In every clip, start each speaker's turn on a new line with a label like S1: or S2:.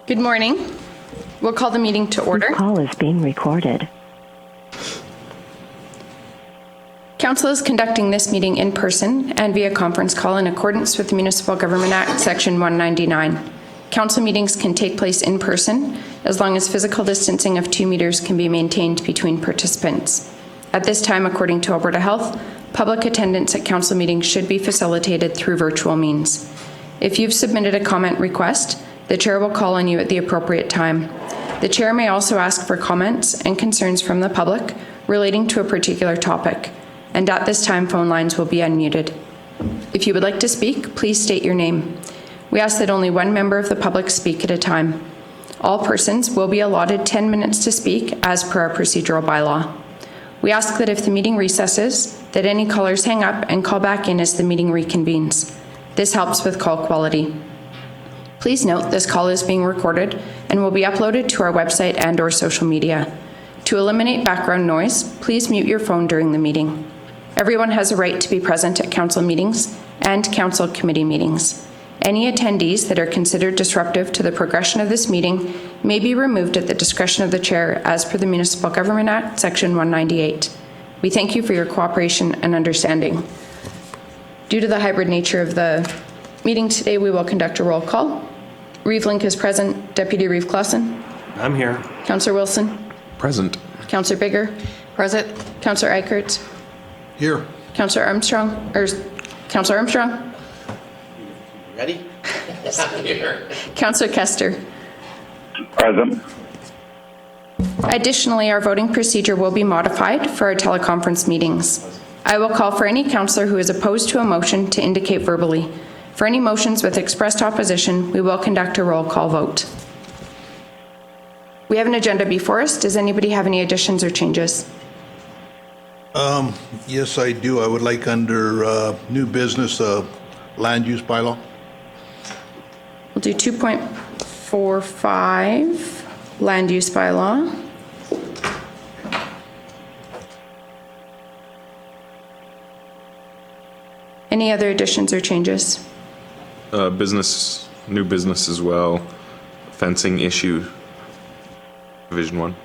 S1: Good morning. We'll call the meeting to order.
S2: This call is being recorded.
S1: Council is conducting this meeting in person and via conference call in accordance with the Municipal Government Act, Section 199. Council meetings can take place in person as long as physical distancing of 2 meters can be maintained between participants. At this time, according to Alberta Health, public attendance at council meetings should be facilitated through virtual means. If you've submitted a comment request, the chair will call on you at the appropriate time. The chair may also ask for comments and concerns from the public relating to a particular topic, and at this time, phone lines will be unmuted. If you would like to speak, please state your name. We ask that only one member of the public speak at a time. All persons will be allotted 10 minutes to speak as per our procedural bylaw. We ask that if the meeting recesses, that any callers hang up and call back in as the meeting reconvenes. This helps with call quality. Please note this call is being recorded and will be uploaded to our website and/or social media. To eliminate background noise, please mute your phone during the meeting. Everyone has a right to be present at council meetings and council committee meetings. Any attendees that are considered disruptive to the progression of this meeting may be removed at the discretion of the chair as per the Municipal Government Act, Section 198. We thank you for your cooperation and understanding. Due to the hybrid nature of the meeting today, we will conduct a roll call. Reeve Link is present. Deputy Reeve Clausen.
S3: I'm here.
S1: Councillor Wilson.
S3: Present.
S1: Councillor Bigger. Present. Councillor Eichert.
S3: Here.
S1: Councillor Armstrong. Councillor Armstrong.
S4: Ready? I'm here.
S1: Councillor Kester.
S5: Present.
S1: Additionally, our voting procedure will be modified for our teleconference meetings. I will call for any councillor who is opposed to a motion to indicate verbally. For any motions with expressed opposition, we will conduct a roll call vote. We have an agenda before us. Does anybody have any additions or changes?
S6: Yes, I do. I would like under new business, land use bylaw.
S1: We'll do 2.45, land use bylaw. Any other additions or changes?
S3: New business as well. Fencing issue, Division 1.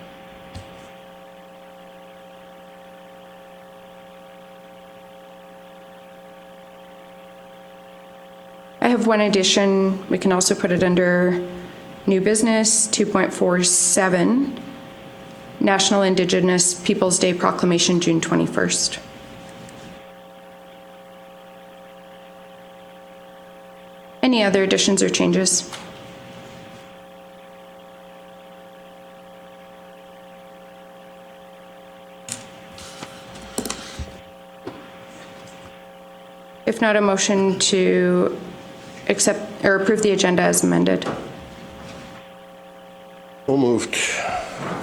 S1: I have one addition. We can also put it under new business, 2.47, National Indigenous Peoples Day Proclamation, June 21st. Any other additions or changes? If not, a motion to accept or approve the agenda as amended.
S4: So moved.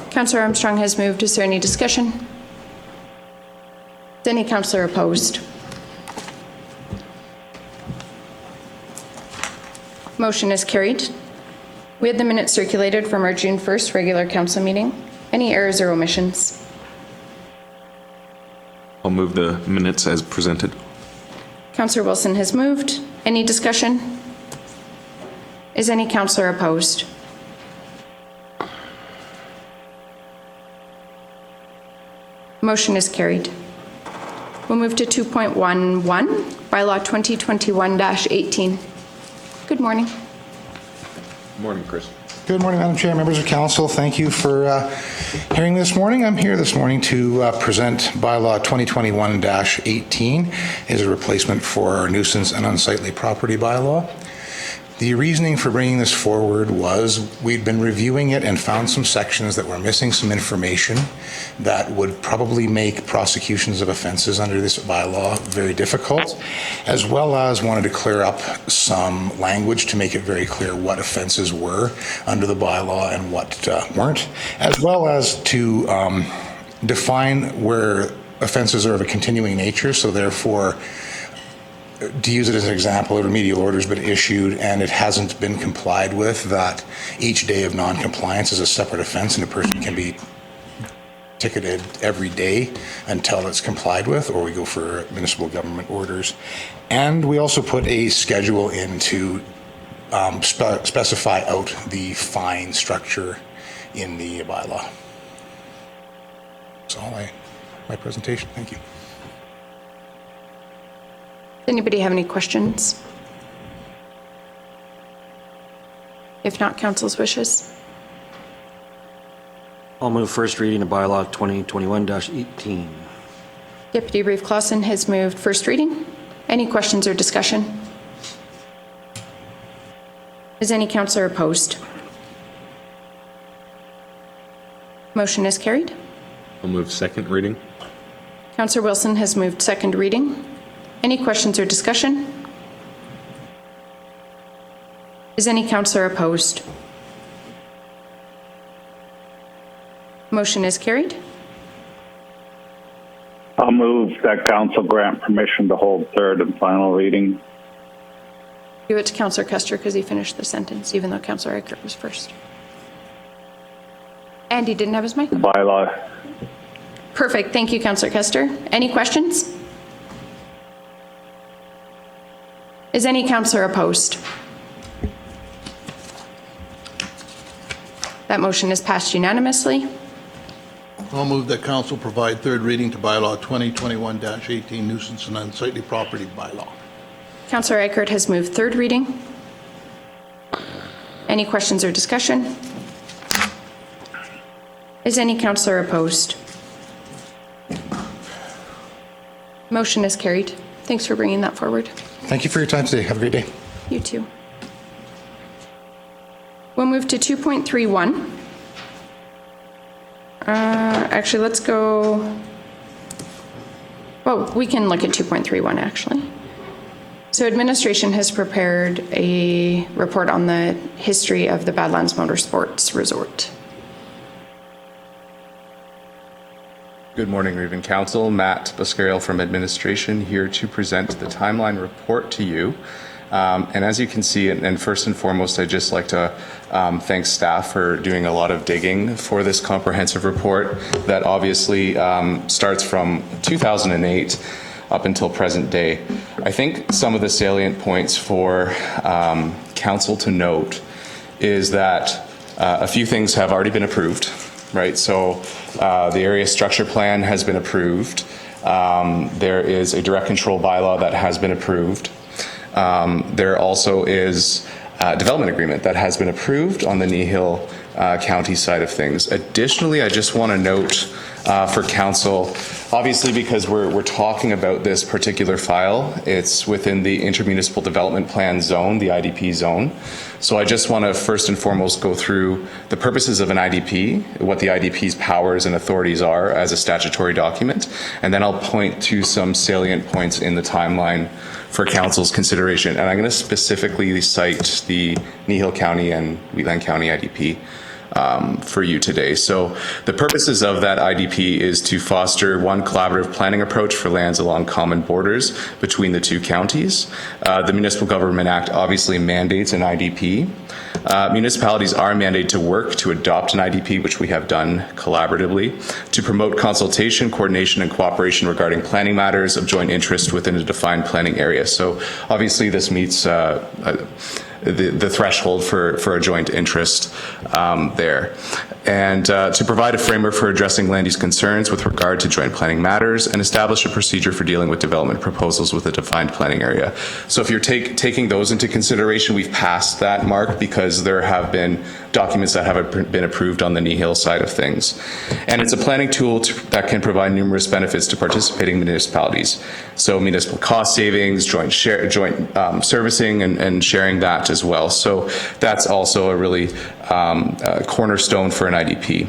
S1: Councillor Armstrong has moved. Is there any discussion? Is any councillor opposed? Motion is carried. We had the minutes circulated from our June 1st regular council meeting. Any errors or omissions?
S3: I'll move the minutes as presented.
S1: Councillor Wilson has moved. Any discussion? Is any councillor opposed? Motion is carried. We'll move to 2.11, bylaw 2021-18. Good morning.
S3: Good morning, Chris.
S7: Good morning, Madam Chair, members of council. Thank you for hearing this morning. I'm here this morning to present bylaw 2021-18 as a replacement for our nuisance and unsightly property bylaw. The reasoning for bringing this forward was we'd been reviewing it and found some sections that were missing some information that would probably make prosecutions of offenses under this bylaw very difficult, as well as wanted to clear up some language to make it very clear what offenses were under the bylaw and what weren't, as well as to define where offenses are of a continuing nature, so therefore to use it as an example, a remedial order's been issued and it hasn't been complied with, that each day of non-compliance is a separate offense and a person can be ticketed every day until it's complied with, or we go for municipal government orders. And we also put a schedule in to specify out the fine structure in the bylaw. That's all my presentation. Thank you.
S1: Does anybody have any questions? If not, council's wishes.
S2: I'll move first reading of bylaw 2021-18.
S1: Deputy Reeve Clausen has moved first reading. Any questions or discussion? Is any councillor opposed? Motion is carried.
S3: I'll move second reading.
S1: Councillor Wilson has moved second reading. Any questions or discussion? Is any councillor opposed? Motion is carried.
S5: I'll move that council grant permission to hold third and final reading.
S1: Give it to Councillor Custer because he finished the sentence, even though Councillor Eichert was first. And he didn't have his mic on.
S5: Bylaw.
S1: Perfect. Thank you, Councillor Custer. Any questions? Is any councillor opposed? That motion is passed unanimously.
S6: I'll move that council provide third reading to bylaw 2021-18 nuisance and unsightly property bylaw.
S1: Councillor Eichert has moved third reading. Any questions or discussion? Is any councillor opposed? Motion is carried. Thanks for bringing that forward.
S7: Thank you for your time today. Have a great day.
S1: You too. We'll move to 2.31. Actually, let's go. Well, we can look at 2.31 actually. So administration has prepared a report on the history of the Badlands Motorsports Resort.
S8: Good morning, Reeve and Council. Matt Buscarel from administration here to present the timeline report to you. And as you can see, and first and foremost, I'd just like to thank staff for doing a lot of digging for this comprehensive report that obviously starts from 2008 up until present day. I think some of the salient points for council to note is that a few things have already been approved, right? So the area structure plan has been approved. There is a direct control bylaw that has been approved. There also is a development agreement that has been approved on the Nehill County side of things. Additionally, I just want to note for council, obviously because we're talking about this particular file, it's within the intermunicipal development plan zone, the IDP zone. So I just want to first and foremost go through the purposes of an IDP, what the IDP's powers and authorities are as a statutory document, and then I'll point to some salient points in the timeline for council's consideration. And I'm going to specifically cite the Nehill County and Wheatland County IDP for you today. So the purposes of that IDP is to foster one collaborative planning approach for lands along common borders between the two counties. The Municipal Government Act obviously mandates an IDP. Municipalities are mandated to work to adopt an IDP, which we have done collaboratively, to promote consultation, coordination, and cooperation regarding planning matters of joint interest within a defined planning area. So obviously this meets the threshold for a joint interest there. And to provide a framework for addressing land use concerns with regard to joint planning matters and establish a procedure for dealing with development proposals with a defined planning area. So if you're taking those into consideration, we've passed that mark because there have been documents that have been approved on the Nehill side of things. And it's a planning tool that can provide numerous benefits to participating municipalities. So municipal cost savings, joint servicing, and sharing that as well. So that's also a really cornerstone for an IDP.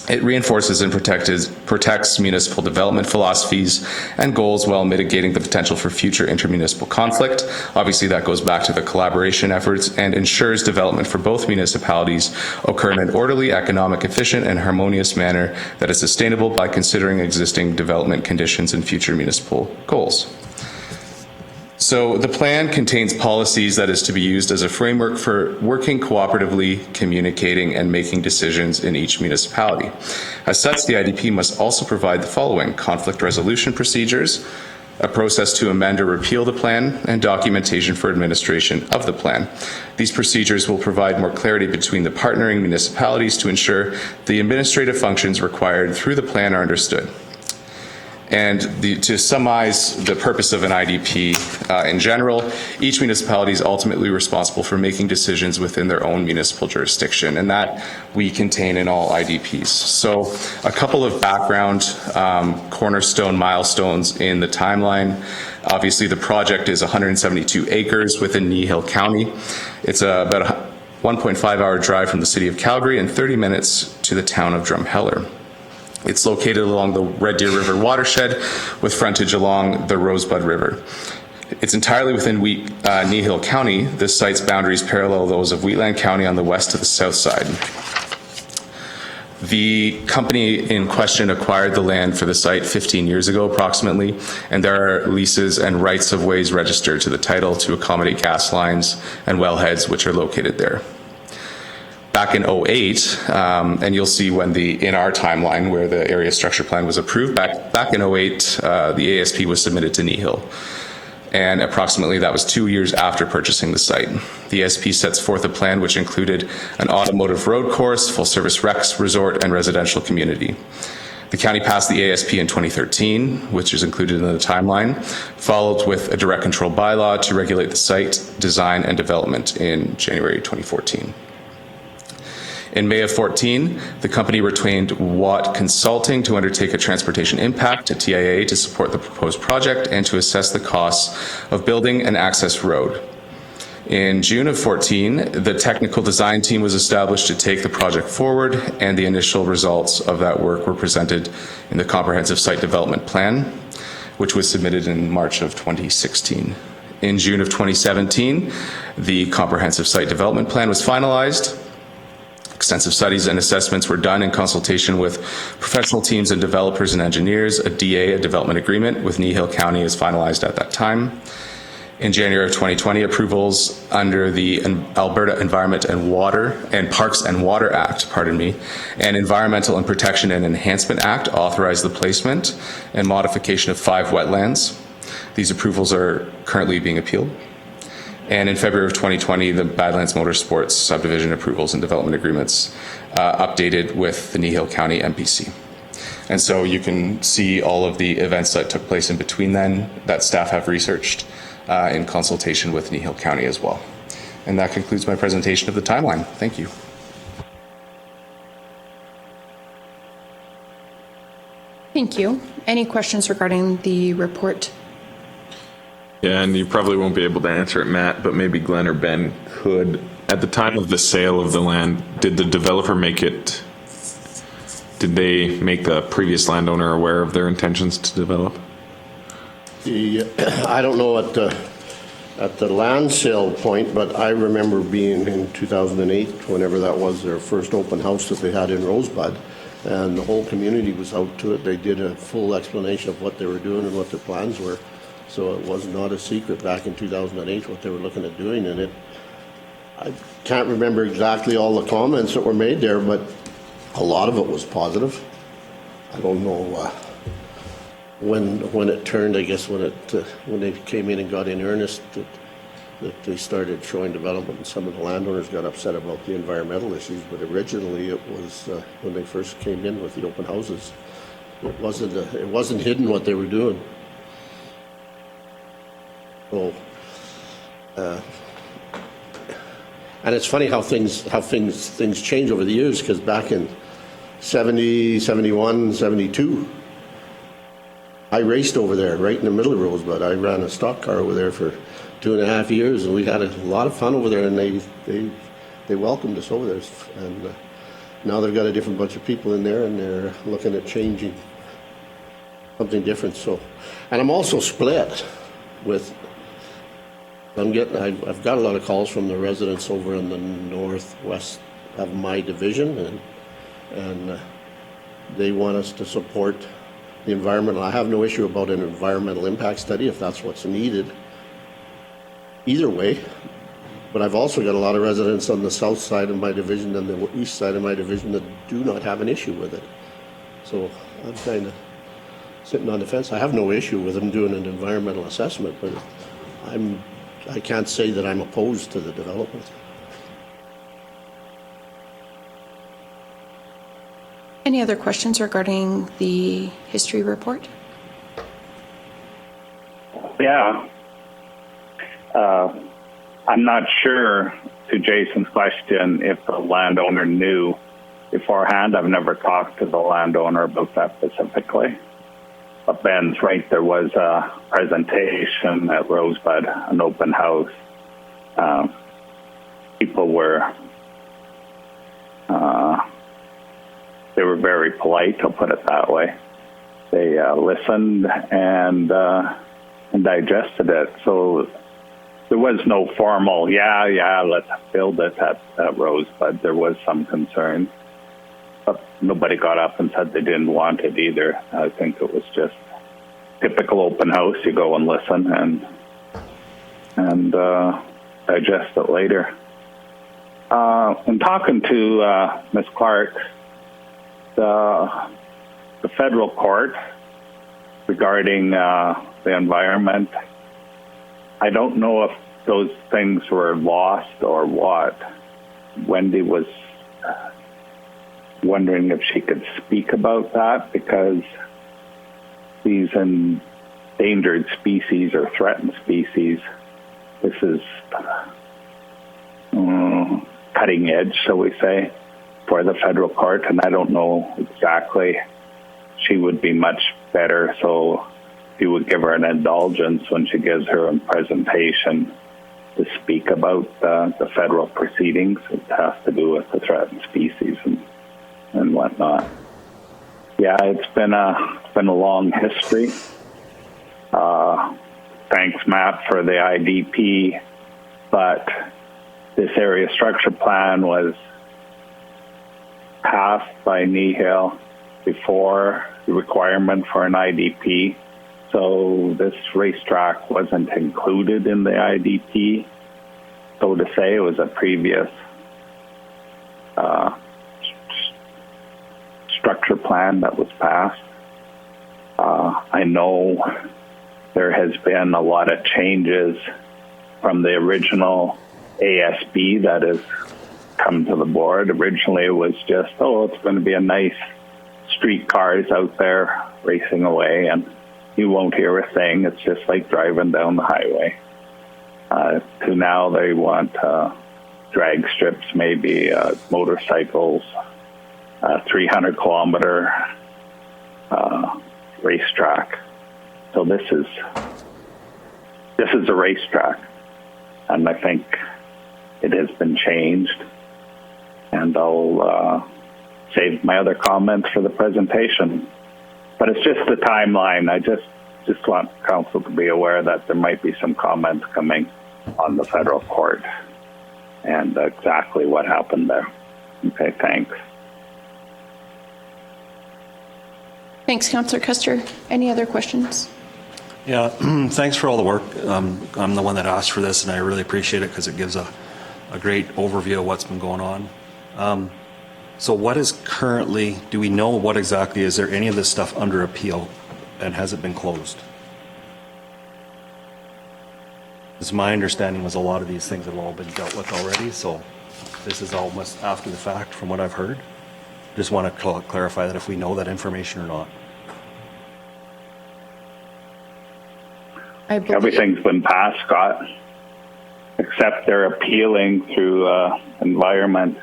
S8: It reinforces and protects municipal development philosophies and goals while mitigating the potential for future intermunicipal conflict. Obviously, that goes back to the collaboration efforts and ensures development for both municipalities occur in an orderly, economic, efficient, and harmonious manner that is sustainable by considering existing development conditions and future municipal goals. So the plan contains policies that is to be used as a framework for working cooperatively, communicating, and making decisions in each municipality. As such, the IDP must also provide the following: conflict resolution procedures, a process to amend or repeal the plan, and documentation for administration of the plan. These procedures will provide more clarity between the partnering municipalities to ensure the administrative functions required through the plan are understood. And to summarize the purpose of an IDP in general, each municipality is ultimately responsible for making decisions within their own municipal jurisdiction, and that we contain in all IDPs. So a couple of background cornerstone milestones in the timeline. Obviously, the project is 172 acres within Kneehill County. It's about a 1.5-hour drive from the city of Calgary and 30 minutes to the town of Drumheller. It's located along the Red Deer River watershed with frontage along the Rosebud River. It's entirely within Kneehill County. This site's boundaries parallel those of Wheatland County on the west to the south side. The company in question acquired the land for the site 15 years ago approximately, and there are leases and rights of ways registered to the title to accommodate gas lines and wellheads which are located there. Back in 2008, and you'll see when in our timeline where the area structure plan was approved, back in 2008, the ASP was submitted to Kneehill. And approximately that was 2 years after purchasing the site. The ASP sets forth a plan which included an automotive road course, full-service rec resort, and residential community. The county passed the ASP in 2013, which is included in the timeline, followed with a direct control bylaw to regulate the site, design, and development in January 2014. In May of 14, the company retained Watt Consulting to undertake a transportation impact to TIA to support the proposed project and to assess the costs of building an access road. In June of 14, the technical design team was established to take the project forward, and the initial results of that work were presented in the comprehensive site development plan, which was submitted in March of 2016. In June of 2017, the comprehensive site development plan was finalized. Extensive studies and assessments were done in consultation with professional teams and developers and engineers. A DA, a development agreement with Kneehill County, is finalized at that time. In January of 2020, approvals under the Alberta Environment and Parks and Water Act, and Environmental and Protection and Enhancement Act authorized the placement and modification of 5 wetlands. These approvals are currently being appealed. And in February of 2020, the Badlands Motorsports subdivision approvals and development agreements updated with the Kneehill County MPC. And so you can see all of the events that took place in between then that staff have researched in consultation with Kneehill County as well. And that concludes my presentation of the timeline. Thank you.
S1: Thank you. Any questions regarding the report?
S3: Yeah, and you probably won't be able to answer it, Matt, but maybe Glenn or Ben could. At the time of the sale of the land, did the developer did they make the previous landowner aware of their intentions to develop?
S4: I don't know at the land sale point, but I remember being in 2008, whenever that was their first open house that they had in Rosebud, and the whole community was out to it. They did a full explanation of what they were doing and what their plans were. So it was not a secret back in 2008 what they were looking at doing, and I can't remember exactly all the comments that were made there, but a lot of it was positive. I don't know when it turned. I guess when they came in and got in earnest, that they started showing development, and some of the landowners got upset about the environmental issues. But originally, it was when they first came in with the open houses. It wasn't hidden what they were doing. So, and it's funny how things change over the years, because back in 70, 71, 72, I raced over there right in the middle of Rosebud. I ran a stock car over there for 2.5 years, and we had a lot of fun over there, and they welcomed us over there. And now they've got a different bunch of people in there, and they're looking at changing something different. So, and I'm also split with. I've got a lot of calls from the residents over in the northwest of my division, and they want us to support the environment. I have no issue about an environmental impact study if that's what's needed. Either way, but I've also got a lot of residents on the south side of my division and the east side of my division that do not have an issue with it. So I'm kind of sitting on the fence. I have no issue with them doing an environmental assessment, but I can't say that I'm opposed to the development.
S1: Any other questions regarding the history report?
S5: Yeah. I'm not sure, to Jason's question, if the landowner knew beforehand. I've never talked to the landowner about that specifically. But Ben's right, there was a presentation at Rosebud, an open house. People were, they were very polite, I'll put it that way. They listened and digested it. So there was no formal, let's build it at Rosebud. There was some concern. But nobody got up and said they didn't want it either. I think it was just typical open house. You go and listen and digest it later. In talking to Ms. Clark, the federal court regarding the environment, I don't know if those things were lost or what. Wendy was wondering if she could speak about that, because these endangered species or threatened species, this is cutting edge, shall we say, for the federal court, and I don't know exactly. She would be much better, so if you would give her an indulgence when she gives her a presentation to speak about the federal proceedings. It has to do with the threatened species and whatnot. Yeah, it's been a long history. Thanks, Matt, for the IDP, but this area structure plan was passed by Nihil before the requirement for an IDP. So this racetrack wasn't included in the IDP. So to say, it was a previous structure plan that was passed. I know there has been a lot of changes from the original ASB that has come to the board. Originally, it was just, it's going to be a nice street cars out there racing away, and you won't hear a thing. It's just like driving down the highway. To now, they want drag strips, maybe motorcycles, 300-kilometer racetrack. So this is a racetrack, and I think it has been changed. And I'll save my other comments for the presentation. But it's just the timeline. I just want council to be aware that there might be some comments coming on the federal court and exactly what happened there. Okay, thanks.
S1: Thanks, Councillor Custer. Any other questions?
S2: Yeah, thanks for all the work. I'm the one that asked for this, and I really appreciate it because it gives a great overview of what's been going on. So what is currently, do we know what exactly, is there any of this stuff under appeal, and has it been closed? Because my understanding was a lot of these things have all been dealt with already, so this is almost after the fact from what I've heard. Just want to clarify that if we know that information or not.
S1: I believe
S5: Everything's been passed, Scott, except they're appealing through Environment,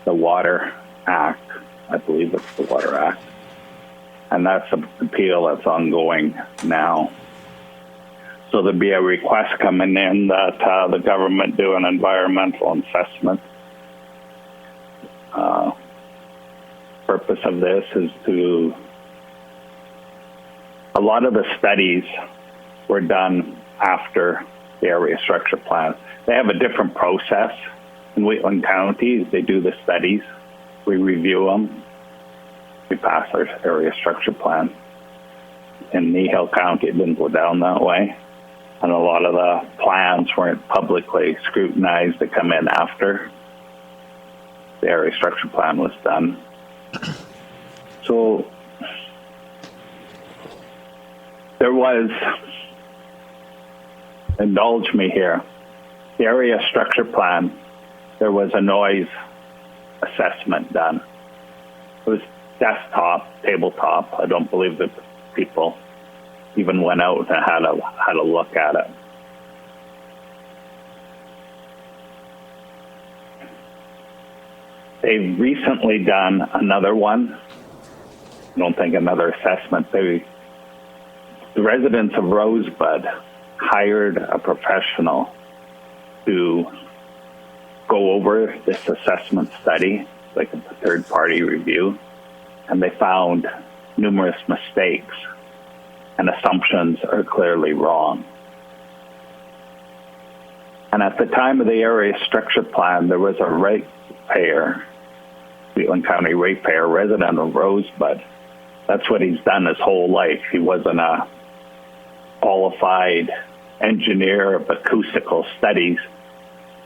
S5: the Water Act. I believe it's the Water Act. And that's an appeal that's ongoing now. So there'd be a request coming in that the government do an environmental assessment. Purpose of this is a lot of the studies were done after the area structure plan. They have a different process in Wheatland County. They do the studies, we review them, we pass our area structure plan. In Nihil County, it didn't go down that way. And a lot of the plans weren't publicly scrutinized to come in after the area structure plan was done. So there was, indulge me here, the area structure plan, there was a noise assessment done. It was desktop, tabletop. I don't believe that people even went out and had a look at it. They've recently done another one. I don't think another assessment. The residents of Rosebud hired a professional to go over this assessment study, like a third-party review, and they found numerous mistakes and assumptions are clearly wrong. And at the time of the area structure plan, there was a ratepayer, Wheatland County ratepayer, resident of Rosebud. That's what he's done his whole life. He wasn't a qualified engineer of acoustical studies,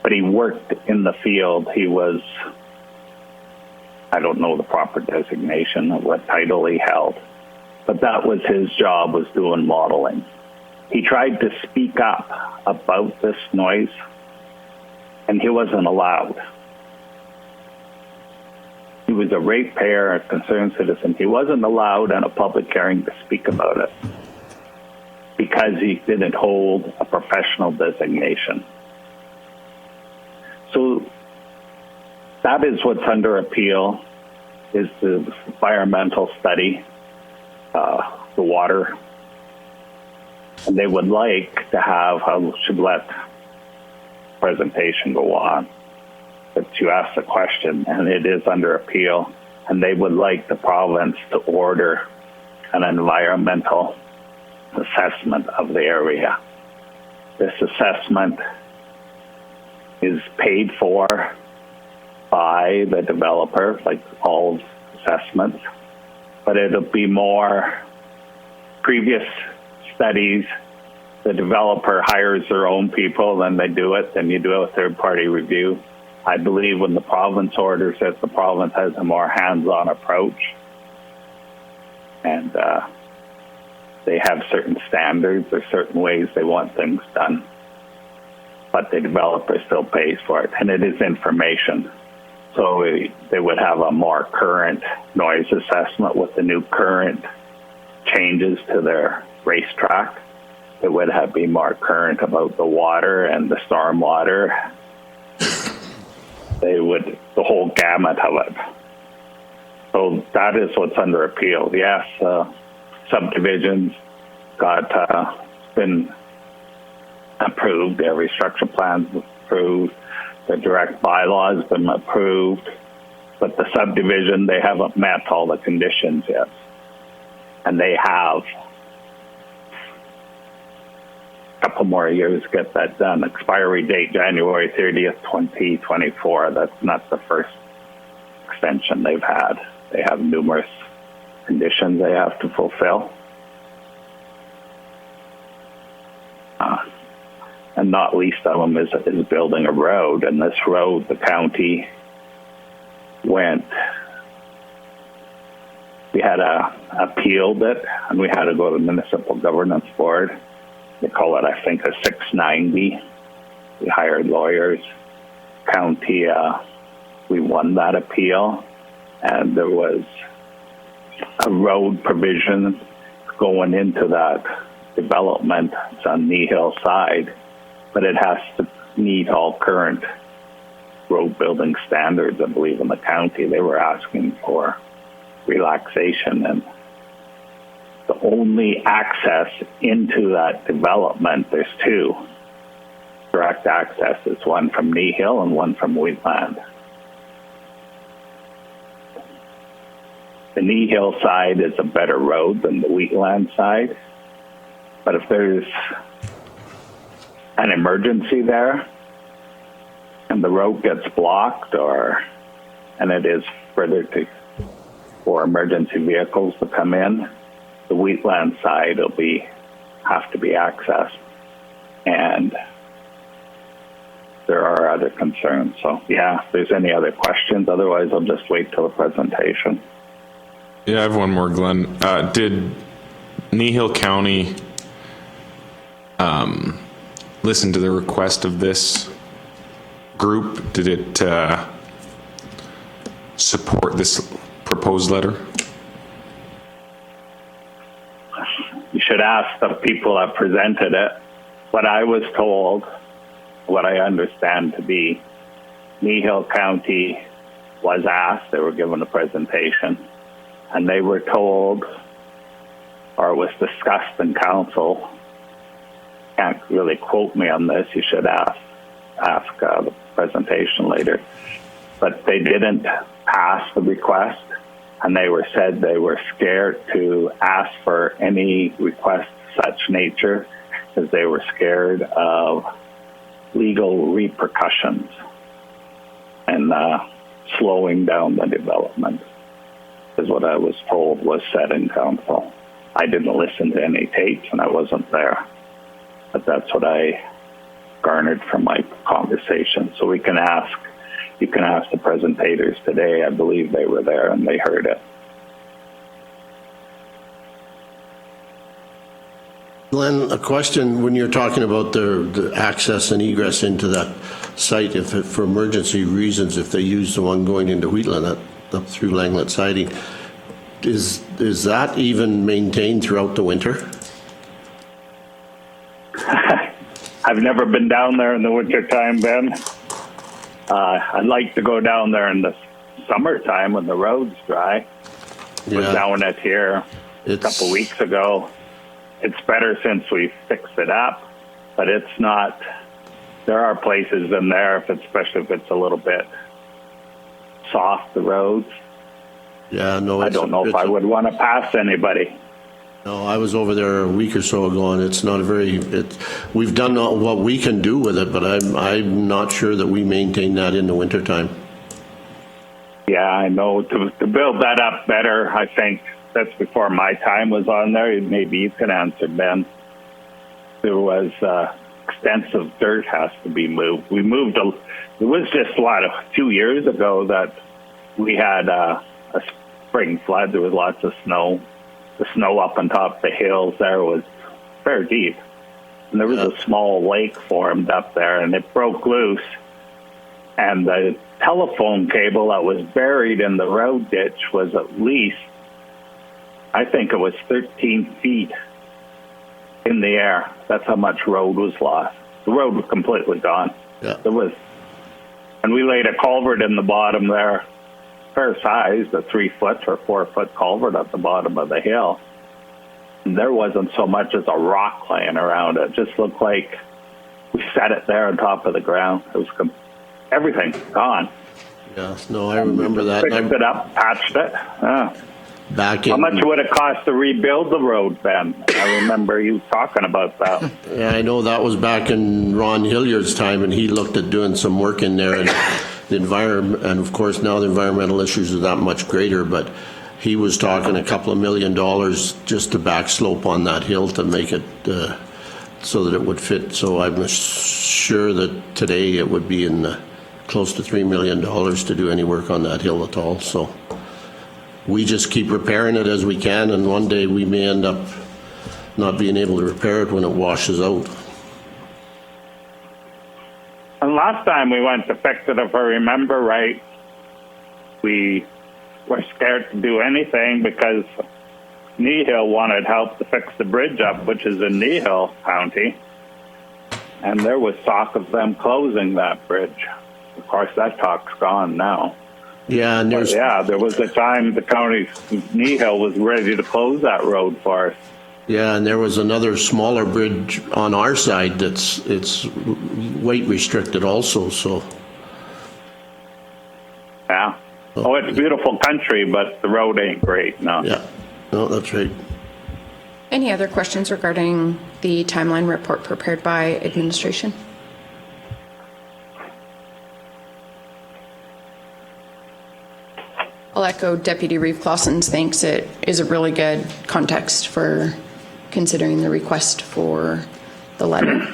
S5: but he worked in the field. He was, I don't know the proper designation of what title he held, but that was his job, was doing modeling. He tried to speak up about this noise, and he wasn't allowed. He was a ratepayer, a concerned citizen. He wasn't allowed in a public hearing to speak about it because he didn't hold a professional designation. So that is what's under appeal, is the environmental study, the water. And they would like to have, I should let the presentation go on, but you asked the question, and it is under appeal, and they would like the province to order an environmental assessment of the area. This assessment is paid for by the developer, like all assessments, but it'll be more previous studies. The developer hires their own people, then they do it, then you do a third-party review. I believe when the province orders it, the province has a more hands-on approach, and they have certain standards or certain ways they want things done, but the developer still pays for it, and it is information. So they would have a more current noise assessment with the new current changes to their racetrack. It would be more current about the water and the storm water. The whole gamut of it. So that is what's under appeal. Yes, subdivisions been approved. Every structure plan's approved. The direct bylaws been approved. But the subdivision, they haven't met all the conditions yet. And they have a couple more years to get that done. Expiry date, January 30th, 2024. That's not the first extension they've had. They have numerous conditions they have to fulfill. And not least of them is building a road. And this road, the county we had appealed it, and we had to go to the Municipal Governance Board. They call it, I think, a 690. We hired lawyers. County, we won that appeal, and there was a road provision going into that development. It's on Nehill side, but it has to meet all current road building standards. I believe in the county they were asking for relaxation, and the only access into that development, there's two direct accesses, one from Nehill and one from Wheatland. The Nehill side is a better road than the Wheatland side, but if there's an emergency there and the road gets blocked, and it is further for emergency vehicles to come in, the Wheatland side will have to be accessed, and there are other concerns. So yeah, if there's any other questions, otherwise I'll just wait till the presentation.
S3: Yeah, I have one more, Glenn. Did Nehill County listen to the request of this group? Did it support this proposed letter?
S5: You should ask the people that presented it. What I was told, what I understand to be, Kneehill County was asked, they were given a presentation, and they were told, or it was discussed in council, can't really quote me on this, you should ask the presentation later, but they didn't pass the request, and they were said they were scared to ask for any request of such nature because they were scared of legal repercussions and slowing down the development, is what I was told was said in council. I didn't listen to any tapes and I wasn't there, but that's what I garnered from my conversation. So you can ask the presentators today. I believe they were there and they heard it.
S4: Glenn, a question, when you're talking about the access and egress into that site, if it, for emergency reasons, if they use the one going into Wheatland up through Langlet Siding, is that even maintained throughout the winter?
S5: I've never been down there in the wintertime, Ben. I'd like to go down there in the summertime when the road's dry. I was down it here a couple weeks ago. It's better since we fixed it up, but it's not. There are places in there, especially if it's a little bit soft, the roads.
S4: Yeah, no.
S5: I don't know if I would want to pass anybody.
S4: No, I was over there a week or so ago, and it's not a very. We've done what we can do with it, but I'm not sure that we maintain that in the wintertime.
S5: Yeah, I know. To build that up better, I think that's before my time was on there. Maybe you can answer, Ben. There was extensive dirt has to be moved. We moved. It was just 2 years ago that we had a spring flood. There was lots of snow. The snow up on top of the hills there was very deep. And there was a small lake formed up there, and it broke loose. And the telephone cable that was buried in the road ditch was at least, I think it was 13 feet in the air. That's how much road was lost. The road was completely gone.
S4: Yeah.
S5: And we laid a culvert in the bottom there, fair size, a 3-foot or 4-foot culvert at the bottom of the hill. And there wasn't so much as a rock laying around it. It just looked like we set it there on top of the ground. It was everything gone.
S4: Yeah, no, I remember that.
S5: Fixed it up, patched it. How much would it cost to rebuild the road, Ben? I remember you talking about that.
S4: Yeah, I know that was back in Ron Hilliard's time, and he looked at doing some work in there, and the environment, and of course now the environmental issues are that much greater, but he was talking a couple of $1 million just to back slope on that hill to make it so that it would fit. So I'm sure that today it would be in close to $3 million to do any work on that hill at all. So we just keep repairing it as we can, and one day we may end up not being able to repair it when it washes out.
S5: And last time we went to fix it, if I remember right, we were scared to do anything because Kneehill wanted help to fix the bridge up, which is in Kneehill County. And there was talk of them closing that bridge. Of course, that talk's gone now.
S4: Yeah, and
S5: there was a time the county, Kneehill, was ready to close that road for us.
S4: Yeah, and there was another smaller bridge on our side it's weight restricted also, so.
S5: Yeah. Oh, it's beautiful country, but the road ain't great, no.
S4: Yeah, no, that's right.
S1: Any other questions regarding the timeline report prepared by administration? I'll echo Deputy Reeve Clausen's thanks. It is a really good context for considering the request for the letter.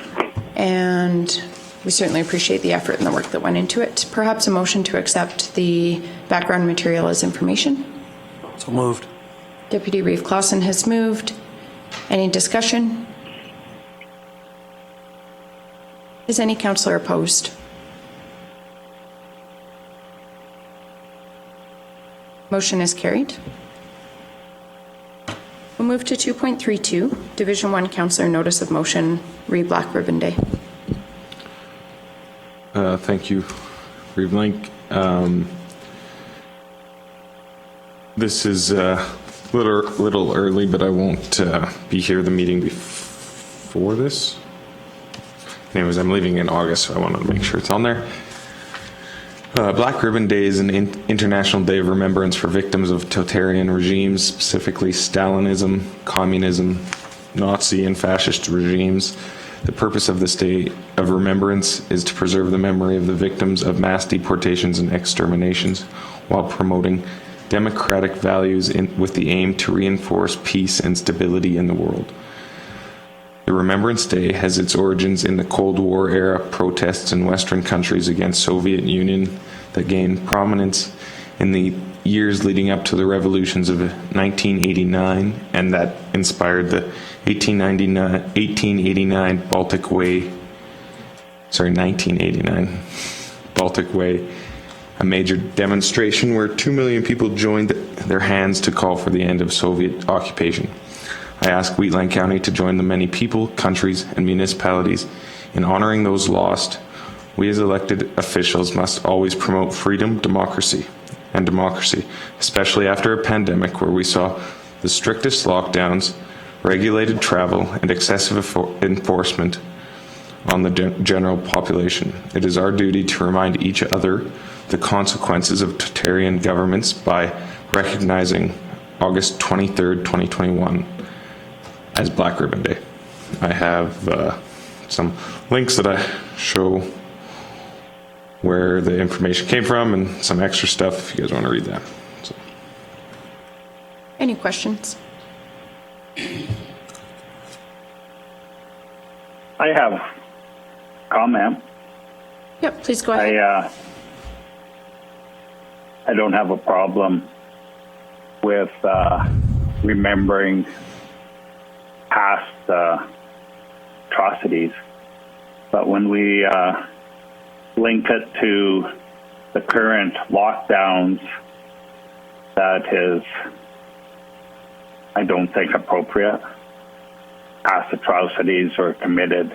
S1: And we certainly appreciate the effort and the work that went into it. Perhaps a motion to accept the background material as information?
S2: So moved.
S1: Deputy Reeve Clausen has moved. Any discussion? Is any councillor opposed? Motion is carried. We'll move to 2.32, Division 1 Councillor Notice of Motion, re Black Ribbon Day.
S3: Thank you, Reeve-Link. This is a little early, but I won't be here the meeting before this. Anyways, I'm leaving in August, so I wanted to make sure it's on there. Black Ribbon Day is an international day of remembrance for victims of totalitarian regimes, specifically Stalinism, communism, Nazi and fascist regimes. The purpose of this day of remembrance is to preserve the memory of the victims of mass deportations and exterminations while promoting democratic values with the aim to reinforce peace and stability in the world. The Remembrance Day has its origins in the Cold War era protests in Western countries against Soviet Union that gained prominence in the years leading up to the revolutions of 1989 and that inspired the 1989 Baltic Way, a major demonstration where 2 million people joined their hands to call for the end of Soviet occupation. I ask Wheatland County to join the many people, countries, and municipalities in honoring those lost. We as elected officials must always promote freedom, democracy, especially after a pandemic where we saw the strictest lockdowns, regulated travel, and excessive enforcement on the general population. It is our duty to remind each other the consequences of totalitarian governments by recognizing August 23rd, 2021 as Black Ribbon Day. I have some links that I show where the information came from and some extra stuff if you guys want to read that. So.
S1: Any questions?
S5: I have comment.
S1: Yep, please go ahead.
S5: I don't have a problem with remembering past atrocities, but when we link it to the current lockdowns, that is, I don't think, appropriate. Past atrocities were committed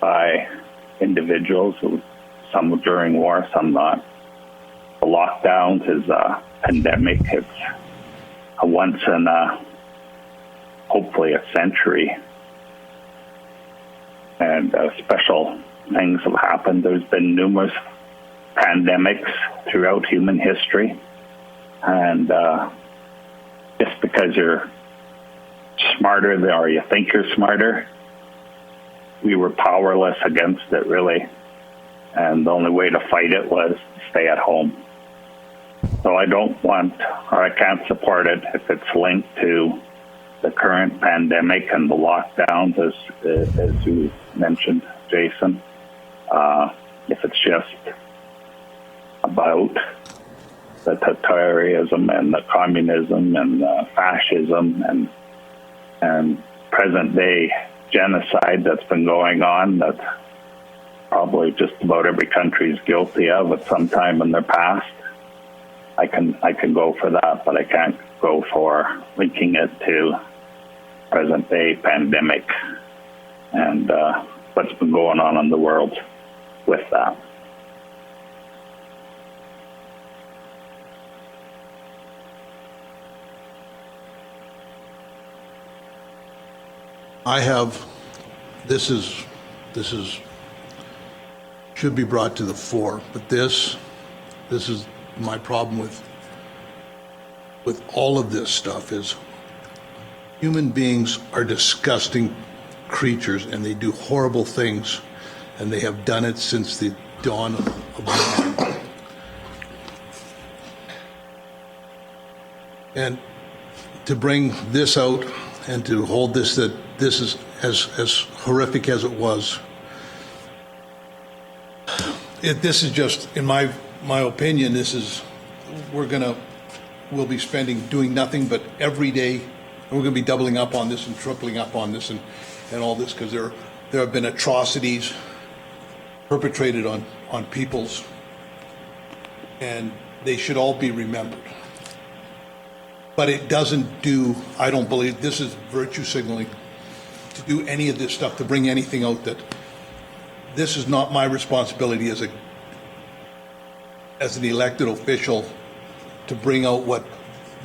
S5: by individuals, some during war, some not. The lockdowns is a pandemic. It's a once in a, hopefully a century. And special things have happened. There's been numerous pandemics throughout human history. And just because you're smarter or you think you're smarter, we were powerless against it, really. And the only way to fight it was to stay at home. So I don't want, or I can't support it if it's linked to the current pandemic and the lockdowns, as you mentioned, Jason. If it's just about the totalitarianism and the communism and the fascism and present day genocide that's been going on, that probably just about every country is guilty of at some time in their past, I can go for that, but I can't go for linking it to present day pandemic and what's been going on in the world with that.
S6: I have, this is should be brought to the fore, but this is my problem with all of this stuff is human beings are disgusting creatures and they do horrible things, and they have done it since the dawn of man. And to bring this out and to hold this, that this is as horrific as it was, this is just, in my opinion, this is, we'll be doing nothing but every day, and we're going to be doubling up on this and tripling up on this and all this, because there have been atrocities perpetrated on peoples, and they should all be remembered. But it doesn't do, I don't believe, this is virtue signaling, to do any of this stuff, to bring anything out that this is not my responsibility as an elected official to bring out what,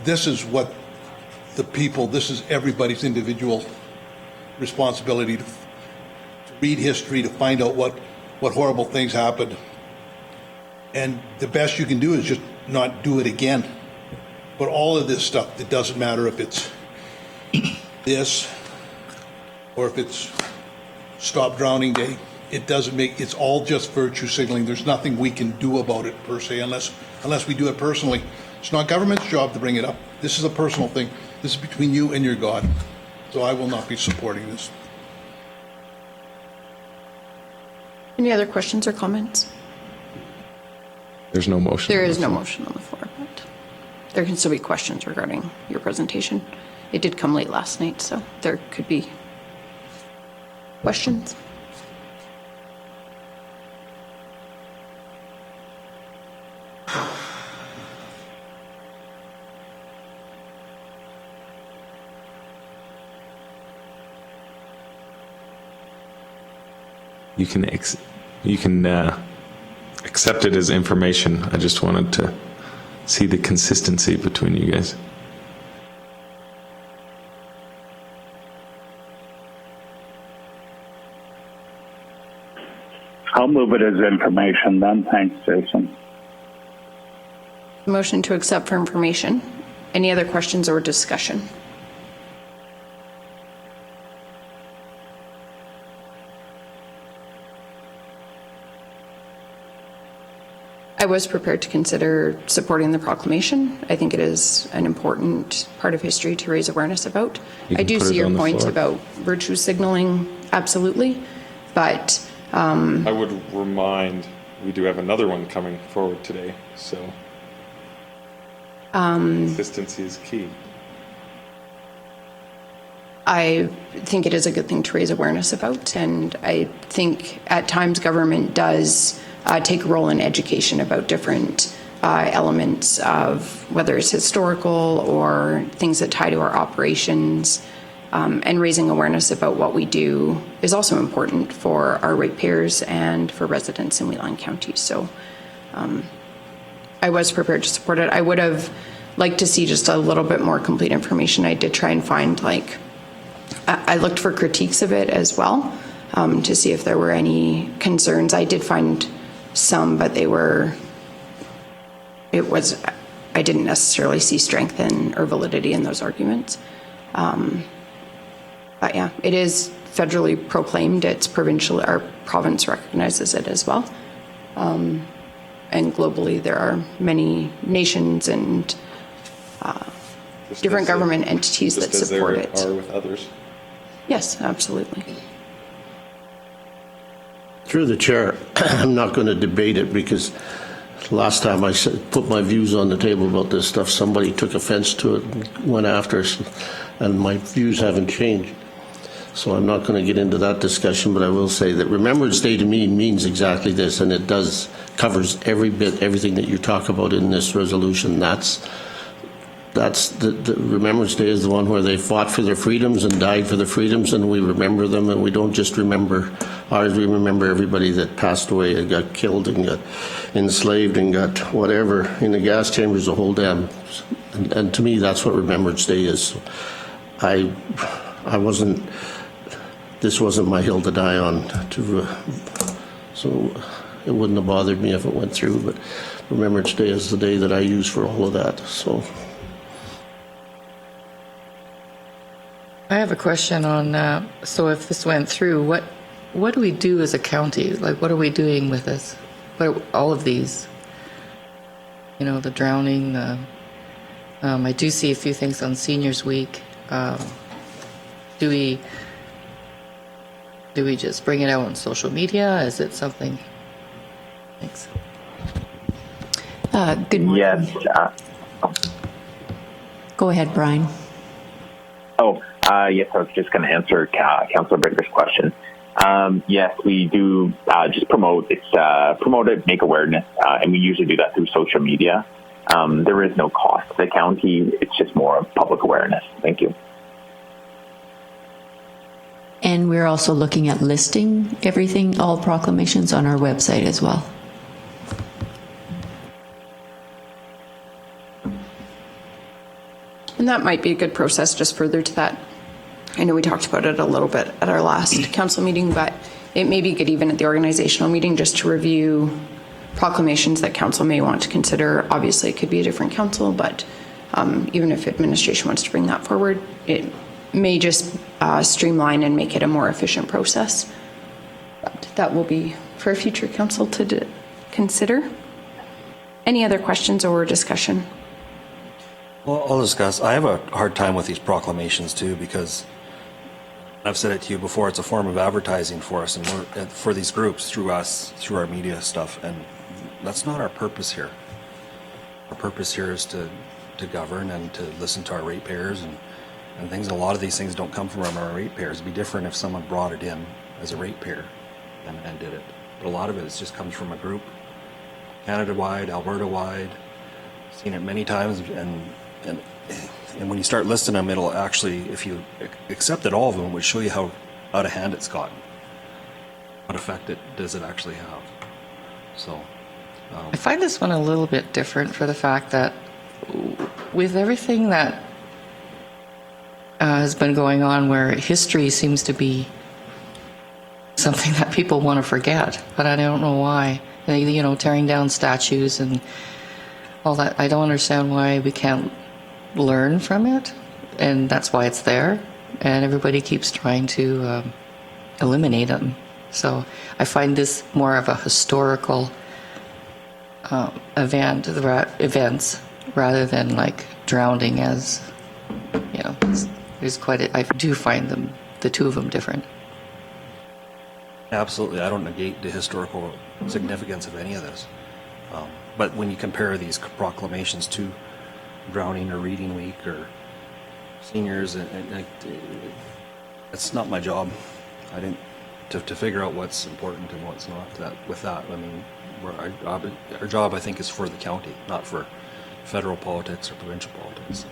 S6: this is what the people, this is everybody's individual responsibility to read history, to find out what horrible things happened. And the best you can do is just not do it again. But all of this stuff, it doesn't matter if it's this or if it's Stop Drowning Day. It doesn't make, it's all just virtue signaling. There's nothing we can do about it per se unless we do it personally. It's not government's job to bring it up. This is a personal thing. This is between you and your God. So I will not be supporting this.
S1: Any other questions or comments?
S3: There's no motion.
S1: There is no motion on the floor, but there can still be questions regarding your presentation. It did come late last night, so there could be questions.
S3: You can accept it as information. I just wanted to see the consistency between you guys.
S5: I'll move it as information then. Thanks, Jason.
S1: Motion to accept for information. Any other questions or discussion? I was prepared to consider supporting the proclamation. I think it is an important part of history to raise awareness about.
S3: You
S1: I
S3: can
S1: do
S3: put
S1: see
S3: it
S1: your
S3: on the
S1: point
S3: floor.
S1: about virtue signaling, absolutely, but
S3: I would remind, we do have another one coming forward today, so consistency is key.
S1: I think it is a good thing to raise awareness about, and I think at times government does take a role in education about different elements of whether it's historical or things that tie to our operations, and raising awareness about what we do is also important for our ratepayers and for residents in Wheatland County. So I was prepared to support it. I would have liked to see just a little bit more complete information. I did try and find, like, I looked for critiques of it as well, to see if there were any concerns. I did find some, but I didn't necessarily see strength or validity in those arguments. But yeah, it is federally proclaimed. It's provincial, our province recognizes it as well. And globally, there are many nations and different government entities that support it.
S3: Are with others.
S1: Yes, absolutely.
S4: Through the chair, I'm not going to debate it because last time I put my views on the table about this stuff, somebody took offense to it and went after us, and my views haven't changed. So I'm not going to get into that discussion, but I will say that Remembrance Day to me means exactly this, and it covers everything that you talk about in this resolution. That's the Remembrance Day is the one where they fought for their freedoms and died for their freedoms, and we remember them, and we don't just remember ours, we remember everybody that passed away and got killed and got enslaved and got whatever in the gas chambers, the whole damn. And to me, that's what Remembrance Day is. So this wasn't my hill to die on, so it wouldn't have bothered me if it went through, but Remembrance Day is the day that I use for all of that, so.
S9: I have a question on, so if this went through, what do we do as a county? Like, what are we doing with this? All of these? You know, the drowning, I do see a few things on Seniors Week. Do we just bring it out on social media? Is it something? Thanks.
S10: Good morning.
S5: Yes.
S10: Go ahead, Brian.
S11: Yes, I was just going to answer Councilor Bricker's question.
S10: Yes, we do just promote. It's promote it, make awareness, and we usually do that through social media. There is no cost to the county. It's just more of public awareness. Thank you.
S11: And we're also looking at listing everything, all proclamations on our website as well.
S1: And that might be a good process just further to that. I know we talked about it a little bit at our last council meeting, but it may be good even at the organizational meeting just to review proclamations that council may want to consider. Obviously, it could be a different council, but even if administration wants to bring that forward, it may just streamline and make it a more efficient process. But that will be for a future council to consider. Any other questions or discussion?
S2: Well, I'll discuss. I have a hard time with these proclamations too, because I've said it to you before, it's a form of advertising for us and for these groups through us, through our media stuff. And that's not our purpose here. Our purpose here is to govern and to listen to our ratepayers and things. A lot of these things don't come from our ratepayers. It'd be different if someone brought it in as a ratepayer and did it. But a lot of it just comes from a group, Canada-wide, Alberta-wide. Seen it many times, and when you start listing them, it'll actually, if you accepted all of them, it would show you how out of hand it's gotten. What effect does it actually have? So,
S9: I find this one a little bit different for the fact that with everything that has been going on, where history seems to be something that people want to forget, but I don't know why. You know, tearing down statues and all that. I don't understand why we can't learn from it, and that's why it's there, and everybody keeps trying to eliminate them. So I find this more of a historical events rather than like drowning, as you know. There's I do find them, the two of them, different.
S2: absolutely, I don't negate the historical significance of any of this. But when you compare these proclamations to Drowning or Reading Week or seniors, it's not my job. I didn't to figure out what's important and what's not. With that, I mean, our job, I think, is for the county, not for federal politics or provincial politics.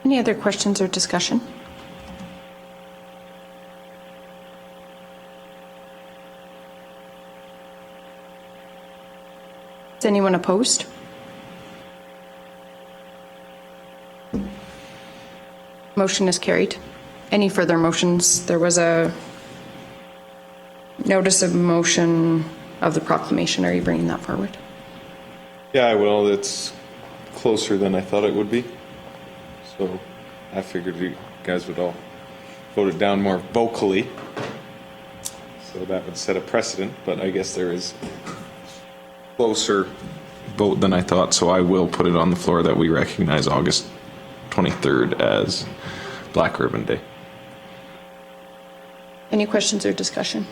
S1: Any other questions or discussion? Is anyone opposed? Motion is carried. Any further motions? There was a notice of motion of the proclamation. Are you bringing that forward?
S3: Yeah, I will. It's closer than I thought it would be. So I figured you guys would all vote it down more vocally. So that would set a precedent, but I guess there is closer vote than I thought. So I will put it on the floor that we recognize August 23rd as Black Ribbon Day.
S1: Any questions or discussion?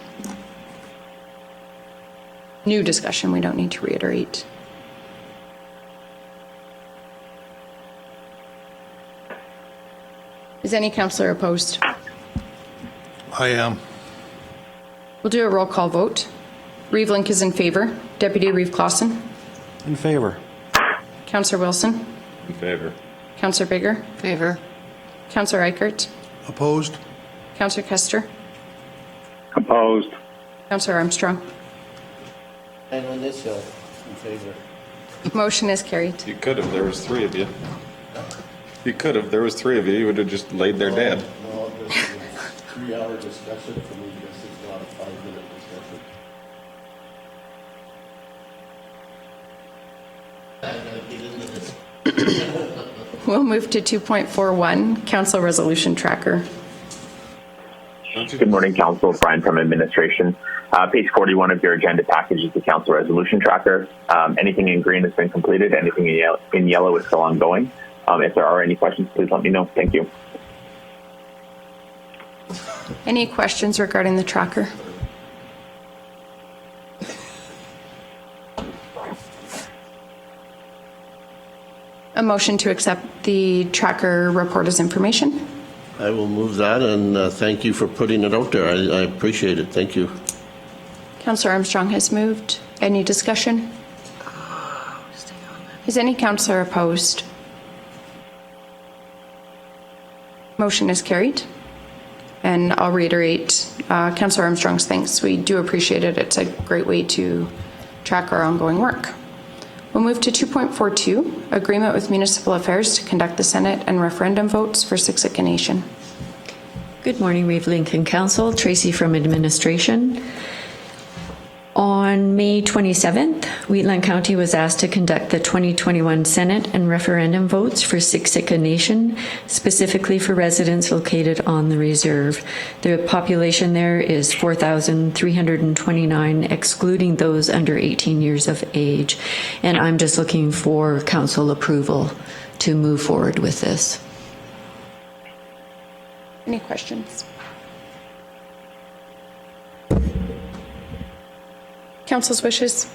S1: New discussion, we don't need to reiterate. Is any councillor opposed?
S6: I am.
S1: We'll do a roll call vote. Reeve Link is in favor. Deputy Reeve Clausen.
S2: In favor.
S1: Councillor Wilson.
S3: In favor.
S1: Councillor Bigger.
S9: Favor.
S1: Councillor Eichert.
S6: Opposed?
S1: Councillor Kester.
S5: Opposed.
S1: Councillor Armstrong.
S4: And on this hill, in favor.
S1: Motion is carried.
S3: You could have. There was three of you. You could have. There was three of you. You would have just laid there dead.
S4: No, this is a 3-hour discussion. For me, this is not a 5-minute discussion.
S1: We'll move to 2.41, Council Resolution Tracker.
S10: Good morning, Council. Brian from Administration. Page 41 of your agenda package is the Council Resolution Tracker. Anything in green has been completed. Anything in yellow is still ongoing. If there are any questions, please let me know. Thank you.
S1: Any questions regarding the tracker? A motion to accept the tracker report as information.
S4: I will move that, and thank you for putting it out there. I appreciate it. Thank you.
S1: Councillor Armstrong has moved. Any discussion? Is any councillor opposed? Motion is carried. And I'll reiterate Councillor Armstrong's thanks. We do appreciate it. It's a great way to track our ongoing work. We'll move to 2.42, Agreement with Municipal Affairs to conduct the Senate and referendum votes for Siksika Nation.
S11: Good morning, Reeve Lincoln Council. Tracy from Administration. On May 27th, Wheatland County was asked to conduct the 2021 Senate and referendum votes for Siksika Nation, specifically for residents located on the reserve. The population there is 4,329, excluding those under 18 years of age. And I'm just looking for council approval to move forward with this.
S1: Any questions? Council's wishes.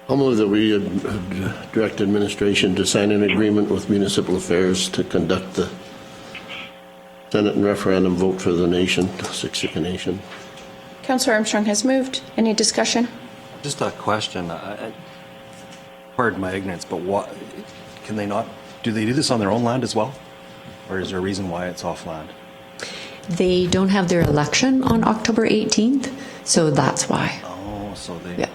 S4: I'll move that we direct administration to sign an agreement with Municipal Affairs to conduct the Senate and referendum vote for the nation, Siksika Nation.
S1: Councillor Armstrong has moved. Any discussion?
S2: Just a question. Pardon my ignorance, but what can they not? Do they do this on their own land as well, or is there a reason why it's off land?
S11: They don't have their election on October 18th, so that's why.
S2: Oh, so they.
S11: Yeah.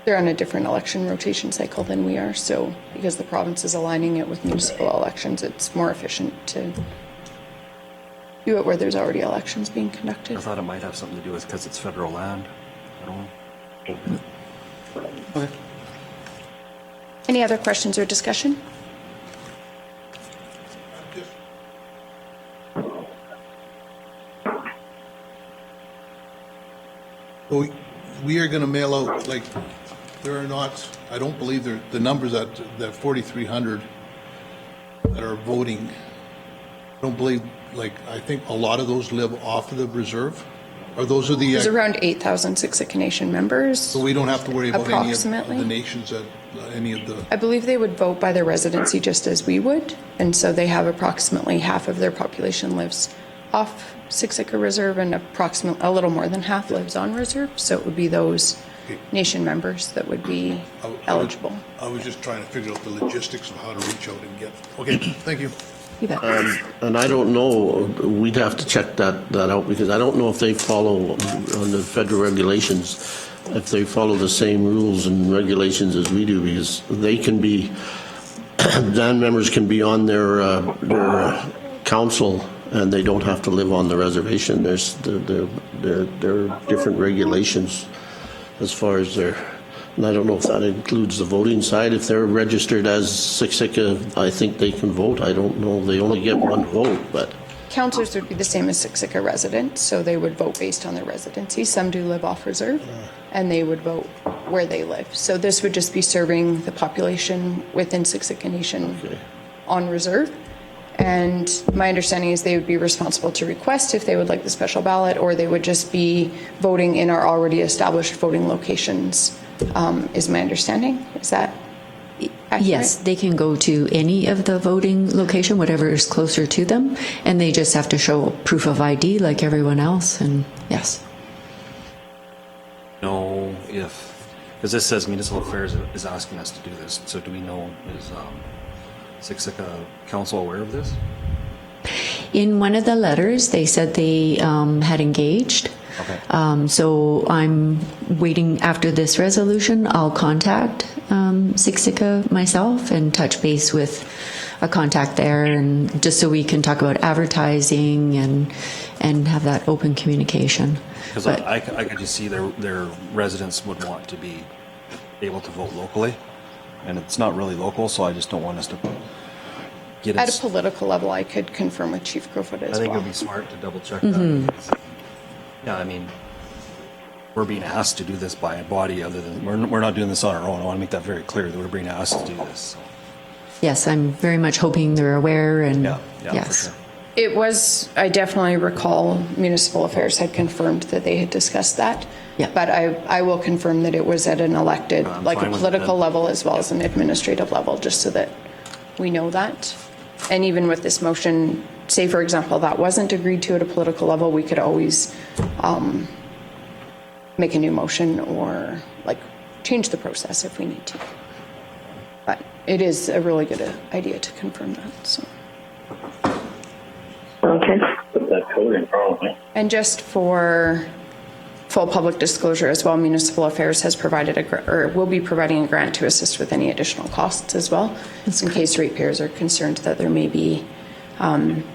S1: They're on a different election rotation cycle than we are, so because the province is aligning it with municipal elections, it's more efficient to do it where there's already elections being conducted.
S2: I thought it might have something to do with because it's federal land. I don't know. Okay.
S1: Any other questions or discussion?
S6: We are going to mail out, like, there are not, I don't believe the numbers that 4,300 that are voting, I don't believe, like, I think a lot of those live off of the reserve. Or those are the...
S1: There's around 8,000 Siksika Nation members.
S6: So we don't have to worry about any of
S1: Approximately.
S6: the nations that, any of the...
S1: I believe they would vote by their residency just as we would, and so they have approximately half of their population lives off Siksika Reserve and approximately a little more than half lives on reserve, so it would be those nation members that would be eligible.
S6: I was just trying to figure out the logistics of how to reach out and get... Okay, thank you.
S11: You bet.
S4: And I don't know, we'd have to check that out, because I don't know if they follow on the federal regulations, if they follow the same rules and regulations as we do, because they can be, DAN members can be on their council and they don't have to live on the reservation. There are different regulations as far as their, and I don't know if that includes the voting side. If they're registered as Siksika, I think they can vote. I don't know. They only get one vote, but.
S1: Councillors would be the same as Siksika residents, so they would vote based on their residency. Some do live off reserve, and they would vote where they live. So this would just be serving the population within Siksika Nation on reserve. And my understanding is they would be responsible to request if they would like the special ballot, or they would just be voting in our already established voting locations, is my understanding. Is that accurate?
S11: Yes, they can go to any of the voting location, whatever is closer to them, and they just have to show proof of ID like everyone else, and yes.
S2: Know if, because this says Municipal Affairs is asking us to do this, so do we know, is Siksika Council aware of this?
S11: In one of the letters, they said they had engaged.
S2: Okay.
S11: So I'm waiting after this resolution. I'll contact Siksika myself and touch base with a contact there, and just so we can talk about advertising and have that open communication.
S2: Because I could just see their residents would want to be able to vote locally, and it's not really local, so I just don't want us to get it.
S1: At a political level, I could confirm with Chief Crowfoot as well.
S2: I think it would be smart to double check that. Yeah, I mean, we're being asked to do this by a body other than, we're not doing this on our own. I want to make that very clear that we're being asked to do this. So.
S11: Yes, I'm very much hoping they're aware, and
S2: Yeah,
S11: yes.
S2: for sure.
S1: It was, I definitely recall Municipal Affairs had confirmed that they had discussed that.
S11: Yeah.
S1: But I will confirm that it was at an elected, like a
S2: fine with it
S1: political
S2: then.
S1: level as well as an administrative level, just so that we know that. And even with this motion, say for example, that wasn't agreed to at a political level, we could always make a new motion or like change the process if we need to. But it is a really good idea to confirm that, so.
S10: Okay. Put that code in probably.
S1: And just for full public disclosure as well, Municipal Affairs has provided or will be providing a grant to assist with any additional costs as well, in case ratepayers are concerned that there may be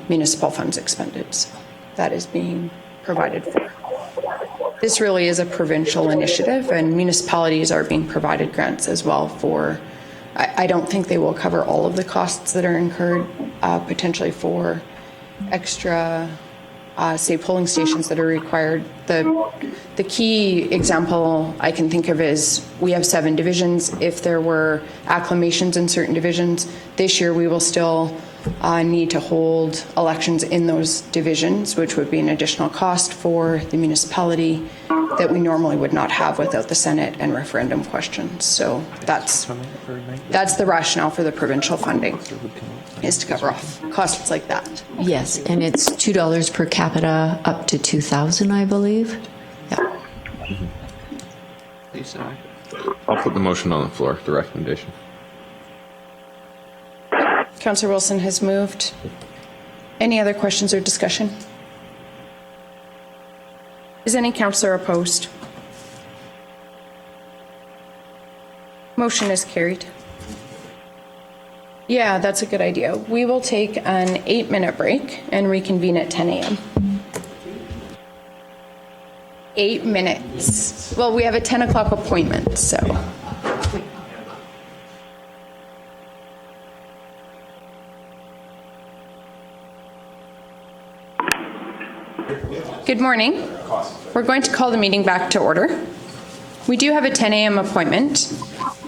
S1: municipal funds expended. So that is being provided for. This really is a provincial initiative, and municipalities are being provided grants as well for, I don't think they will cover all of the costs that are incurred, potentially for extra, say, polling stations that are required. The key example I can think of is we have 7 divisions. If there were acclamations in certain divisions, this year we will still need to hold elections in those divisions, which would be an additional cost for the municipality that we normally would not have without the Senate and referendum questions. So that's the rationale for the provincial funding, is to cover off costs like that.
S11: Yes, and it's $2 per capita up to 2,000, I believe. Yeah.
S3: I'll put the motion on the floor, the recommendation.
S1: Councillor Wilson has moved. Any other questions or discussion? Is any councillor opposed? Motion is carried. Yeah, that's a good idea. We will take an 8-minute break and reconvene at 10 a.m. 8 minutes. Well, we have a 10 o'clock appointment, so. Good morning. We're going to call the meeting back to order. We do have a 10 a.m. appointment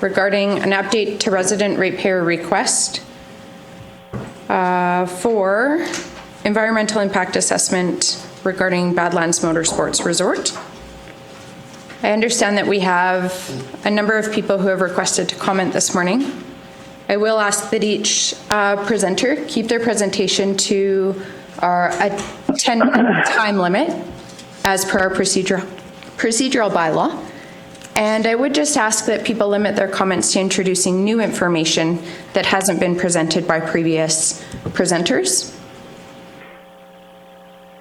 S1: regarding an update to resident ratepayer request for environmental impact assessment regarding Badlands Motorsports Resort. I understand that we have a number of people who have requested to comment this morning. I will ask that each presenter keep their presentation to a 10-minute time limit as per our procedural bylaw. And I would just ask that people limit their comments to introducing new information that hasn't been presented by previous presenters.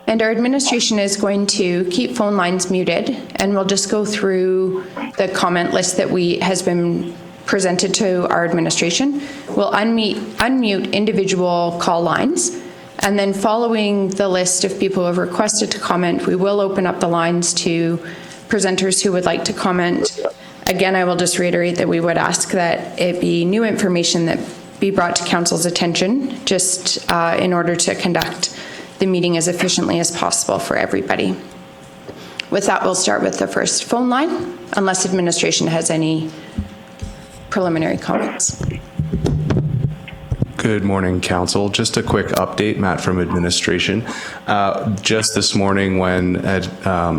S1: And our administration is going to keep phone lines muted, and we'll just go through the comment list that has been presented to our administration. We'll unmute individual call lines, and then following the list of people who have requested to comment, we will open up the lines to presenters who would like to comment. Again, I will just reiterate that we would ask that it be new information that be brought to council's attention, just in order to conduct the meeting as efficiently as possible for everybody. With that, we'll start with the first phone line, unless administration has any preliminary comments.
S8: Good morning, Council. Just a quick update, Matt from administration. Just this morning when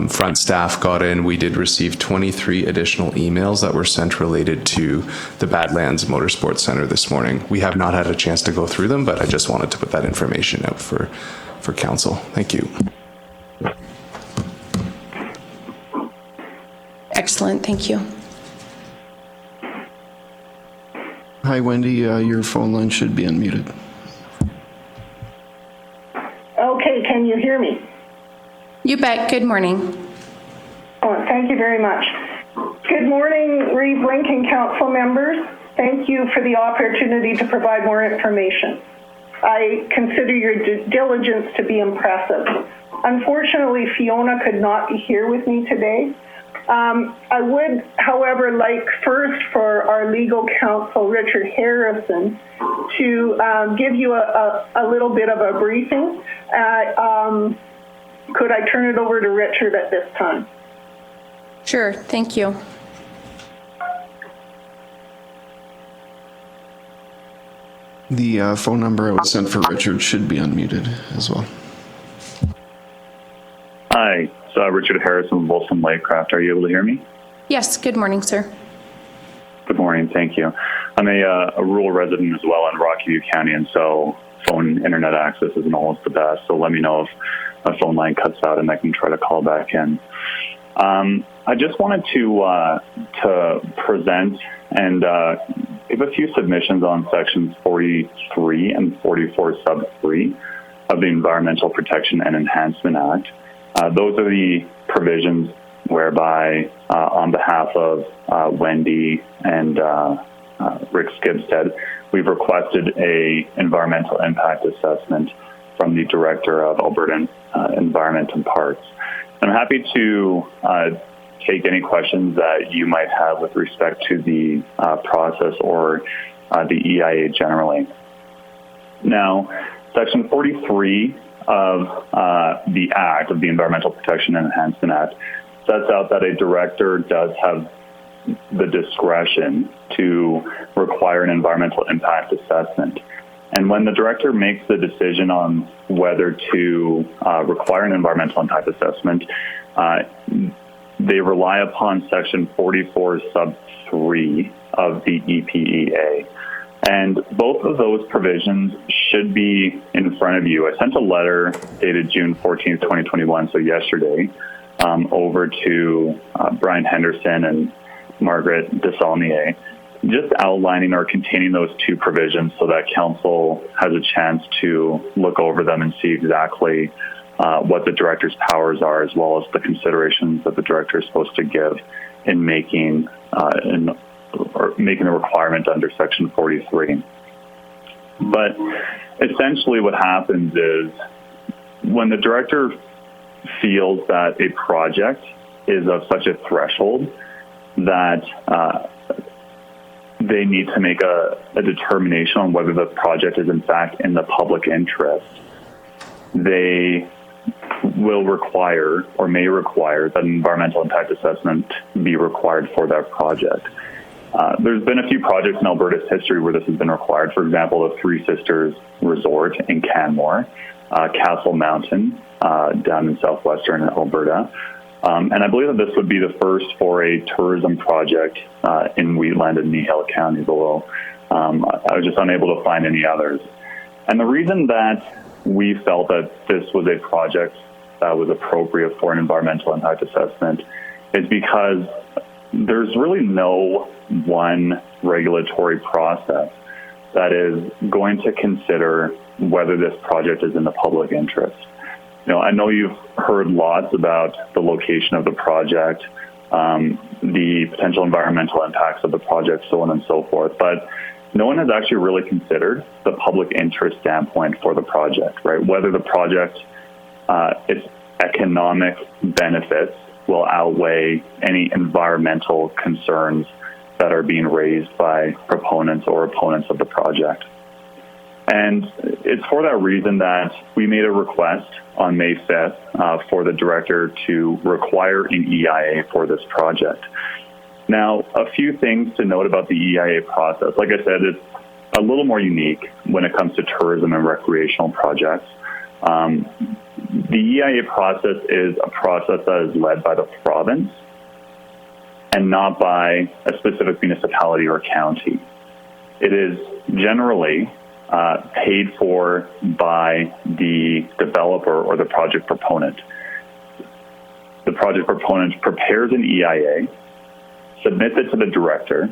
S8: front staff got in, we did receive 23 additional emails that were sent related to the Badlands Motorsports Center this morning. We have not had a chance to go through them, but I just wanted to put that information out for Council. Thank you.
S1: Excellent, thank you.
S12: Hi, Wendy. Your phone line should be unmuted.
S13: Okay, can you hear me?
S1: You bet. Good morning.
S13: Oh, thank you very much. Good morning, Reeve Lincoln Council members. Thank you for the opportunity to provide more information. I consider your due diligence to be impressive. Unfortunately, Fiona could not be here with me today. I would, however, like first for our legal counsel, Richard Harrison, to give you a little bit of a briefing. Could I turn it over to Richard at this time?
S1: Sure, thank you.
S12: The phone number I was sent for Richard should be unmuted as well.
S5: Hi. Richard Harrison, Wolfson Lakecraft. Are you able to hear me?
S1: Yes, good morning, sir.
S5: Good morning, thank you. I'm a rural resident as well in Rocky View County, and so phone internet access isn't always the best. So let me know if my phone line cuts out and I can try to call back in. I just wanted to present and give a few submissions on sections 43 and 44 sub 3 of the Environmental Protection and Enhancement Act. Those are the provisions whereby, on behalf of Wendy and Rick Skibstead, we've requested a environmental impact assessment from the Director of Alberta Environment and Parks. I'm happy to take any questions that you might have with respect to the process or the EIA generally. Now, Section 43 of the Act, of the Environmental Protection and Enhancement Act, sets out that a director does have the discretion to require an environmental impact assessment. And when the director makes the decision on whether to require an environmental impact assessment, they rely upon Section 44 sub 3 of the EPEA. And both of those provisions should be in front of you. I sent a letter dated June 14th, 2021, so yesterday, over to Brian Henderson and Margaret Desaulnier, just outlining or containing those two provisions so that council has a chance to look over them and see exactly what the director's powers are, as well as the considerations that the director is supposed to give in making making a requirement under Section 43. But essentially what happens is when the director feels that a project is of such a threshold that they need to make a determination on whether the project is in fact in the public interest, they will require or may require that an environmental impact assessment be required for that project. There's been a few projects in Alberta's history where this has been required. For example, the Three Sisters Resort in Canmore, Castle Mountain down in southwestern Alberta. And I believe that this would be the first for a tourism project in Wheatland and Nehill County below. I was just unable to find any others. And the reason that we felt that this was a project that was appropriate for an environmental impact assessment is because there's really no one regulatory process that is going to consider whether this project is in the public interest. You know, I know you've heard lots about the location of the project, the potential environmental impacts of the project, so on and so forth, but no one has actually really considered the public interest standpoint for the project, right? Whether the project, its economic benefits will outweigh any environmental concerns that are being raised by proponents or opponents of the project. And it's for that reason that we made a request on May 5th for the director to require an EIA for this project. Now, a few things to note about the EIA process. Like I said, it's a little more unique when it comes to tourism and recreational projects. The EIA process is a process that is led by the province and not by a specific municipality or county. It is generally paid for by the developer or the project proponent. The project proponent prepares an EIA, submits it to the director,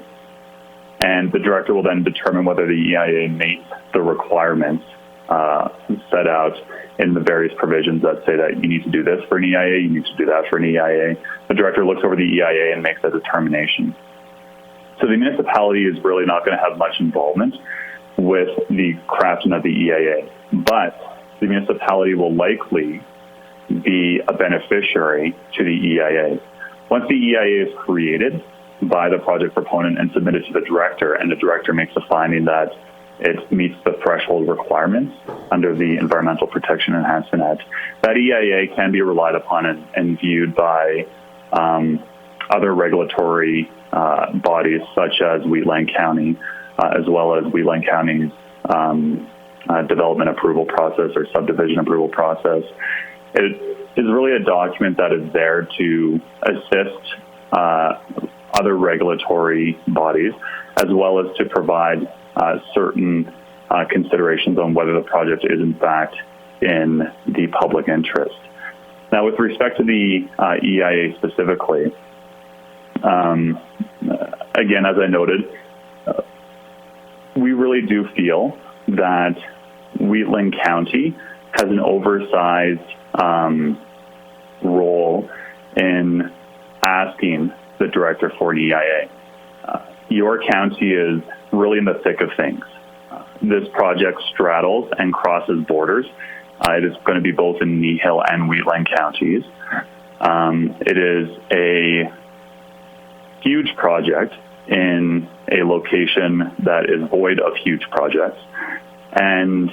S5: and the director will then determine whether the EIA meets the requirements set out in the various provisions that say that you need to do this for an EIA, you need to do that for an EIA. The director looks over the EIA and makes a determination. So the municipality is really not going to have much involvement with the crafting of the EIA, but the municipality will likely be a beneficiary to the EIA. Once the EIA is created by the project proponent and submitted to the director, and the director makes a finding that it meets the threshold requirements under the Environmental Protection Enhancement Act, that EIA can be relied upon and viewed by other regulatory bodies such as Wheatland County, as well as Wheatland County's development approval process or subdivision approval process. is really a document that is there to assist other regulatory bodies, as well as to provide certain considerations on whether the project is in fact in the public interest. Now, with respect to the EIA specifically, again, as I noted, we really do feel that Wheatland County has an oversized role in asking the director for an EIA. Your county is really in the thick of things. This project straddles and crosses borders. It is going to be both in Kneehill and Wheatland counties. It is a huge project in a location that is void of huge projects. And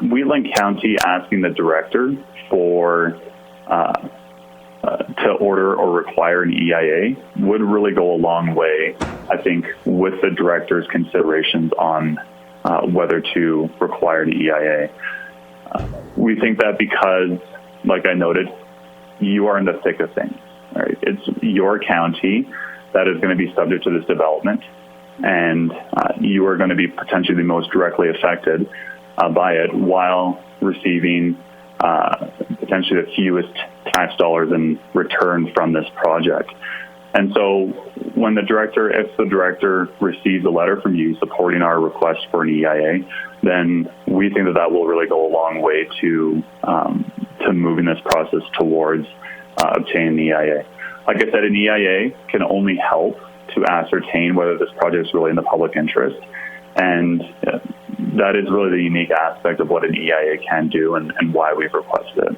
S5: Wheatland County asking the director for to order or require an EIA would really go a long way, I think, with the director's considerations on whether to require an EIA. We think that because, like I noted, you are in the thick of things. Right? It's your county that is going to be subject to this development, and you are going to be potentially the most directly affected by it, while receiving potentially the fewest tax dollars in return from this project. And so when the director, if the director receives a letter from you supporting our request for an EIA, then we think that that will really go a long way to moving this process towards obtaining the EIA. Like I said, an EIA can only help to ascertain whether this project is really in the public interest. And that is really the unique aspect of what an EIA can do and why we've requested it.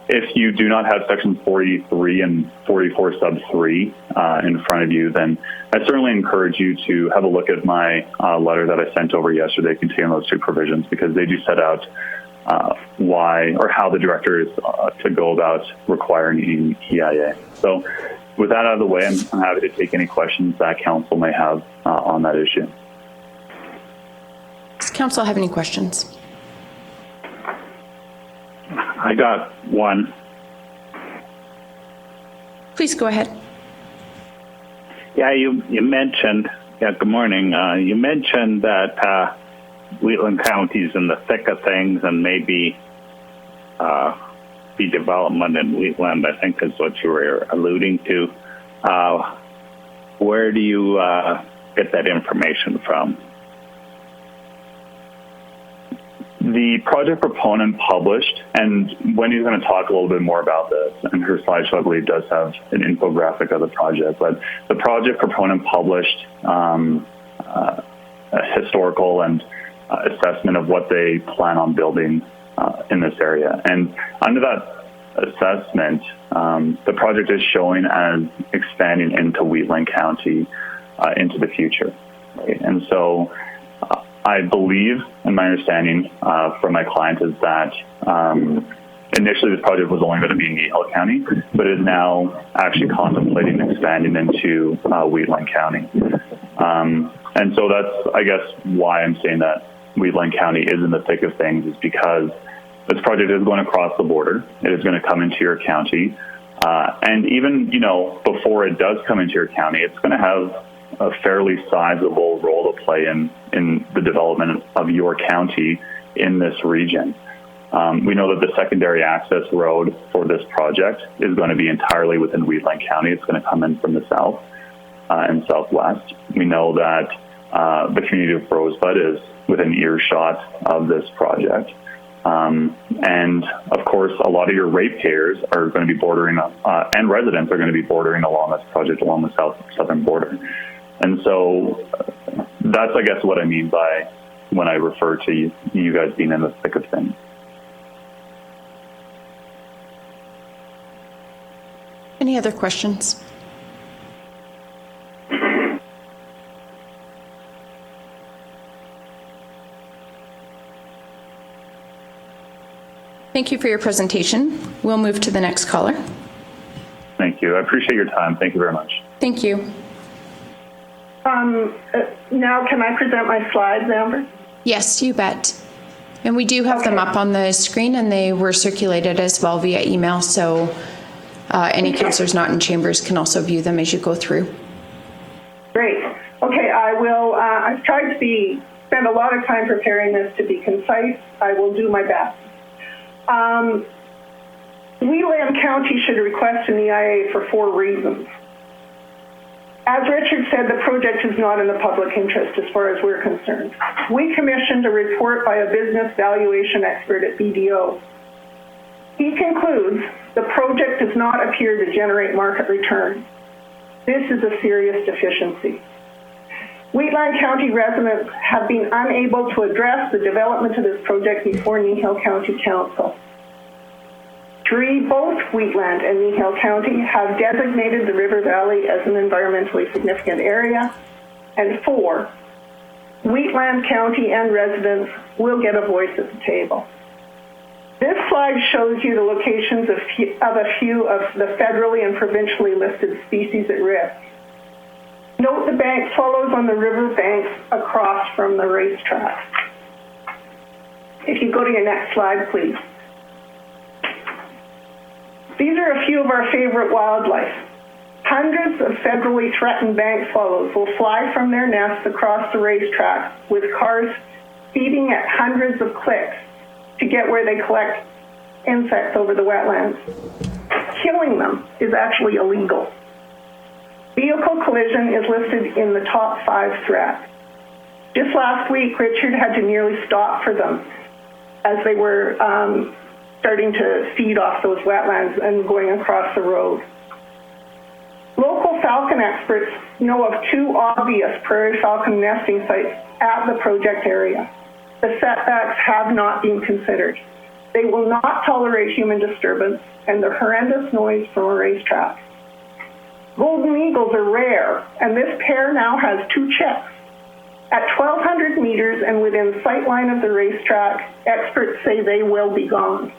S5: If you do not have section 43 and 44 sub 3 in front of you, then I certainly encourage you to have a look at my letter that I sent over yesterday containing those two provisions, because they do set out why or how the director is to go about requiring an EIA. So with that out of the way, I'm happy to take any questions that council may have on that issue.
S1: Does council have any questions?
S5: I got one.
S1: Please go ahead.
S14: Yeah, you mentioned, good morning. You mentioned that Wheatland County is in the thick of things and maybe be development in Wheatland, I think is what you were alluding to. Where do you get that information from?
S5: The project proponent published, and Wendy's going to talk a little bit more about this, and her slideshow, I believe, does have an infographic of the project, but the project proponent published a historical and assessment of what they plan on building in this area. And under that assessment, the project is showing as expanding into Wheatland County into the future. Right? And so I believe, and my understanding from my client is that initially this project was only going to be in Kneehill County, but is now actually contemplating expanding into Wheatland County. And so that's, I guess, why I'm saying that Wheatland County is in the thick of things, is because this project is going to cross the border. It is going to come into your county. And even, before it does come into your county, it's going to have a fairly sizable role to play in the development of your county in this region. We know that the secondary access road for this project is going to be entirely within Wheatland County. It's going to come in from the south and southwest. We know that the community of Rosebud is within earshot of this project. And of course, a lot of your ratepayers are going to be bordering, and residents are going to be bordering along this project along the southern border. And so that's, I guess, what I mean by when I refer to you guys being in the thick of things.
S1: Any other questions? Thank you for your presentation. We'll move to the next caller.
S5: Thank you. I appreciate your time. Thank you very much.
S1: Thank you.
S13: Now can I present my slides, Amber?
S1: Yes, you bet. And we do have them up on the screen, and they were circulated as well via email, so any councillors not in chambers can also view them as you go through.
S13: Great. Okay, I will, I've tried to spend a lot of time preparing this to be concise. I will do my best. Wheatland County should request an EIA for 4 reasons. As Richard said, the project is not in the public interest as far as we're concerned. We commissioned a report by a business valuation expert at BDO. He concludes the project does not appear to generate market return. This is a serious deficiency. Wheatland County residents have been unable to address the development of this project before Kneehill County Council. 3, both Wheatland and Kneehill County have designated the River Valley as an environmentally significant area. And 4, Wheatland County and residents will get a voice at the table. This slide shows you the locations of a few of the federally and provincially listed species at risk. Note the bank swallows on the river banks across from the racetrack. If you go to your next slide, please. These are a few of our favorite wildlife. Hundreds of federally threatened bank swallows will fly from their nests across the racetrack with cars feeding at hundreds of clicks to get where they collect insects over the wetlands. Killing them is actually illegal. Vehicle collision is listed in the top 5 threats. Just last week, Richard had to nearly stop for them as they were starting to feed off those wetlands and going across the road. Local falcon experts know of 2 obvious prairie falcon nesting sites at the project area. The setbacks have not been considered. They will not tolerate human disturbance and the horrendous noise from a racetrack. Golden eagles are rare, and this pair now has 2 chicks. At 1,200 meters and within sightline of the racetrack, experts say they will be gone.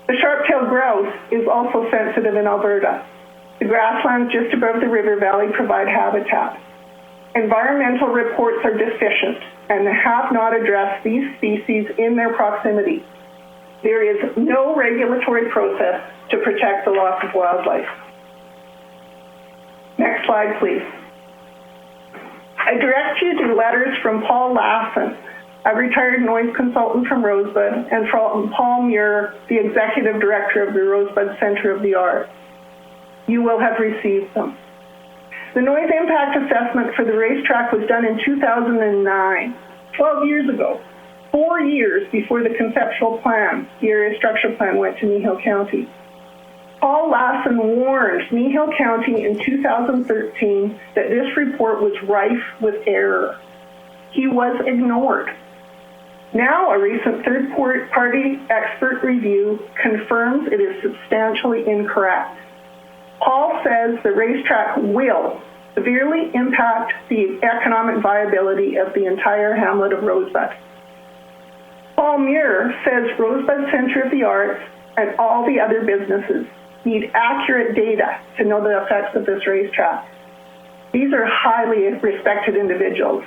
S13: The sharp-tailed grouse is also sensitive in Alberta. The grasslands just above the river valley provide habitat. Environmental reports are deficient and have not addressed these species in their proximity. There is no regulatory process to protect the loss of wildlife. Next slide, please. I direct you to letters from Paul Lassen, a retired noise consultant from Rosebud, and from Paul Muir, the executive director of the Rosebud Center of the Arts. You will have received them. The noise impact assessment for the racetrack was done in 2009, 12 years ago, 4 years before the conceptual plan, the area structure plan, went to Kneehill County. Paul Lassen warned Kneehill County in 2013 that this report was rife with error. He was ignored. Now, a recent third-party expert review confirms it is substantially incorrect. Paul says the racetrack will severely impact the economic viability of the entire hamlet of Rosebud. Paul Muir says Rosebud Center of the Arts and all the other businesses need accurate data to know the effects of this racetrack. These are highly respected individuals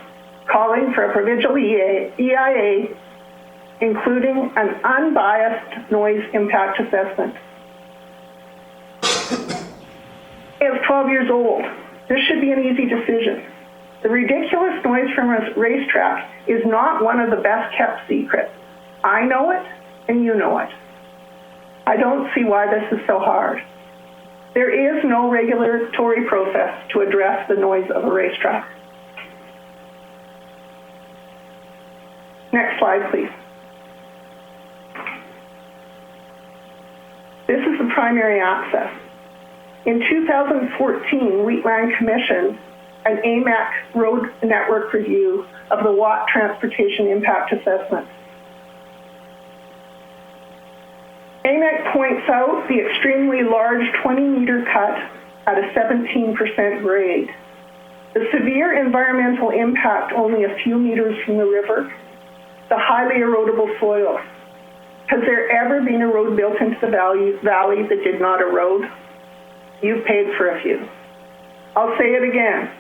S13: calling for a provincial EIA, including an unbiased noise impact assessment. It's 12 years old. This should be an easy decision. The ridiculous noise from a racetrack is not one of the best kept secrets. I know it, and you know it. I don't see why this is so hard. There is no regulatory process to address the noise of a racetrack. Next slide, please. This is the primary access. In 2014, Wheatland commissioned an AMAC road network review of the Watt Transportation Impact Assessment. AMAC points out the extremely large 20-meter cut at a 17% grade. The severe environmental impact only a few meters from the river, the highly erodible soils. Has there ever been a road built into the valley that did not erode? You've paid for a few. I'll say it again.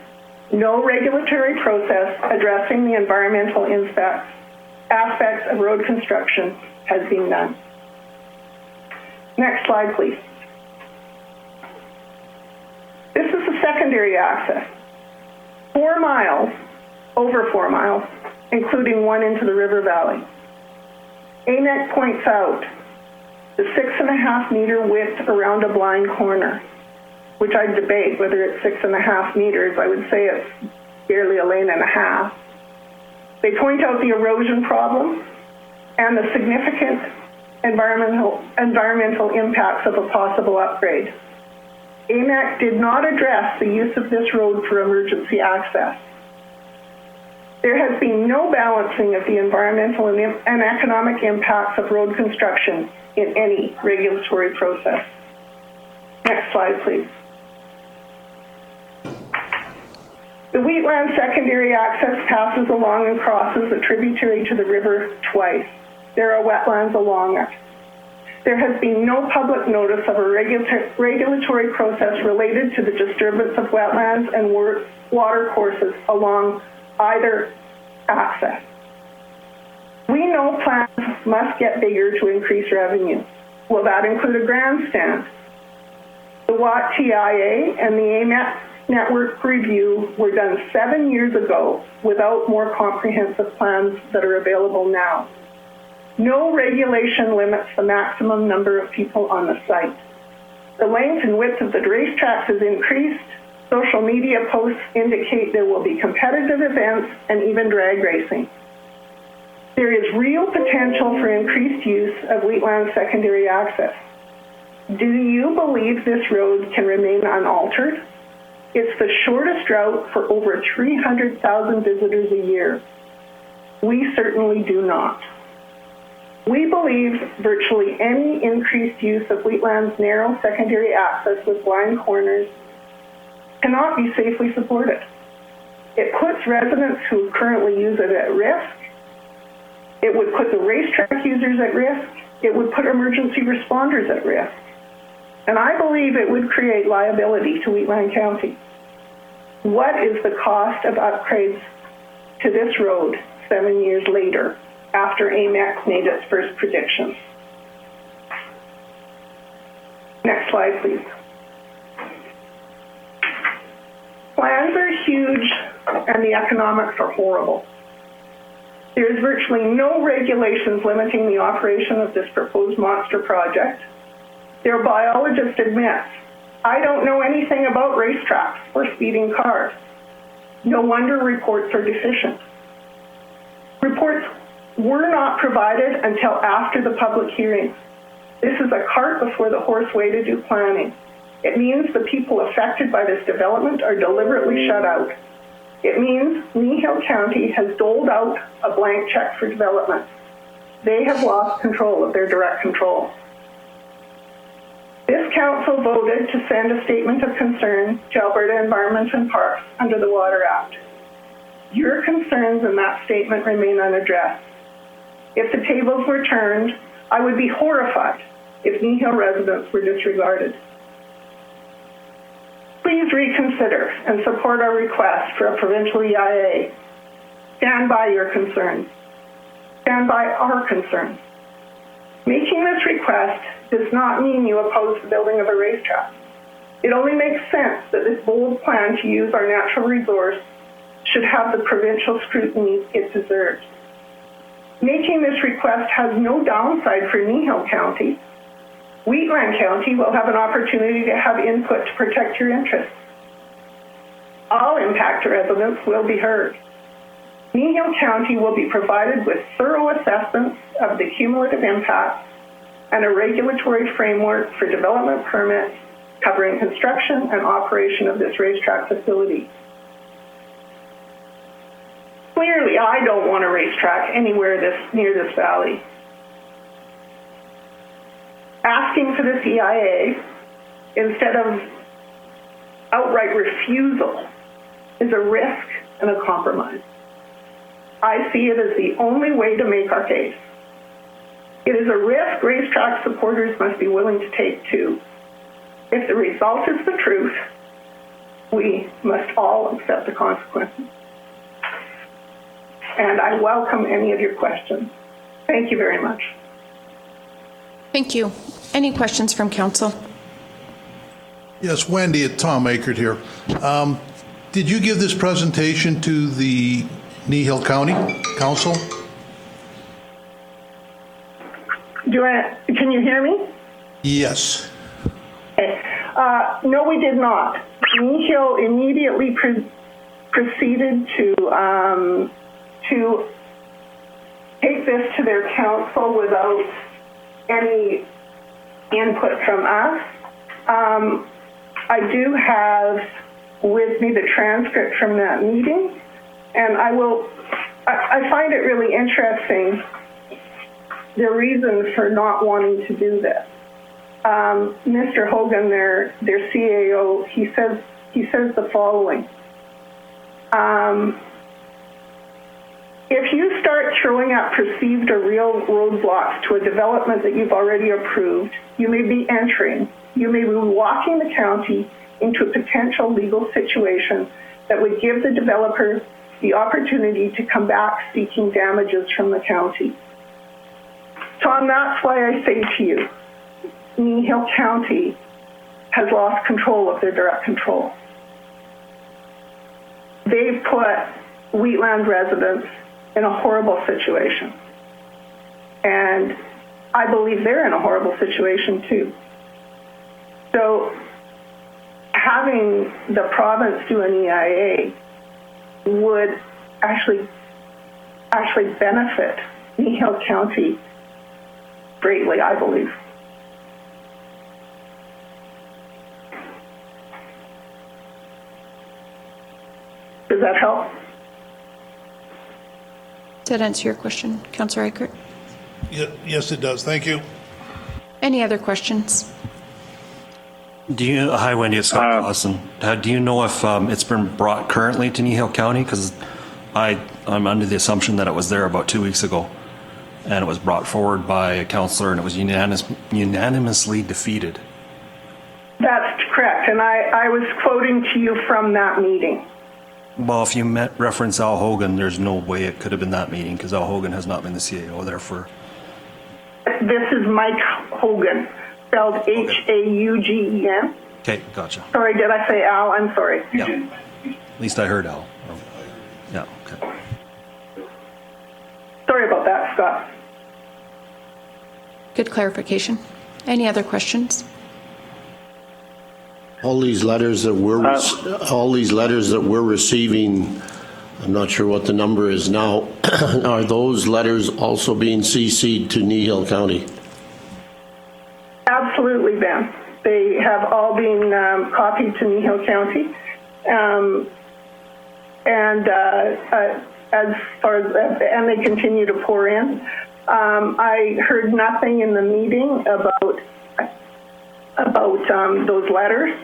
S13: No regulatory process addressing the environmental impacts aspects of road construction has been done. Next slide, please. This is the secondary access. 4 miles, over 4 miles, including one into the river valley. AMEC points out the 6.5 meter width around a blind corner, which I debate whether it's 6.5 meters. I would say it's barely a lane and a half. They point out the erosion problem and the significant environmental impacts of a possible upgrade. AMEC did not address the use of this road for emergency access. There has been no balancing of the environmental and economic impacts of road construction in any regulatory process. Next slide, please. The Wheatland secondary access passes along and crosses a tributary to the river twice. There are wetlands along it. There has been no public notice of a regulatory process related to the disturbance of wetlands and water courses along either access. We know plans must get bigger to increase revenue. Will that include a grandstand? The WAT-TIA and the AMEC network review were done 7 years ago without more comprehensive plans that are available now. No regulation limits the maximum number of people on the site. The length and width of the racetracks has increased. Social media posts indicate there will be competitive events and even drag racing. There is real potential for increased use of Wheatland secondary access. Do you believe this road can remain unaltered? It's the shortest route for over 300,000 visitors a year. We certainly do not. We believe virtually any increased use of Wheatland's narrow secondary access with blind corners cannot be safely supported. It puts residents who currently use it at risk. It would put the racetrack users at risk. It would put emergency responders at risk. And I believe it would create liability to Wheatland County. What is the cost of upgrades to this road 7 years later, after AMEC made its first predictions? Next slide, please. Plans are huge and the economics are horrible. There is virtually no regulations limiting the operation of this proposed monster project. Their biologist admits, I don't know anything about racetracks or speeding cars. No wonder reports are deficient. Reports were not provided until after the public hearing. This is a cart before the horse way to do planning. It means the people affected by this development are deliberately shut out. It means Kneehill County has doled out a blank check for development. They have lost control of their direct control. This council voted to send a statement of concern to Alberta Environment and Parks under the Water Act. Your concerns in that statement remain unaddressed. If the tables were turned, I would be horrified if Kneehill residents were disregarded. Please reconsider and support our request for a provincial EIA. Stand by your concerns. Stand by our concerns. Making this request does not mean you oppose the building of a racetrack. It only makes sense that this bold plan to use our natural resource should have the provincial scrutiny it deserves. Making this request has no downside for Kneehill County. Wheatland County will have an opportunity to have input to protect your interests. All impacted residents will be heard. Kneehill County will be provided with thorough assessments of the cumulative impacts and a regulatory framework for development permits covering construction and operation of this racetrack facility. Clearly, I don't want a racetrack anywhere near this valley. Asking for this EIA instead of outright refusal is a risk and a compromise. I see it as the only way to make our case. It is a risk racetrack supporters must be willing to take too. If the result is the truth, we must all accept the consequences. and I welcome any of your questions. Thank you very much.
S1: Thank you. Any questions from council?
S6: Yes, Wendy, it's Tom Akert here. Did you give this presentation to the Kneehill County Council?
S13: Can you hear me?
S6: Yes.
S13: Okay. No, we did not. Kneehill immediately proceeded to take this to their council without any input from us. I do have with me the transcript from that meeting, and I find it really interesting, the reason for not wanting to do this. Mr. Hogan, their CAO, he says the following. If you start throwing up perceived or real roadblocks to a development that you've already approved, you may be walking the county into a potential legal situation that would give the developer the opportunity to come back seeking damages from the county. Tom, that's why I say to you, Kneehill County has lost control of their direct control. They've put Wheatland residents in a horrible situation. And I believe they're in a horrible situation too. So having the province do an EIA would actually benefit Kneehill County greatly, I believe. Does that help?
S1: Does that answer your question, Councillor Eichert?
S6: Yes, it does. Thank you.
S1: Any other questions?
S2: Hi, Wendy, it's Scott Dawson. Do you know if it's been brought currently to Kneehill County? Because I'm under the assumption that it was there about 2 weeks ago, and it was brought forward by a councillor, and it was unanimously defeated.
S13: That's correct, and I was quoting to you from that meeting.
S2: Well, if you reference Al Hogan, there's no way it could have been that meeting, because Al Hogan has not been the CAO there for...
S13: This is Mike Hogan, spelled Haugen.
S2: Okay, gotcha.
S13: Sorry, did I say Al? I'm sorry.
S2: Yeah. At least I heard Al. Yeah, okay.
S13: Sorry about that, Scott.
S1: Good clarification. Any other questions?
S4: All these letters that we're receiving, I'm not sure what the number is now, are those letters also being CC'd to Kneehill County?
S13: Absolutely, Ben. They have all been copied to Kneehill County. And they continue to pour in. I heard nothing in the meeting about those letters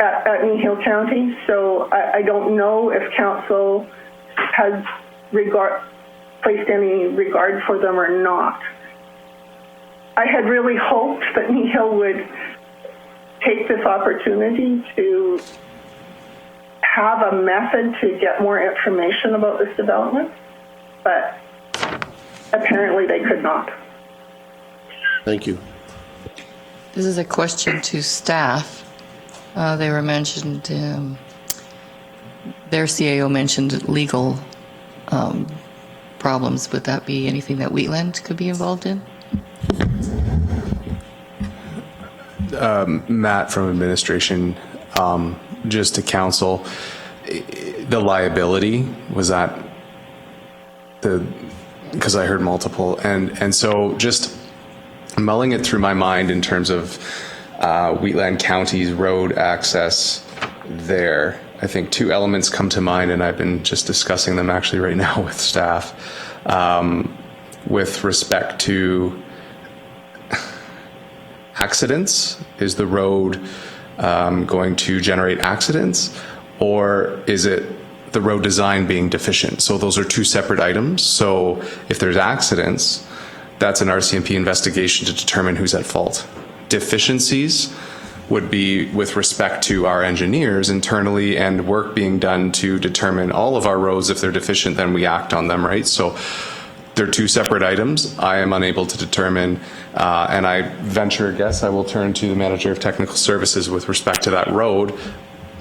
S13: at Kneehill County, so I don't know if council has placed any regard for them or not. I had really hoped that Kneehill would take this opportunity to have a method to get more information about this development, but apparently they could not.
S4: Thank you.
S9: This is a question to staff. They were mentioned, their CAO mentioned legal problems. Would that be anything that Wheatland could be involved in?
S8: Matt from administration, just to council, the liability, was that because I heard multiple, and so just mulling it through my mind in terms of Wheatland County's road access there, I think two elements come to mind, and I've been just discussing them actually right now with staff. With respect to accidents, is the road going to generate accidents, or is it the road design being deficient? So those are two separate items. So if there's accidents, that's an RCMP investigation to determine who's at fault. Deficiencies, would be with respect to our engineers internally and work being done to determine all of our roads. If they're deficient, then we act on them, right? So they're two separate items. I am unable to determine, and I venture a guess, I will turn to the manager of technical services with respect to that road.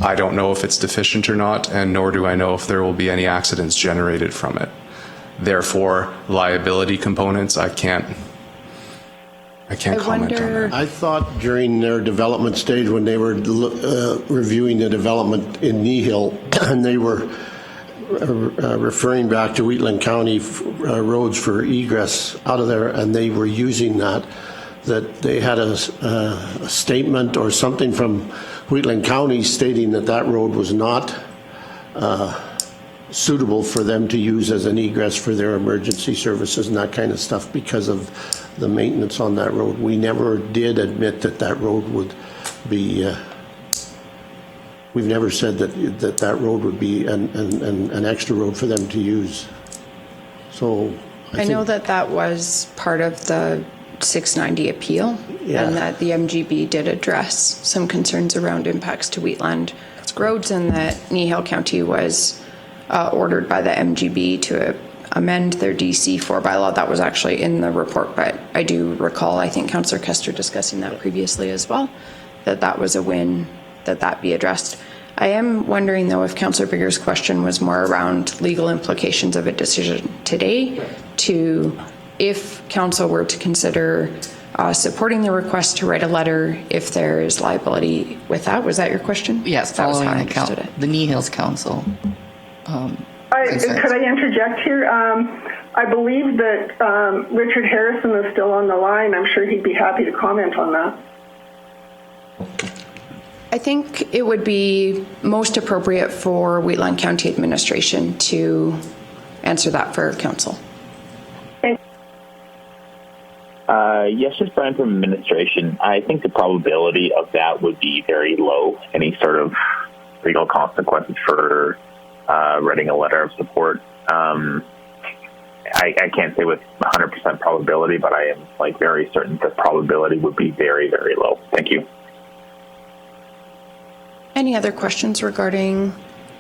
S8: I don't know if it's deficient or not, and nor do I know if there will be any accidents generated from it. Therefore, liability components, I can't comment on that.
S4: I thought during their development stage, when they were reviewing the development in Nihil, and they were referring back to Wheatland County roads for egress out of there, and they were using that they had a statement or something from Wheatland County stating that road was not suitable for them to use as an egress for their emergency services and that kind of stuff because of the maintenance on that road. We never did admit that road would be, we've never said that road would be an extra road for them to use. So
S1: I know that was part of the 690 appeal, and that the MGB did address some concerns around impacts to Wheatland roads, and that Nihil County was ordered by the MGB to amend their DC4 bylaw. That was actually in the report, but I do recall, I think Councillor Kester discussing that previously as well, that was a win, that be addressed. I am wondering though if Councillor Bigger's question was more around legal implications of a decision today, to if council were to consider supporting the request to write a letter if there is liability with that. Was that your question?
S9: Yes,
S1: that was how I
S9: following
S1: understood it.
S9: the Nihil's council.
S13: Could I interject here? I believe that Richard Harrison is still on the line. I'm sure he'd be happy to comment on that.
S1: I think it would be most appropriate for Wheatland County administration to answer that for council.
S10: Yes, just Brian from administration. I think the probability of that would be very low. Any sort of legal consequences for writing a letter of support. I can't say with 100% probability, but I am very certain the probability would be very, very low. Thank you.
S1: Any other questions regarding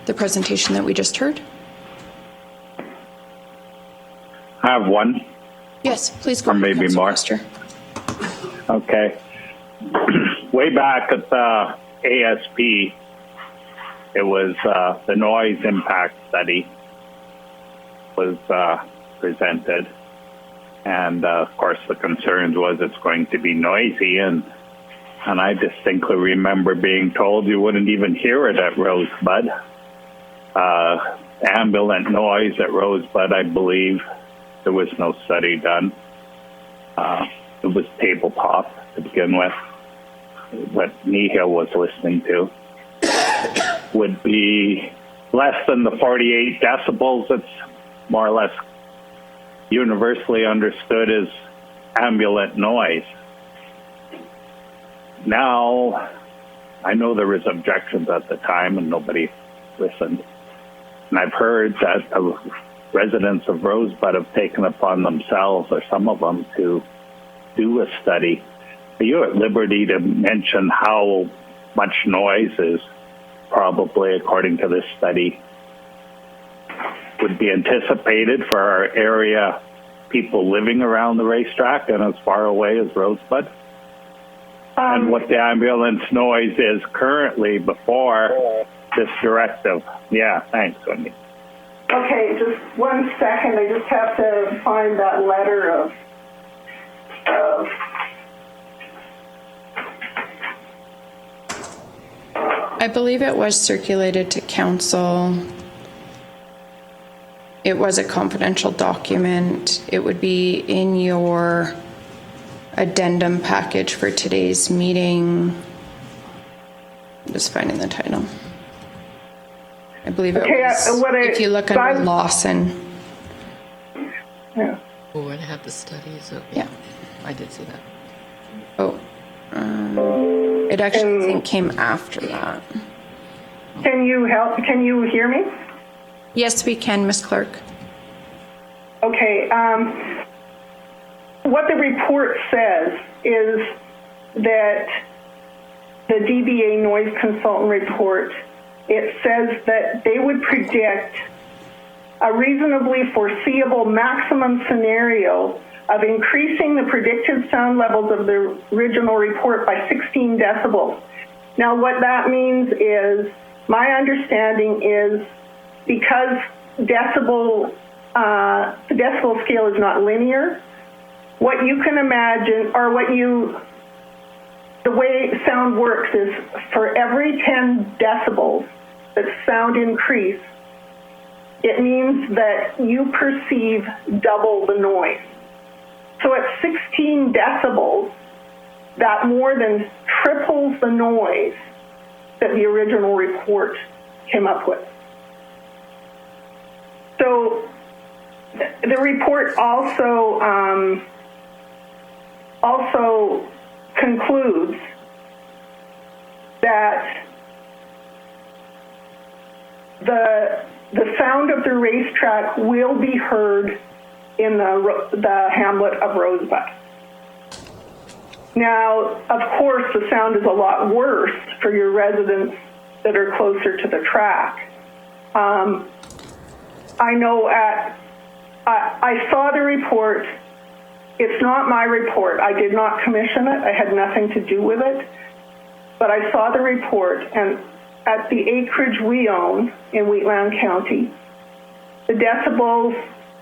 S1: the presentation that we just heard?
S14: I have one.
S1: Yes, please go
S14: or
S1: ahead,
S14: maybe
S1: Councillor
S14: more.
S1: Kester.
S14: Okay. Way back at the ASP, it was the noise impact study was presented. And of course, the concerns was it's going to be noisy. And I distinctly remember being told you wouldn't even hear it at Rosebud. Ambulant noise at Rosebud, I believe, there was no study done. It was tabletop to begin with. What Nihil was listening to would be less than the 48 decibels. It's more or less universally understood as ambulant noise. Now, I know there was objections at the time and nobody listened. And I've heard that the residents of Rosebud have taken upon themselves, or some of them, to do a study. Are you at liberty to mention how much noise is probably, according to this study, would be anticipated for our area people living around the racetrack and as far away as Rosebud? And what the ambulance noise is currently before this directive? Yeah, thanks, Wendy.
S13: Okay, just 1 second. I just have to find that letter of
S1: I believe it was circulated to council. It was a confidential document. It would be in your addendum package for today's meeting. I'm just finding the title. I believe it was, if you look under Lawson.
S13: Yeah.
S9: Oh, and have the studies. Okay.
S1: Yeah.
S9: I did see that.
S1: Oh, it actually I think came after that.
S13: Can you help? Can you hear me?
S1: Yes, we can, Ms. Clerk.
S13: Okay. What the report says is that the DBA noise consultant report, it says that they would predict a reasonably foreseeable maximum scenario of increasing the predicted sound levels of the original report by 16 decibels. Now, what that means is, my understanding is, because the decibel scale is not linear, what you can imagine, or the way sound works is, for every 10 decibels that sound increase, it means that you perceive double the noise. So at 16 decibels, that more than triples the noise that the original report came up with. So the report also concludes that the sound of the racetrack will be heard in the hamlet of Rosebud. Now, of course, the sound is a lot worse for your residents that are closer to the track. I know I saw the report. It's not my report. I did not commission it. I had nothing to do with it. But I saw the report, and at the acreage we own in Wheatland County, the decibels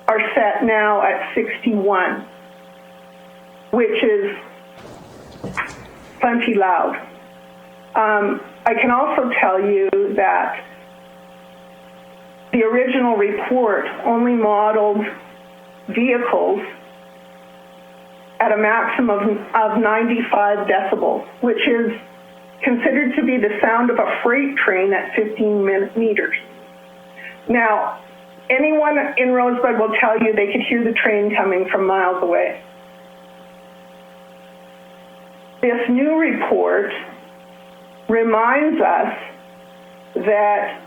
S13: are set now at 61, which is plenty loud. I can also tell you that the original report only modeled vehicles at a maximum of 95 decibels, which is considered to be the sound of a freight train at 15 meters. Now, anyone in Rosebud will tell you they could hear the train coming from miles away. This new report reminds us that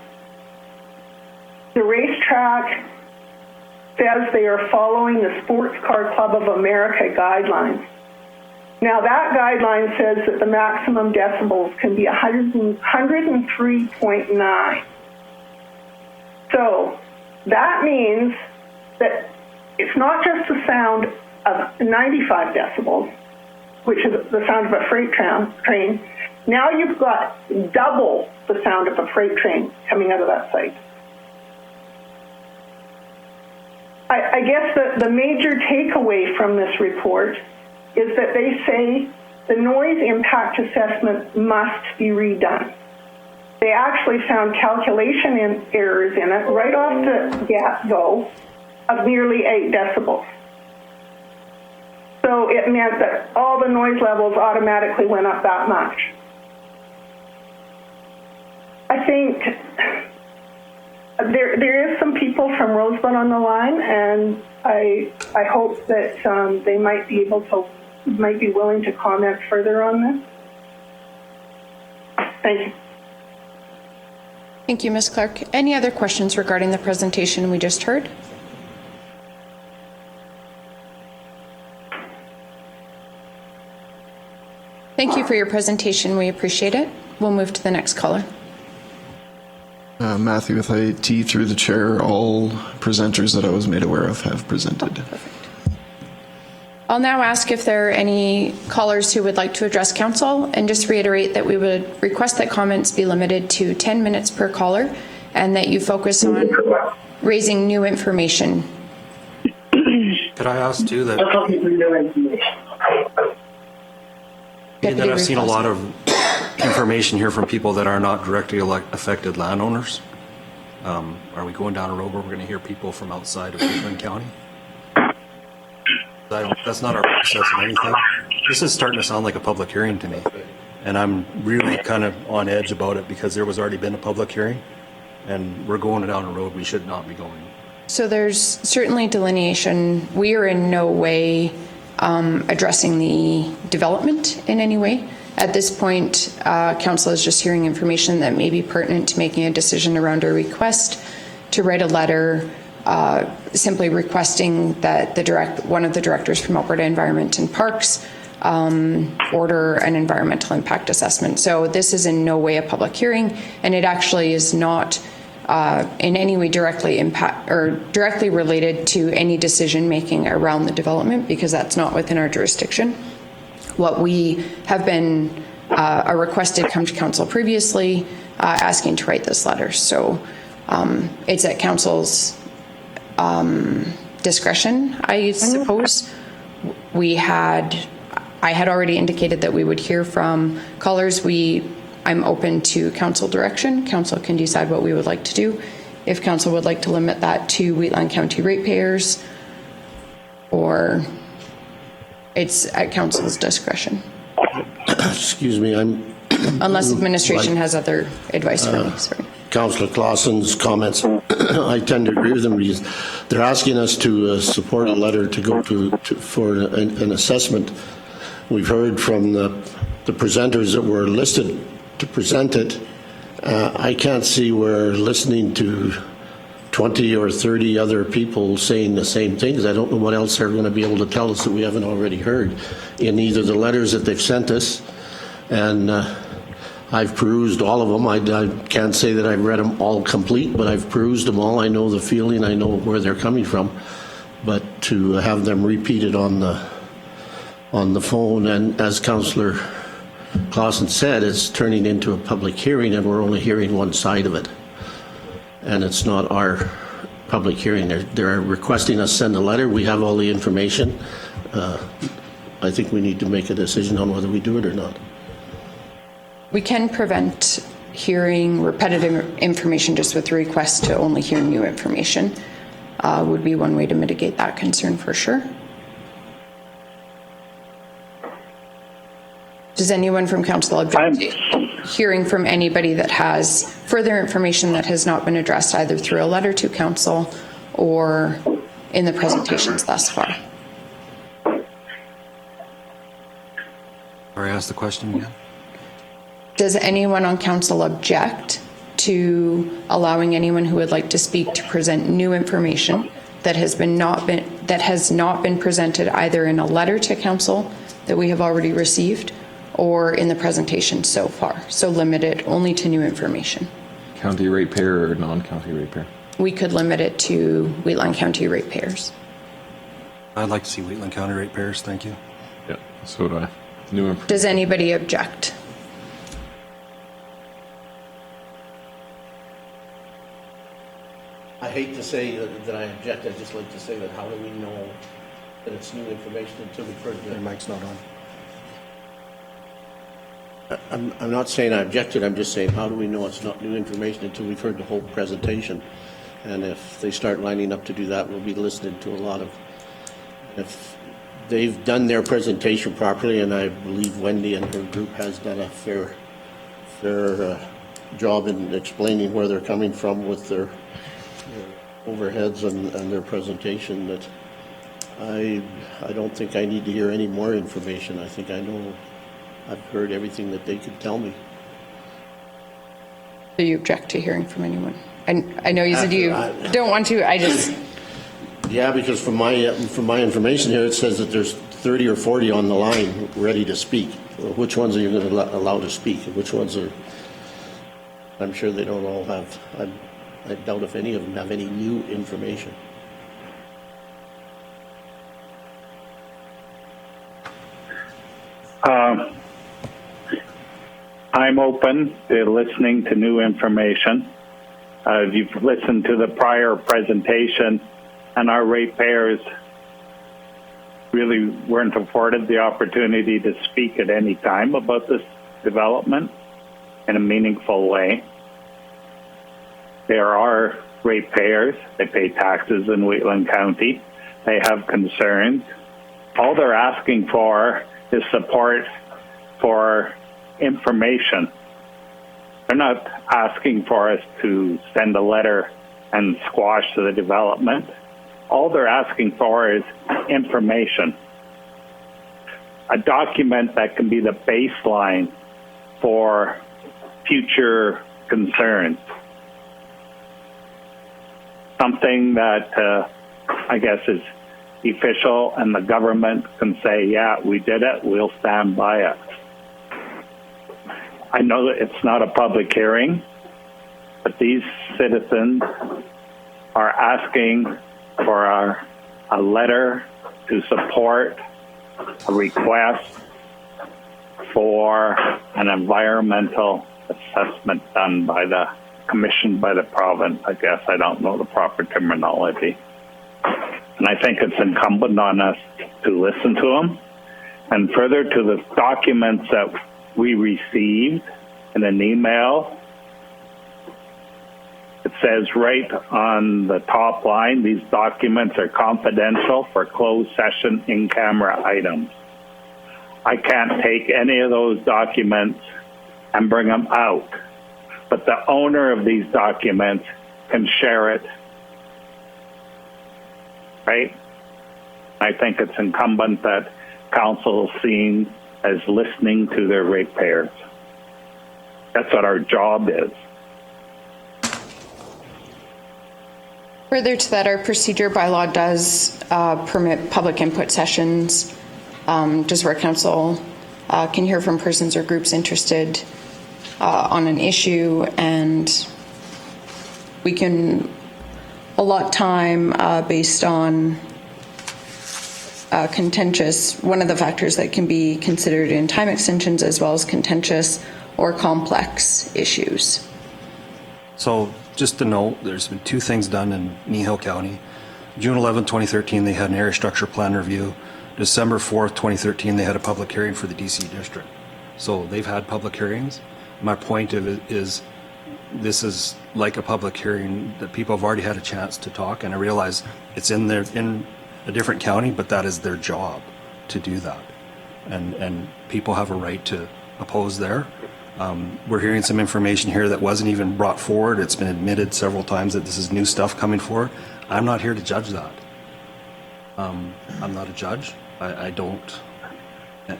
S13: the racetrack says they are following the Sports Car Club of America guidelines. Now, that guideline says that the maximum decibels can be 103.9. So that means that it's not just the sound of 95 decibels, which is the sound of a freight train. Now you've got double the sound of a freight train coming out of that site. I guess the major takeaway from this report is that they say the noise impact assessment must be redone. They actually found calculation errors in it right off the get-go of nearly 8 decibels. So it meant that all the noise levels automatically went up that much. I think there is some people from Rosebud on the line, and I hope that they might be willing to comment further on this. Thank you.
S1: Thank you, Ms. Clark. Any other questions regarding the presentation we just heard? Thank you for your presentation. We appreciate it. We'll move to the next caller.
S12: Matthew with IT, through the chair. All presenters that I was made aware of have presented.
S1: Perfect. I'll now ask if there are any callers who would like to address council, and just reiterate that we would request that comments be limited to 10 minutes per caller and that you focus on raising new information.
S2: Could I ask too that I've seen a lot of information here from people that are not directly affected landowners. Are we going down a road where we're going to hear people from outside of Wheatland County? That's not our process of anything. This is starting to sound like a public hearing to me. And I'm really kind of on edge about it because there was already been a public hearing and we're going down a road we should not be going.
S1: So there's certainly delineation. We are in no way addressing the development in any way. At this point, council is just hearing information that may be pertinent to making a decision around a request to write a letter simply requesting that one of the directors from Alberta Environment and Parks order an environmental impact assessment. So this is in no way a public hearing, and it actually is not in any way directly related to any decision making around the development, because that's not within our jurisdiction. What we have been requested come to council previously, asking to write this letter. So it's at council's discretion, I suppose. I had already indicated that we would hear from callers. I'm open to council direction. Council can decide what we would like to do. If council would like to limit that to Wheatland County ratepayers, or it's at council's discretion.
S4: Excuse me,
S1: Unless administration has other advice for me, sorry.
S4: Councillor Clausen's comments, I tend to agree with them. Because they're asking us to support a letter to go for an assessment. We've heard from the presenters that were listed to present it. I can't see where listening to 20 or 30 other people saying the same things. I don't know what else they're going to be able to tell us that we haven't already heard in either the letters that they've sent us, and I've perused all of them. I can't say that I've read them all complete, but I've perused them all. I know the feeling, I know where they're coming from, but to have them repeated on the phone, and as Councillor Clausen said, it's turning into a public hearing, and we're only hearing one side of it. And it's not our public hearing. They're requesting us send a letter. We have all the information. I think we need to make a decision on whether we do it or not.
S1: We can prevent hearing repetitive information just with the request to only hear new information. Would be one way to mitigate that concern for sure. Does anyone from council object to hearing from anybody that has further information that has not been addressed either through a letter to council or in the presentations thus far?
S2: Sorry, ask the question again.
S1: Does anyone on council object to allowing anyone who would like to speak to present new information that has not been presented either in a letter to council that we have already received or in the presentation so far? So limit it only to new information.
S3: County ratepayer or non-county ratepayer?
S1: We could limit it to Wheatland County ratepayers.
S2: I'd like to see Wheatland County ratepayers, thank you.
S3: Yeah, so do I. New information.
S1: Does anybody object?
S4: I hate to say that I object. I'd just like to say that how do we know that it's new information until we've heard the... Your mic's not on. I'm not saying I objected. I'm just saying how do we know it's not new information until we've heard the whole presentation? And if they start lining up to do that, we'll be listening to a lot of... If they've done their presentation properly, and I believe Wendy and her group has done a fair job in explaining where they're coming from with their overheads and their presentation, that I don't think I need to hear any more information. I think I know I've heard everything that they could tell me.
S1: Do you object to hearing from anyone? I know you said you don't want to. I just...
S4: Yeah, because from my information here, it says that there's 30 or 40 on the line ready to speak. Which ones are you going to allow to speak? Which ones are... I'm sure they don't all have... I doubt if any of them have any new information.
S14: I'm open to listening to new information. If you've listened to the prior presentation, and our ratepayers really weren't afforded the opportunity to speak at any time about this development in a meaningful way. There are ratepayers. They pay taxes in Wheatland County. They have concerns. All they're asking for is support for information. They're not asking for us to send a letter and squash the development. All they're asking for is information. A document that can be the baseline for future concerns. Something that I guess is official and the government can say, yeah, we did it, we'll stand by it. I know that it's not a public hearing, but these citizens are asking for a letter to support a request for an environmental assessment done by the commissioned by the province. I guess I don't know the proper terminology. And I think it's incumbent on us to listen to them. And further to the documents that we received in an email, it says right on the top line, these documents are confidential for closed session in-camera items. I can't take any of those documents and bring them out, but the owner of these documents can share it, right? I think it's incumbent that council is seen as listening to their ratepayers. That's what our job is.
S1: Further to that, our procedure bylaw does permit public input sessions, just where council can hear from persons or groups interested on an issue, and we can allot time based on contentious, one of the factors that can be considered in time extensions, as well as contentious or complex issues.
S2: So just to note, there's been two things done in Kneehill County. June 11, 2013, they had an area structure plan review. December 4th, 2013, they had a public hearing for the DC district. So they've had public hearings. My point of it is this is like a public hearing that people have already had a chance to talk, and I realize it's in a different county, but that is their job to do that. And people have a right to oppose there. We're hearing some information here that wasn't even brought forward. It's been admitted several times that this is new stuff coming forward. I'm not here to judge that. I'm not a judge. I don't.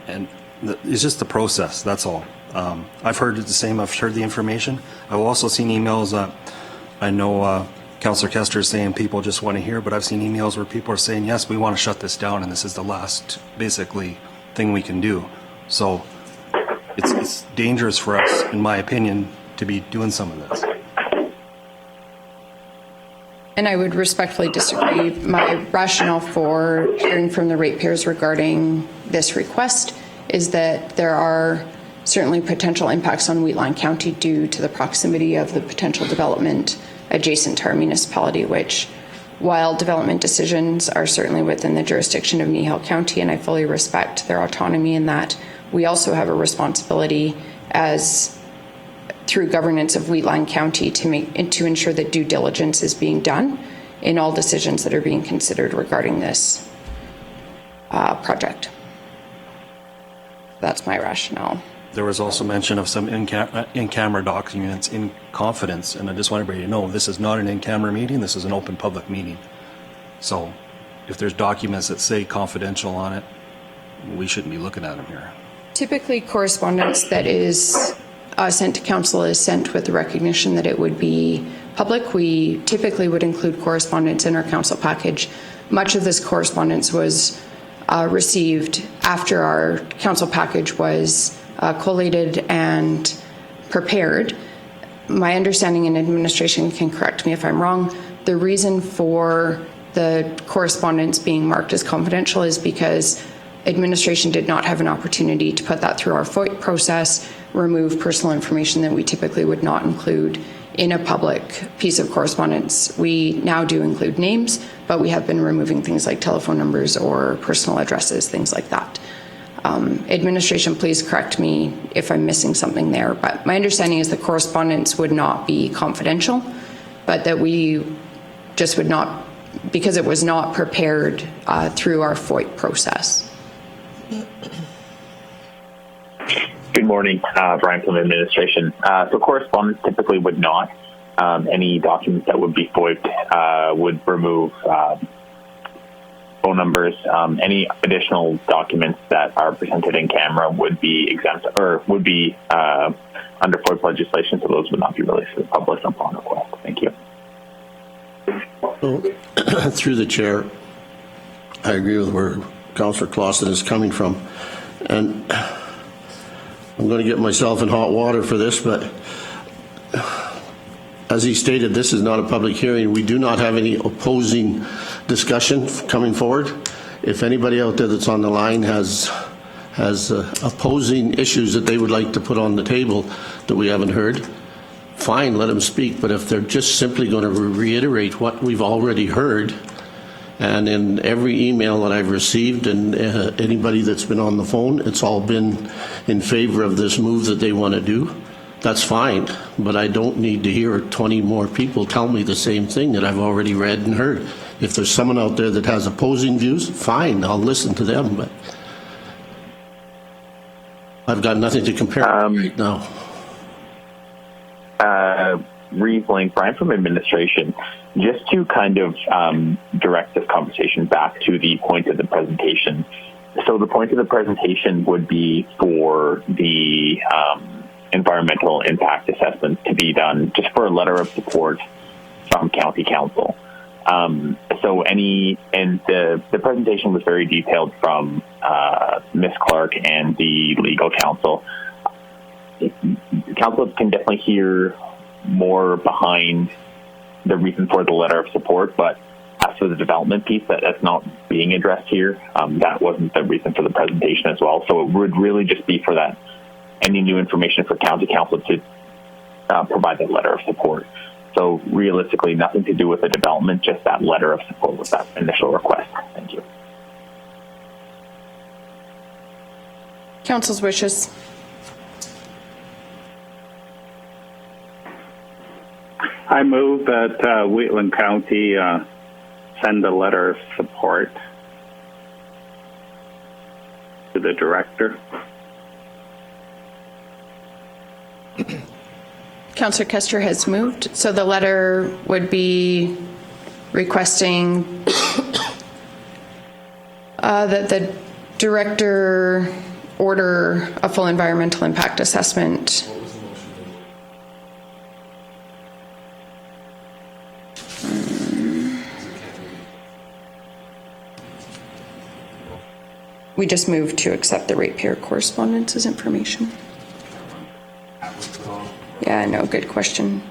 S2: And it's just the process, that's all. I've heard the same. I've heard the information. I've also seen emails that I know Councillor Kester is saying people just want to hear, but I've seen emails where people are saying, yes, we want to shut this down, and this is the last, basically, thing we can do. So it's dangerous for us, in my opinion, to be doing some of this.
S1: And I would respectfully disagree. My rationale for hearing from the ratepayers regarding this request is that there are certainly potential impacts on Wheatland County due to the proximity of the potential development adjacent to our municipality, which, while development decisions are certainly within the jurisdiction of Kneehill County, and I fully respect their autonomy in that, we also have a responsibility as through governance of Wheatland County to ensure that due diligence is being done in all decisions that are being considered regarding this project. That's my rationale.
S2: There was also mention of some in-camera documents in confidence, and I just want everybody to know this is not an in-camera meeting, this is an open public meeting. So if there's documents that say confidential on it, we shouldn't be looking at them here.
S1: Typically, correspondence that is sent to council is sent with the recognition that it would be public. We typically would include correspondence in our council package. Much of this correspondence was received after our council package was collated and prepared. My understanding, and administration can correct me if I'm wrong, the reason for the correspondence being marked as confidential is because administration did not have an opportunity to put that through our FOIP process, remove personal information that we typically would not include in a public piece of correspondence. We now do include names, but we have been removing things like telephone numbers or personal addresses, things like that. Administration, please correct me if I'm missing something there, but my understanding is the correspondence would not be confidential, but that we just would not, because it was not prepared through our FOIP process.
S10: Good morning, Brian from administration. So correspondence typically would not. Any documents that would be FOIP'd would remove phone numbers. Any additional documents that are presented in camera would be exempt or would be under FOIP legislation, so those would not be released to the public upon request. Thank you.
S4: Through the chair, I agree with where Councillor Clausen is coming from. And I'm going to get myself in hot water for this, but as he stated, this is not a public hearing. We do not have any opposing discussion coming forward. If anybody out there that's on the line has opposing issues that they would like to put on the table that we haven't heard, fine, let them speak. But if they're just simply going to reiterate what we've already heard, and in every email that I've received and anybody that's been on the phone, it's all been in favor of this move that they want to do, that's fine. But I don't need to hear 20 more people tell me the same thing that I've already read and heard. If there's someone out there that has opposing views, fine, I'll listen to them. But I've got nothing to compare right now.
S10: Reeve Link, Brian from administration. Just to kind of direct this conversation back to the point of the presentation. So the point of the presentation would be for the environmental impact assessment to be done just for a letter of support from County Council. The presentation was very detailed from Ms. Clark and the legal counsel. Council can definitely hear more behind the reason for the letter of support, but as for the development piece, that's not being addressed here. That wasn't the reason for the presentation as well. So it would really just be for that, any new information for County Council to provide that letter of support. So realistically, nothing to do with the development, just that letter of support with that initial request. Thank you.
S1: Council's wishes.
S14: I move that Wheatland County send a letter of support to the director.
S1: Councillor Kester has moved. So the letter would be requesting that the director order a full environmental impact assessment. We just moved to accept the ratepayer correspondence as information. Yeah, no, good question.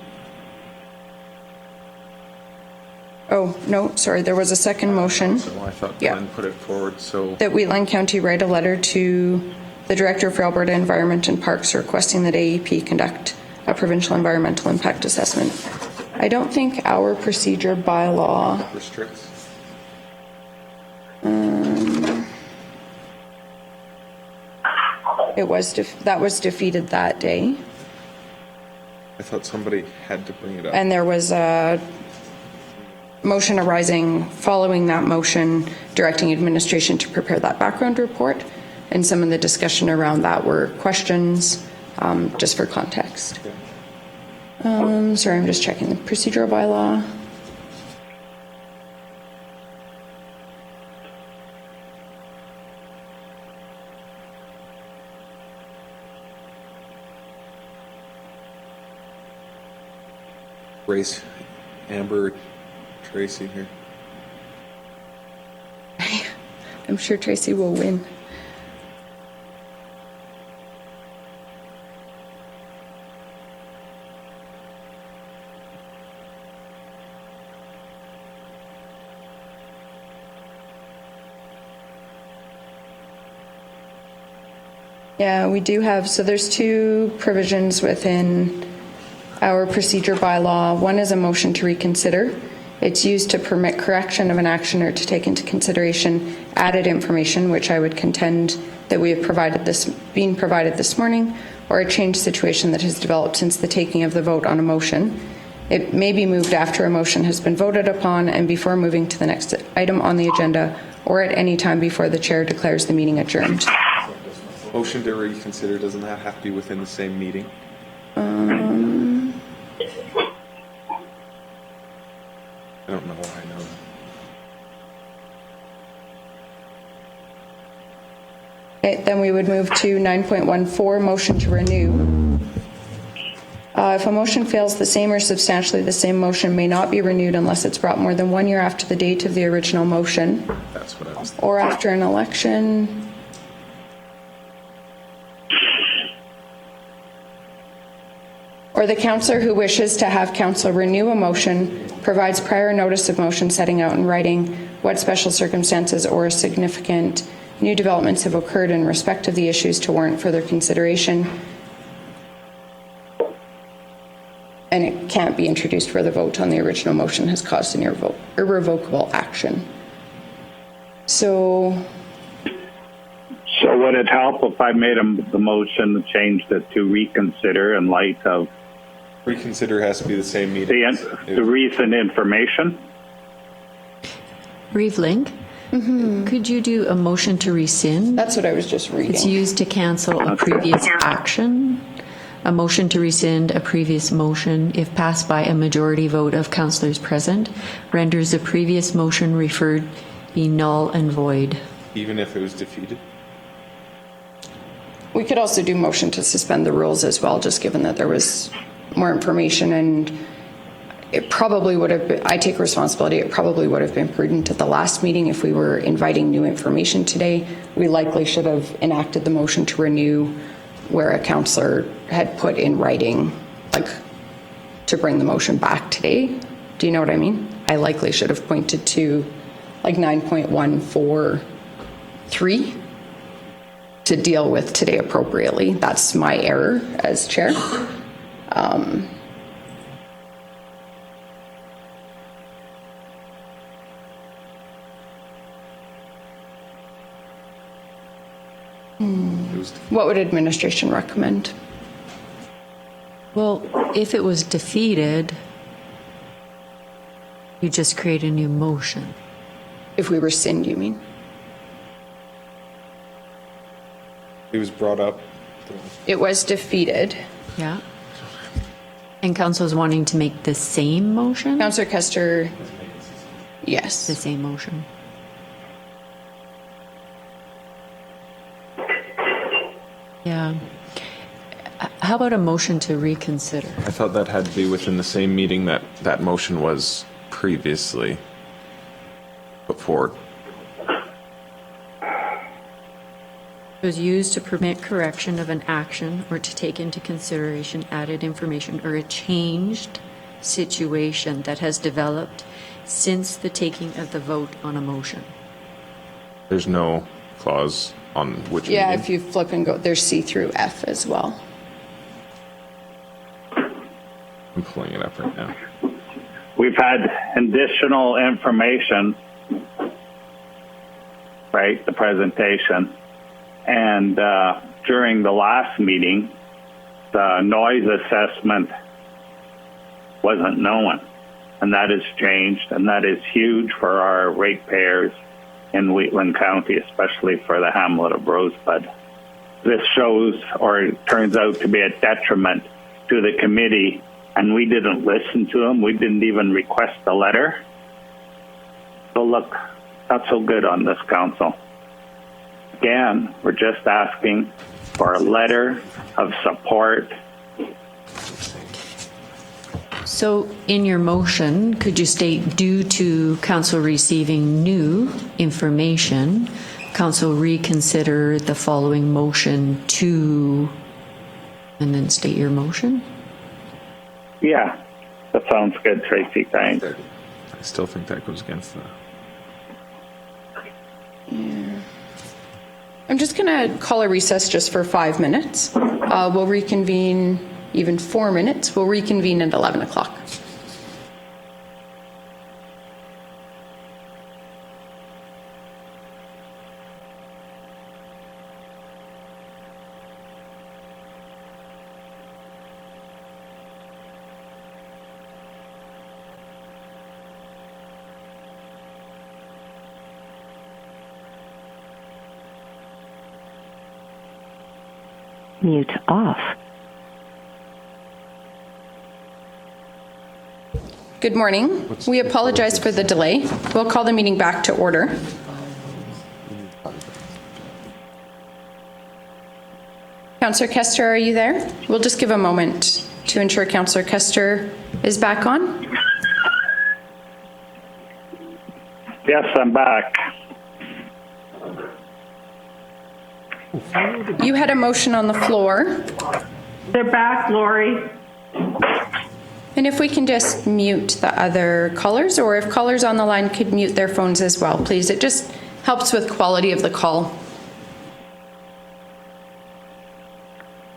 S1: Oh, no, sorry, there was a second motion.
S3: So I thought Glenn put it forward, so.
S1: That Wheatland County write a letter to the Director for Alberta Environment and Parks requesting that AEP conduct a provincial environmental impact assessment. I don't think our procedure bylaw
S3: Restricts.
S1: that was defeated that day.
S3: I thought somebody had to bring it up.
S1: And there was a motion arising following that motion directing administration to prepare that background report. And some of the discussion around that were questions, just for context. Sorry, I'm just checking the procedural bylaw.
S3: Race Amber Tracy here.
S1: I'm sure Tracy will win. Yeah, we do have, so there's two provisions within our procedure bylaw. One is a motion to reconsider. It's used to permit correction of an action or to take into consideration added information, which I would contend that we have been provided this morning, or a changed situation that has developed since the taking of the vote on a motion. It may be moved after a motion has been voted upon and before moving to the next item on the agenda, or at any time before the chair declares the meeting adjourned.
S3: Motion to reconsider, doesn't that have to be within the same meeting? I don't know why I know that.
S1: Okay, then we would move to 9.14, motion to renew. If a motion fails, the same or substantially the same motion may not be renewed unless it's brought more than 1 year after the date of the original motion
S3: That's what I was.
S1: or after an election. Or the councillor who wishes to have council renew a motion provides prior notice of motion setting out in writing what special circumstances or significant new developments have occurred in respect of the issues to warrant further consideration. And it can't be introduced where the vote on the original motion has caused an irrevocable action. So
S14: would it help if I made the motion and changed it to reconsider in light of
S3: Reconsider has to be the same meeting.
S14: the recent information?
S11: Reeve Link, could you do a motion to rescind?
S1: that's what I was just reading.
S11: It's used to cancel a previous action. A motion to rescind a previous motion, if passed by a majority vote of councillors present, renders the previous motion referred be null and void.
S3: Even if it was defeated?
S1: We could also do motion to suspend the rules as well, just given that there was more information, and it probably would have been, I take responsibility, it probably would have been prudent at the last meeting if we were inviting new information today. We likely should have enacted the motion to renew where a councillor had put in writing, like, to bring the motion back today. Do you know what I mean? I likely should have pointed to like 9.143 to deal with today appropriately. That's my error as chair. What would administration recommend?
S11: Well, if it was defeated, you just create a new motion.
S1: If we rescind, you mean?
S3: It was brought up.
S1: It was defeated.
S11: Yeah. And council is wanting to make the same motion?
S1: Councillor Kester, yes.
S11: The same motion. Yeah. How about a motion to reconsider?
S3: I thought that had to be within the same meeting that that motion was previously put forward.
S11: It was used to permit correction of an action or to take into consideration added information or a changed situation that has developed since the taking of the vote on a motion.
S3: There's no clause on which
S1: Yeah,
S3: meeting?
S1: if you flip and go, there's C through F as well.
S3: I'm pulling it up right now.
S14: We've had additional information, right, the presentation. And during the last meeting, the noise assessment wasn't known. And that has changed, and that is huge for our ratepayers in Wheatland County, especially for the hamlet of Rosebud. This shows, or it turns out to be a detriment to the committee, and we didn't listen to them. We didn't even request a letter. So look, not so good on this council. Again, we're just asking for a letter of support.
S11: So in your motion, could you state, due to council receiving new information, council reconsider the following motion to, and then state your motion?
S14: Yeah, that sounds good, Tracy. Thanks.
S3: I still think that goes against the...
S1: I'm just going to call a recess just for 5 minutes. We'll reconvene even 4 minutes. We'll reconvene at 11 o'clock.
S15: Mute off.
S1: Good morning. We apologize for the delay. We'll call the meeting back to order. Councillor Kester, are you there? We'll just give a moment to ensure Councillor Kester is back on.
S14: Yes, I'm back.
S1: You had a motion on the floor.
S13: They're back, Lori.
S1: And if we can just mute the other callers, or if callers on the line could mute their phones as well, please. It just helps with quality of the call.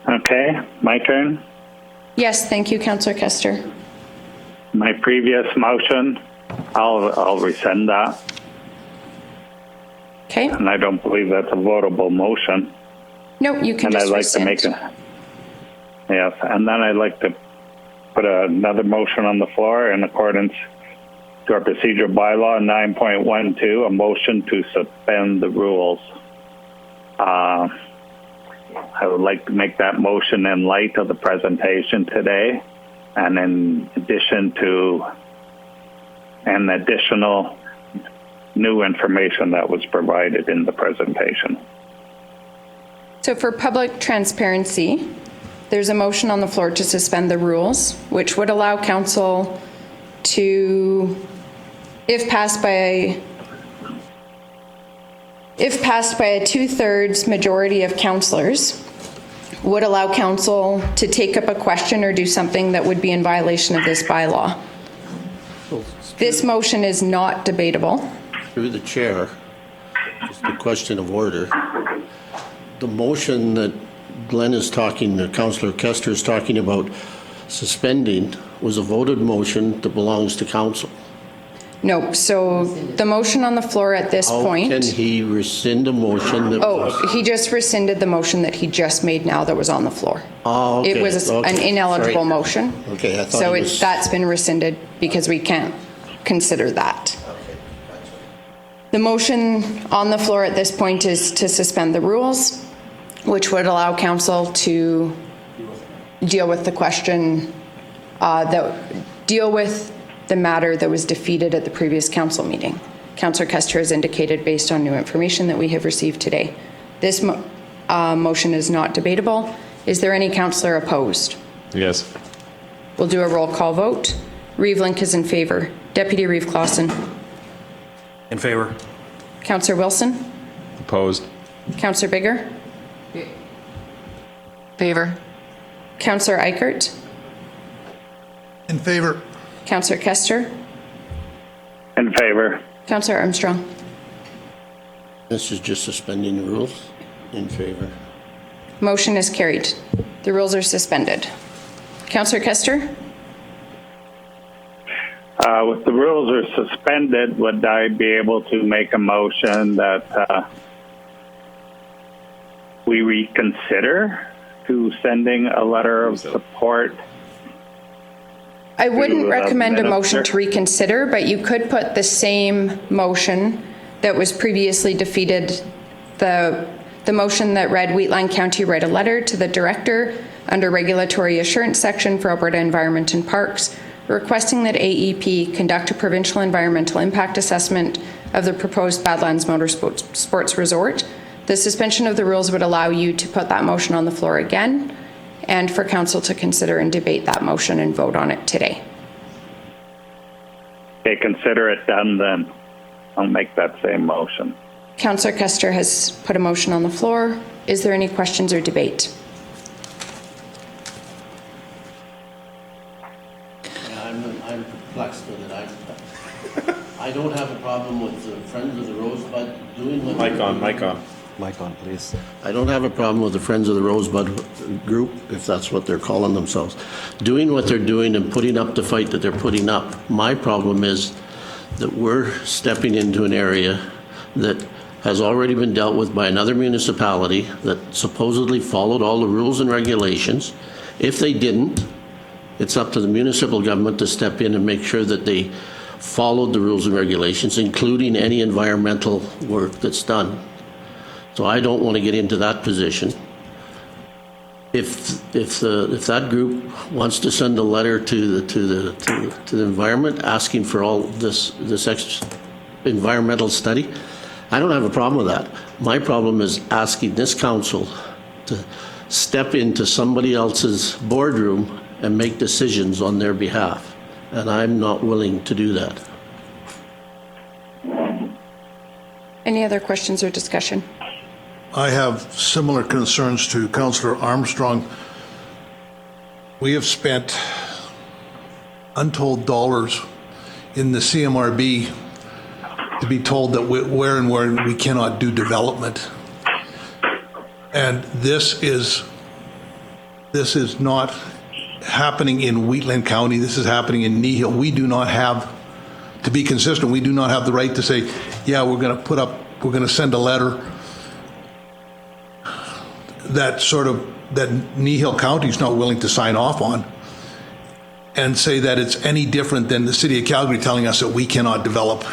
S14: Okay, my turn.
S1: Yes, thank you, Councillor Kester.
S14: My previous motion, I'll rescind that.
S1: Okay.
S14: And I don't believe that's a votable motion.
S1: No, you can
S14: And
S1: just
S14: I'd like
S1: rescind.
S14: to make a, yes, and then I'd like to put another motion on the floor in accordance to our procedural bylaw 9.12, a motion to suspend the rules. I would like to make that motion in light of the presentation today, and in addition to an additional new information that was provided in the presentation.
S1: So for public transparency, there's a motion on the floor to suspend the rules, which would allow council to, if passed by a 2/3 majority of councillors, would allow council to take up a question or do something that would be in violation of this bylaw. This motion is not debatable.
S4: Through the chair, just a question of order. The motion that Glenn is talking, that Councillor Kester is talking about suspending was a voted motion that belongs to council.
S1: No, so the motion on the floor at this point.
S4: How can he rescind a motion that was?
S1: Oh, he just rescinded the motion that he just made now that was on the floor.
S4: Oh, okay.
S1: It was an ineligible
S4: Sorry.
S1: motion.
S4: Okay, I thought
S1: So
S4: it was.
S1: that's been rescinded because we can't consider that. The motion on the floor at this point is to suspend the rules, which would allow council to deal with the question, deal with the matter that was defeated at the previous council meeting. Councillor Kester has indicated based on new information that we have received today. This motion is not debatable. Is there any councillor opposed?
S3: Yes.
S1: We'll do a roll call vote. Reeve Link is in favor. Deputy Reeve Clausen.
S2: In favor?
S1: Councillor Wilson.
S3: Opposed.
S1: Councillor Bigger.
S9: Favor.
S1: Councillor Eichert.
S6: In favor.
S1: Councillor Kester.
S14: In favor.
S1: Councillor Armstrong.
S4: This is just suspending the rules. In favor.
S1: Motion is carried. The rules are suspended. Councillor Kester.
S14: If the rules are suspended, would I be able to make a motion that we reconsider to sending a letter of support?
S1: I wouldn't
S14: To,
S1: recommend a
S14: minister.
S1: motion to reconsider, but you could put the same motion that was previously defeated, the motion that read Wheatland County write a letter to the director under regulatory assurance section for Alberta Environment and Parks, requesting that AEP conduct a provincial environmental impact assessment of the proposed Badlands Motorsports Resort. The suspension of the rules would allow you to put that motion on the floor again and for council to consider and debate that motion and vote on it today.
S14: Okay, consider it done then. I'll make that same motion.
S1: Councillor Kester has put a motion on the floor. Is there any questions or debate?
S4: I'm perplexed with it. I don't have a problem with the Friends of the Rosebud doing what.
S3: Mic on, mic on.
S2: Mic on, please.
S4: I don't have a problem with the Friends of the Rosebud group, if that's what they're calling themselves, doing what they're doing and putting up the fight that they're putting up. My problem is that we're stepping into an area that has already been dealt with by another municipality that supposedly followed all the rules and regulations. If they didn't, it's up to the municipal government to step in and make sure that they followed the rules and regulations, including any environmental work that's done. So I don't want to get into that position. If that group wants to send a letter to the environment asking for all this environmental study, I don't have a problem with that. My problem is asking this council to step into somebody else's boardroom and make decisions on their behalf. And I'm not willing to do that.
S1: Any other questions or discussion?
S6: I have similar concerns to Councillor Armstrong. We have spent untold dollars in the CMRB to be told that where we cannot do development. And this is not happening in Wheatland County. This is happening in Kneehill. We do not have, to be consistent, we do not have the right to say, yeah, we're going to send a letter that Kneehill County is not willing to sign off on, and say that it's any different than the city of Calgary telling us that we cannot develop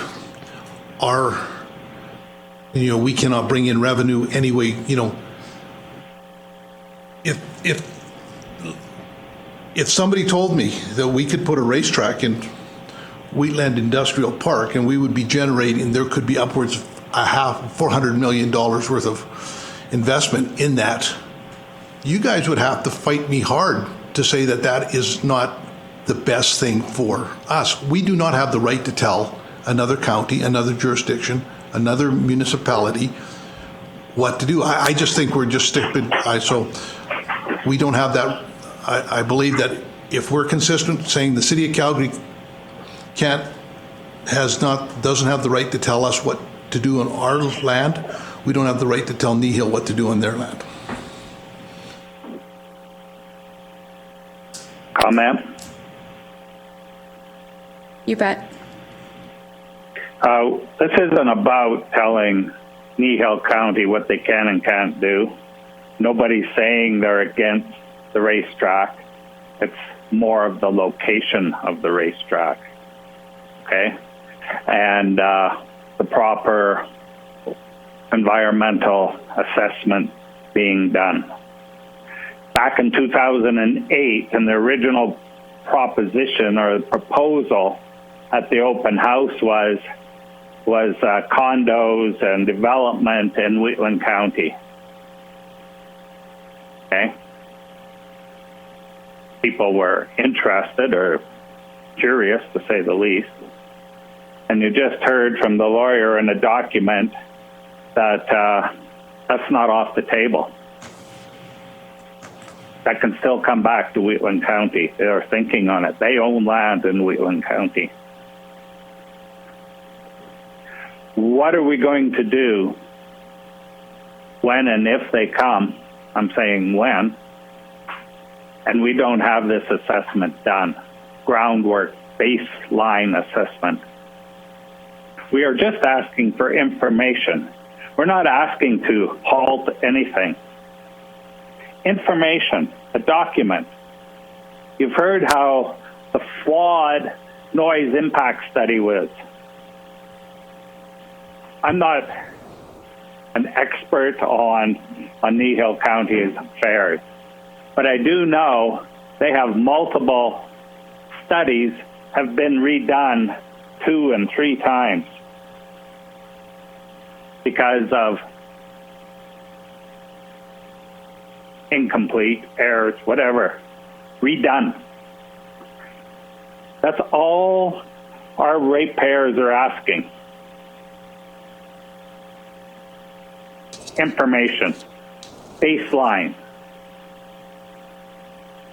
S6: we cannot bring in revenue anyway. If somebody told me that we could put a racetrack in Wheatland Industrial Park and we would be generating, there could be upwards of $400 million worth of investment in that, you guys would have to fight me hard to say that that is not the best thing for us. We do not have the right to tell another county, another jurisdiction, another municipality what to do. I just think we're just stupid. So we don't have that. I believe that if we're consistent saying the city of Calgary doesn't have the right to tell us what to do on our land, we don't have the right to tell Kneehill what to do on their land.
S14: Comment?
S1: You bet.
S14: This isn't about telling Kneehill County what they can and can't do. Nobody's saying they're against the racetrack. It's more of the location of the racetrack, okay? And the proper environmental assessment being done. Back in 2008, in the original proposition or proposal at the open house was condos and development in Wheatland County. Okay? People were interested or curious, to say the least. And you just heard from the lawyer in a document that that's not off the table. That can still come back to Wheatland County. They are thinking on it. They own land in Wheatland County. What are we going to do when and if they come? I'm saying when. And we don't have this assessment done. Groundwork, baseline assessment. We are just asking for information. We're not asking to halt anything. Information, a document. You've heard how the flawed noise impact study was. I'm not an expert on Kneehill County's affairs, but I do know they have multiple studies have been redone 2 and 3 times because of incomplete errors, whatever, redone. That's all our ratepayers are asking. Information, baseline.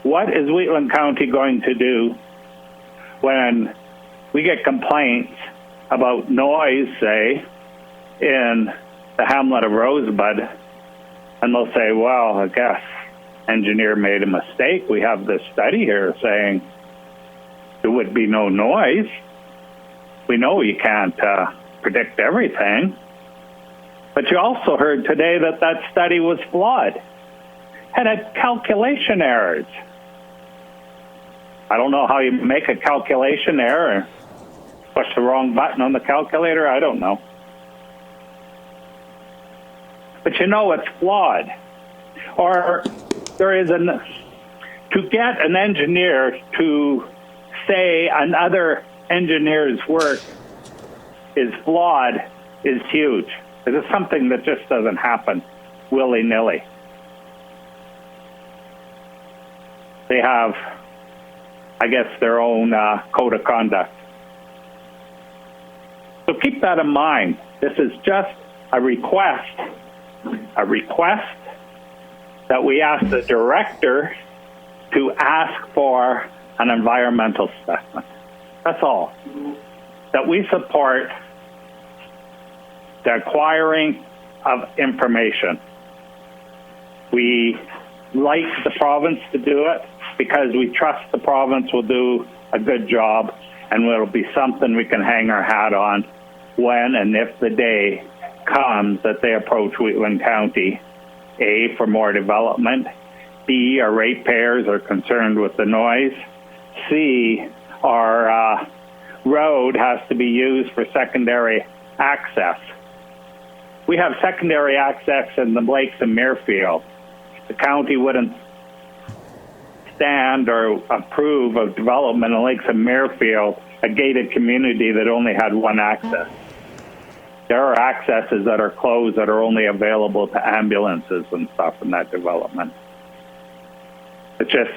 S14: What is Wheatland County going to do when we get complaints about noise, say, in the hamlet of Rosebud, and they'll say, well, I guess engineer made a mistake. We have this study here saying there would be no noise. We know you can't predict everything. But you also heard today that that study was flawed, had calculation errors. I don't know how you make a calculation error, push the wrong button on the calculator, I don't know. But you know it's flawed. Or there is to get an engineer to say another engineer's work is flawed is huge. It is something that just doesn't happen willy-nilly. They have their own code of conduct. So keep that in mind. This is just a request that we ask the director to ask for an environmental assessment. That's all. That we support the acquiring of information. We like the province to do it because we trust the province will do a good job, and it'll be something we can hang our hat on when and if the day comes that they approach Wheatland County. A, for more development. B, our ratepayers are concerned with the noise. C, our road has to be used for secondary access. We have secondary access in the lakes in Muirfield. The county wouldn't stand or approve of development in lakes in Muirfield, a gated community that only had one access. There are accesses that are closed that are only available to ambulances and stuff in that development. It's just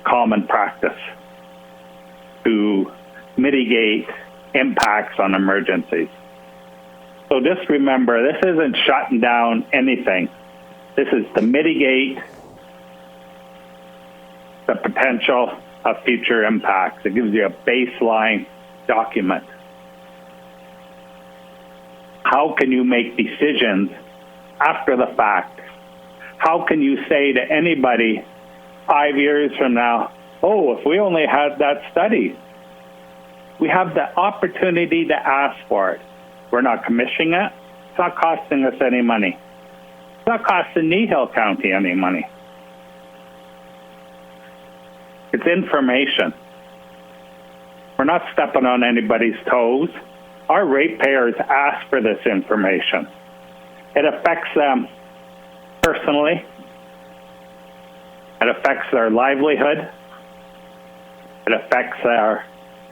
S14: common practice to mitigate impacts on emergencies. So just remember, this isn't shutting down anything. This is to mitigate the potential of future impacts. It gives you a baseline document. How can you make decisions after the fact? How can you say to anybody 5 years from now, oh, if we only had that study? We have the opportunity to ask for it. We're not commissioning it. It's not costing us any money. It's not costing Kneehill County any money. It's information. We're not stepping on anybody's toes. Our ratepayers ask for this information. It affects them personally. It affects their livelihood. It affects their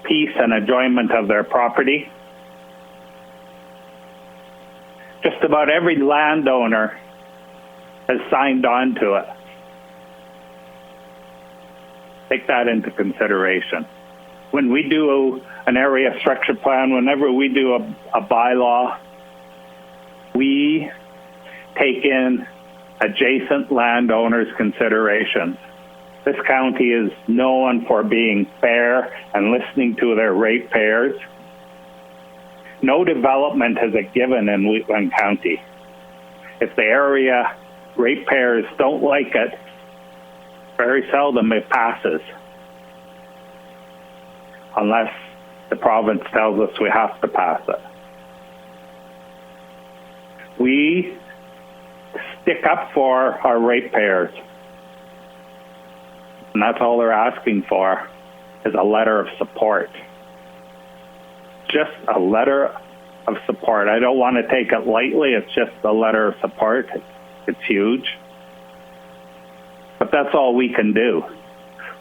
S14: peace and enjoyment of their property. Just about every landowner has signed on to it. Take that into consideration. When we do an area structure plan, whenever we do a bylaw, we take in adjacent landowners' considerations. This county is known for being fair and listening to their ratepayers. No development is a given in Wheatland County. If the area ratepayers don't like it, very seldom it passes, unless the province tells us we have to pass it. We stick up for our ratepayers, and that's all they're asking for is a letter of support. Just a letter of support. I don't want to take it lightly. It's just a letter of support. It's huge. But that's all we can do.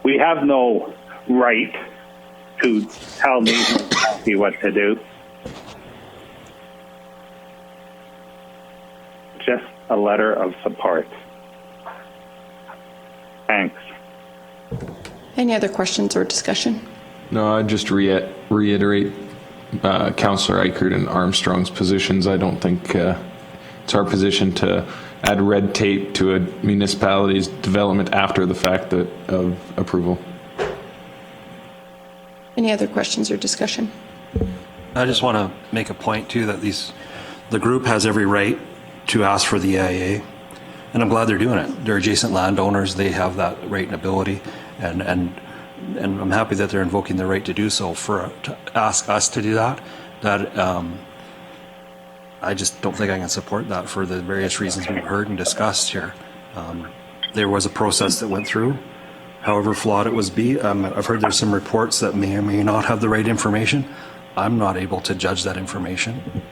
S14: We have no right to tell Kneehill County what to do. Just a letter of support. Thanks.
S1: Any other questions or discussion?
S3: No, I'd just reiterate Councillor Eichert and Armstrong's positions. I don't think it's our position to add red tape to a municipality's development after the fact of approval.
S1: Any other questions or discussion?
S2: I just want to make a point too that the group has every right to ask for the EIA, and I'm glad they're doing it. They're adjacent landowners; they have that right and ability, and I'm happy that they're invoking the right to do so. To ask us to do that, I just don't think I can support that for the various reasons we've heard and discussed here. There was a process that went through. However flawed it was I've heard there's some reports that may or may not have the right information. I'm not able to judge that information.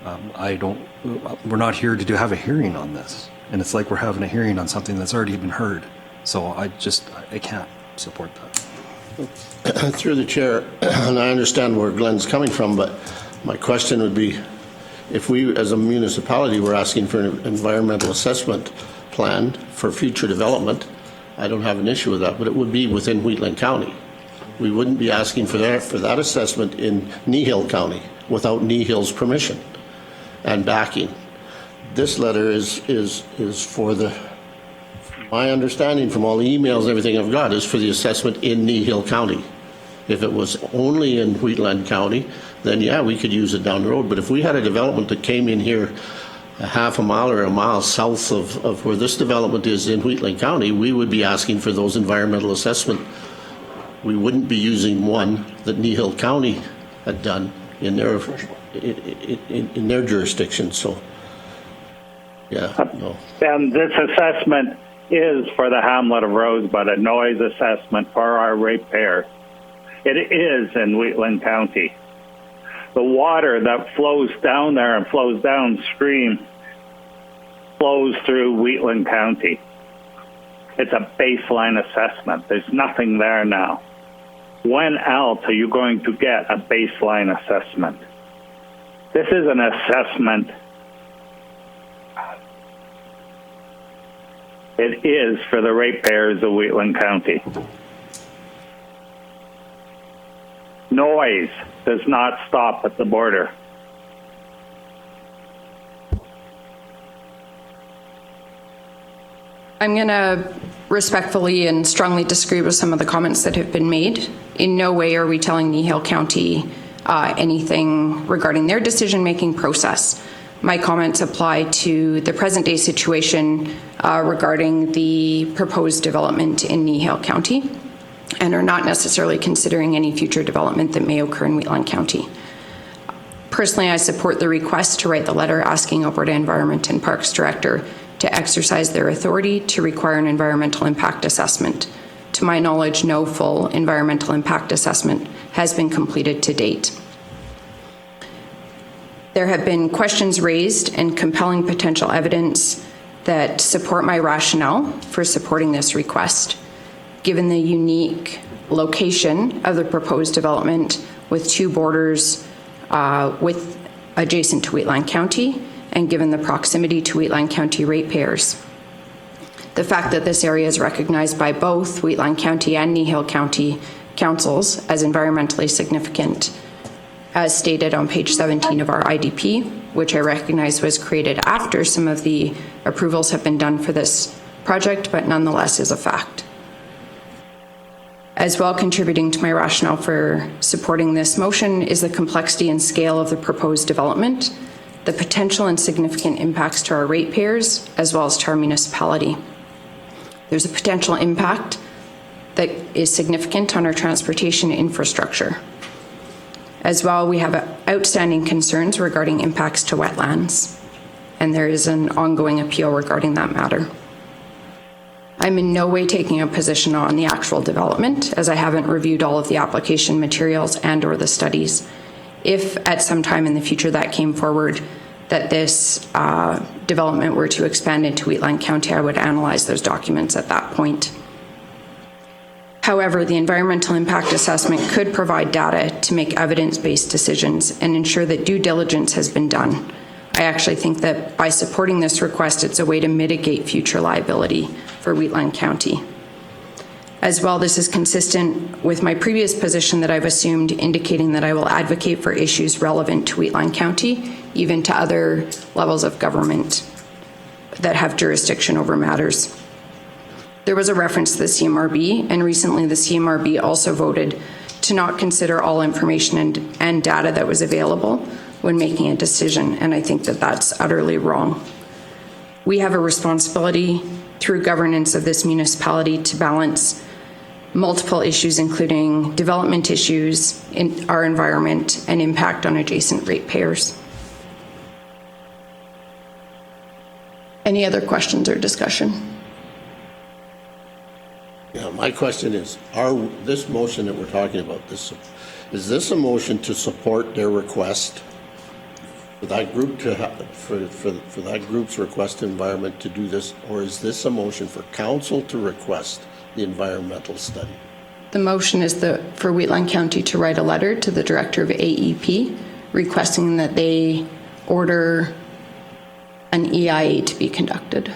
S2: We're not here to have a hearing on this. And it's like we're having a hearing on something that's already been heard. So I can't support that.
S4: Through the chair, and I understand where Glenn's coming from, but my question would be, if we as a municipality were asking for an environmental assessment plan for future development, I don't have an issue with that, but it would be within Wheatland County. We wouldn't be asking for that assessment in Kneehill County without Kneehill's permission and backing. This letter is for my understanding from all the emails and everything I've got is for the assessment in Kneehill County. If it was only in Wheatland County, then yeah, we could use it down the road. But if we had a development that came in here a half a mile or a mile south of where this development is in Wheatland County, we would be asking for those environmental assessment. We wouldn't be using one that Kneehill County had done in their jurisdiction. So, yeah, no.
S14: And this assessment is for the hamlet of Rosebud, a noise assessment for our ratepayers. It is in Wheatland County. The water that flows down there and flows downstream flows through Wheatland County. It's a baseline assessment. There's nothing there now. When else are you going to get a baseline assessment? This is an assessment. It is for the ratepayers of Wheatland County. Noise does not stop at the border.
S1: I'm going to respectfully and strongly disagree with some of the comments that have been made. In no way are we telling Kneehill County anything regarding their decision-making process. My comments apply to the present-day situation regarding the proposed development in Kneehill County and are not necessarily considering any future development that may occur in Wheatland County. Personally, I support the request to write the letter asking Alberta Environment and Parks Director to exercise their authority to require an environmental impact assessment. To my knowledge, no full environmental impact assessment has been completed to date. There have been questions raised and compelling potential evidence that support my rationale for supporting this request. Given the unique location of the proposed development with two borders with adjacent to Wheatland County, and given the proximity to Wheatland County ratepayers. The fact that this area is recognized by both Wheatland County and Kneehill County councils as environmentally significant, as stated on page 17 of our IDP, which I recognize was created after some of the approvals have been done for this project, but nonetheless is a fact. As well, contributing to my rationale for supporting this motion is the complexity and scale of the proposed development, the potential and significant impacts to our ratepayers, as well as to our municipality. There's a potential impact that is significant on our transportation infrastructure. As well, we have outstanding concerns regarding impacts to wetlands, and there is an ongoing appeal regarding that matter. I'm in no way taking a position on the actual development, as I haven't reviewed all of the application materials and/or the studies. If at some time in the future that came forward that this development were to expand into Wheatland County, I would analyze those documents at that point. However, the environmental impact assessment could provide data to make evidence-based decisions and ensure that due diligence has been done. I actually think that by supporting this request, it's a way to mitigate future liability for Wheatland County. As well, this is consistent with my previous position that I've assumed, indicating that I will advocate for issues relevant to Wheatland County, even to other levels of government that have jurisdiction over matters. There was a reference to the CMRB, and recently the CMRB also voted to not consider all information and data that was available when making a decision, and I think that that's utterly wrong. We have a responsibility through governance of this municipality to balance multiple issues, including development issues in our environment and impact on adjacent ratepayers. Any other questions or discussion?
S4: Yeah, my question is, this motion that we're talking about, is this a motion to support their request for that group to for that group's request environment to do this, or is this a motion for council to request the environmental study?
S1: The motion is for Wheatland County to write a letter to the director of AEP requesting that they order an EIA to be conducted.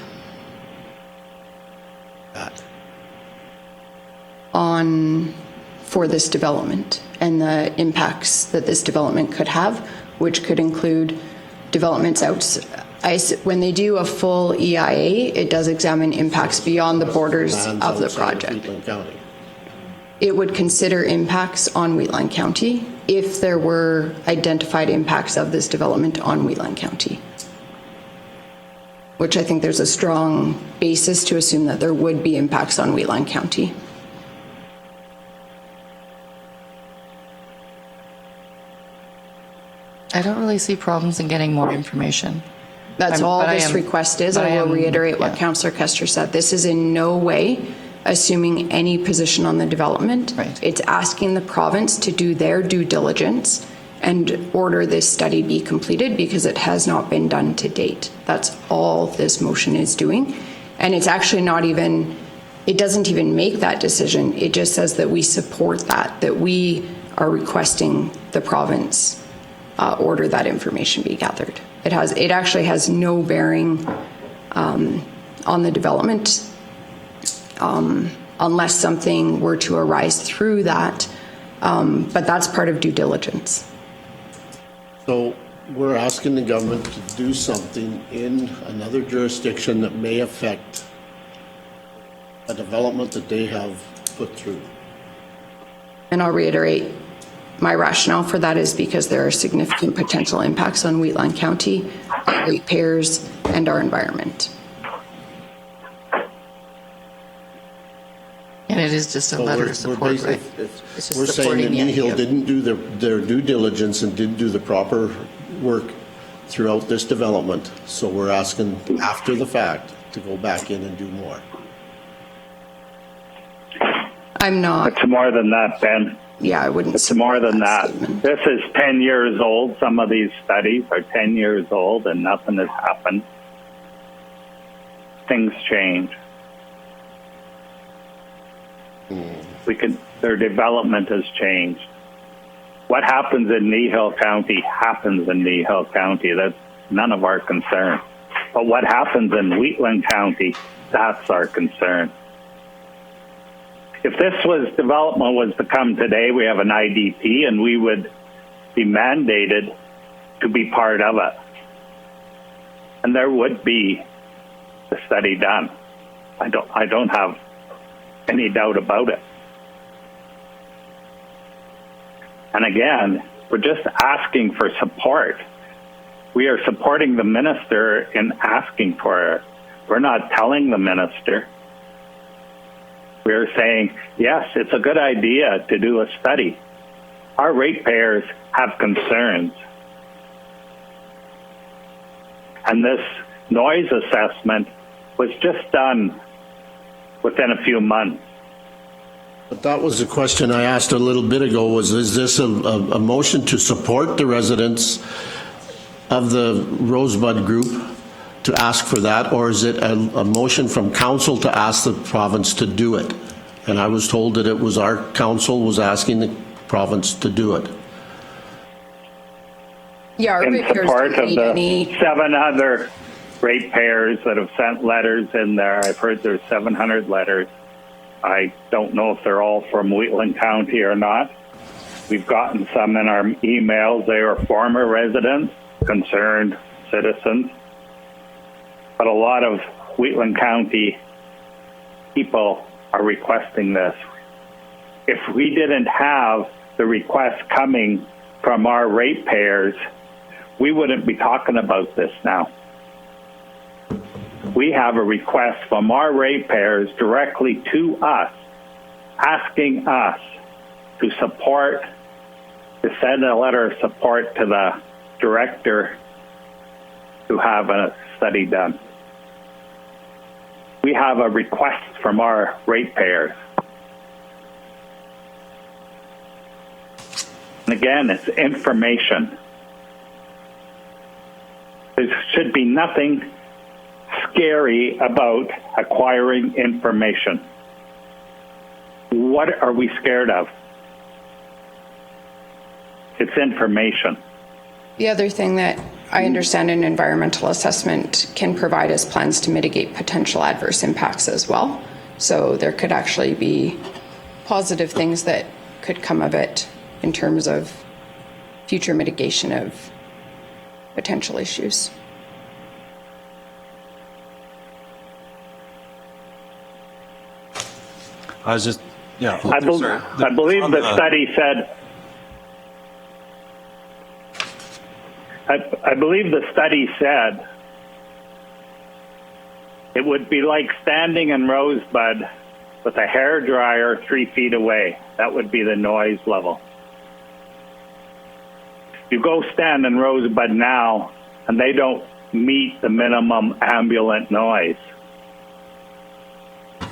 S1: for this development and the impacts that this development could have, which could include developments when they do a full EIA, it does examine impacts beyond the borders
S4: Lands
S1: of the
S4: outside
S1: project.
S4: Wheatland County.
S1: It would consider impacts on Wheatland County if there were identified impacts of this development on Wheatland County, which I think there's a strong basis to assume that there would be impacts on Wheatland County.
S9: I don't really see problems in getting more information.
S1: That's all this request is. I will reiterate what
S9: yeah.
S1: Councillor Kester said. This is in no way assuming any position on the development.
S9: Right.
S1: It's asking the province to do their due diligence and order this study be completed because it has not been done to date. That's all this motion is doing. And it's actually not even, it doesn't even make that decision. It just says that we support that we are requesting the province order that information be gathered. It actually has no bearing on the development unless something were to arise through that, but that's part of due diligence.
S4: So we're asking the government to do something in another jurisdiction that may affect a development that they have put through.
S1: And I'll reiterate, my rationale for that is because there are significant potential impacts on Wheatland County, ratepayers, and our environment.
S9: And it is just a letter of support, right?
S4: If we're saying that Nehill didn't do their due diligence and didn't do the proper work throughout this development, so we're asking after the fact to go back in and do more.
S1: I'm not.
S14: It's more than that, Ben.
S1: Yeah, I wouldn't.
S14: It's more than that.
S1: Statement.
S14: This is 10 years old. Some of these studies are 10 years old and nothing has happened. Things change. Their development has changed. What happens in Nehill County happens in Nehill County. That's none of our concern. But what happens in Wheatland County, that's our concern. If this development was to come today, we have an IDP and we would be mandated to be part of it. And there would be a study done. I don't have any doubt about it. And again, we're just asking for support. We are supporting the minister in asking for it. We're not telling the minister. We're saying, yes, it's a good idea to do a study. Our ratepayers have concerns. And this noise assessment was just done within a few months.
S4: But that was the question I asked a little bit ago, is this a motion to support the residents of the Rosebud Group to ask for that, or is it a motion from council to ask the province to do it? And I was told that it was our council was asking the province to do it.
S1: Yeah, our
S14: In
S1: ratepayers
S14: support
S1: don't
S14: of
S1: need
S14: the
S1: any.
S14: 7 other ratepayers that have sent letters in there. I've heard there's 700 letters. I don't know if they're all from Wheatland County or not. We've gotten some in our emails. They are former residents, concerned citizens. But a lot of Wheatland County people are requesting this. If we didn't have the request coming from our ratepayers, we wouldn't be talking about this now. We have a request from our ratepayers directly to us, asking us to send a letter of support to the director to have a study done. We have a request from our ratepayers. And again, it's information. There should be nothing scary about acquiring information. What are we scared of? It's information.
S1: The other thing that I understand an environmental assessment can provide is plans to mitigate potential adverse impacts as well. So there could actually be positive things that could come of it in terms of future mitigation of potential issues.
S2: I was just, yeah.
S14: I believe the study said. I believe the study said it would be like standing in Rosebud with a hairdryer 3 feet away. That would be the noise level. You go stand in Rosebud now, and they don't meet the minimum ambient noise.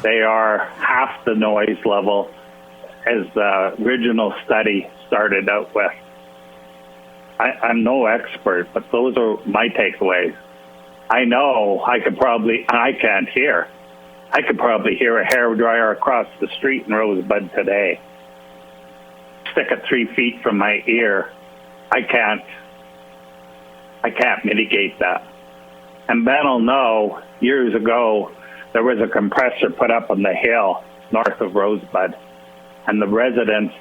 S14: They are half the noise level as the original study started out with. I'm no expert, but those are my takeaways. I know I can't hear. I could probably hear a hairdryer across the street in Rosebud today. Stick it 3 feet from my ear. I can't mitigate that. And Ben will know, years ago, there was a compressor put up on the hill north of Rosebud, and the residents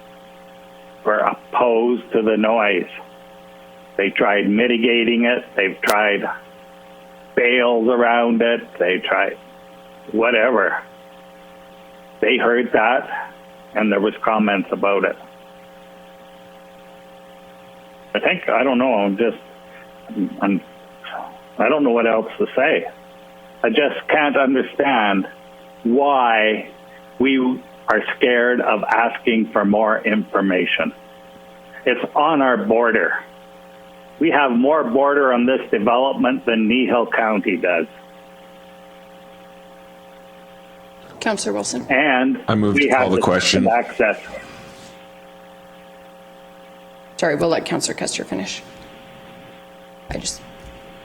S14: were opposed to the noise. They tried mitigating it. They've tried bales around it. They tried whatever. They heard that, and there was comments about it. I don't know. I don't know what else to say. I just can't understand why we are scared of asking for more information. It's on our border. We have more border on this development than Kneehill County does.
S1: Councillor Wilson.
S3: I move to call the question.
S14: Access.
S1: Sorry, we'll let Councillor Kester finish. I just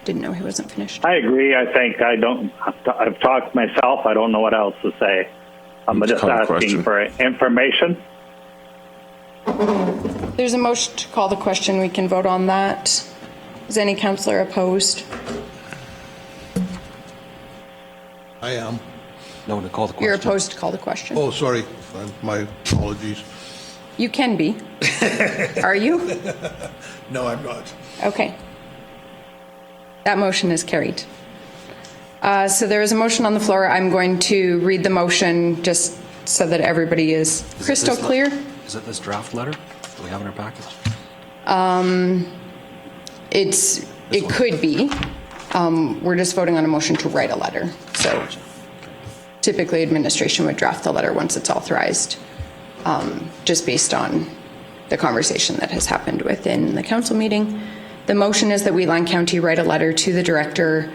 S1: didn't know he wasn't finished.
S14: I agree. I think I've talked myself. I don't know what else to say. I'm just asking for information.
S1: There's a motion to call the question. We can vote on that. Is any councillor opposed?
S6: I am.
S2: No, to call the question.
S1: You're opposed to call the question.
S6: Oh, sorry. My apologies.
S1: You can be. Are you?
S6: No, I'm not.
S1: Okay. That motion is carried. So there is a motion on the floor. I'm going to read the motion just so that everybody is crystal clear.
S2: Is it this draft letter that we have in our package?
S1: It could be. We're just voting on a motion to write a letter. So typically administration would draft the letter once it's authorized, just based on the conversation that has happened within the council meeting. The motion is that Wheatland County write a letter to the Director,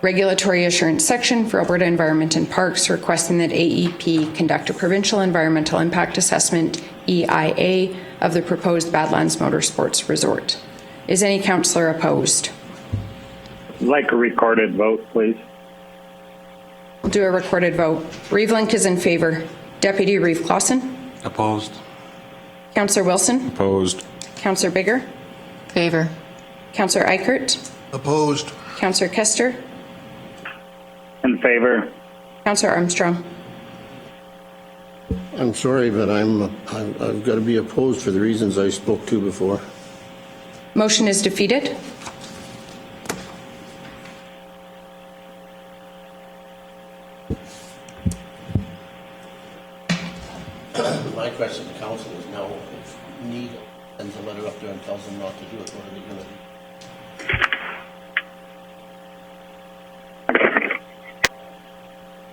S1: Regulatory Assurance Section for Alberta Environment and Parks, requesting that AEP conduct a provincial environmental impact assessment, EIA, of the proposed Badlands Motorsports Resort. Is any councillor opposed?
S14: I'd like a recorded vote, please.
S1: We'll do a recorded vote. Reeve Link is in favor. Deputy Reeve Clausen?
S2: Opposed.
S1: Councillor Wilson?
S3: Opposed.
S1: Councillor Bigger?
S9: Favor.
S1: Councillor Eichert?
S6: Opposed.
S1: Councillor Kester?
S14: In favor.
S1: Councillor Armstrong?
S4: I'm sorry, but I've got to be opposed for the reasons I spoke to before.
S1: Motion is defeated.
S4: My question to council is now, if Need sends a letter up there and tells them not to do it, what are they going to do?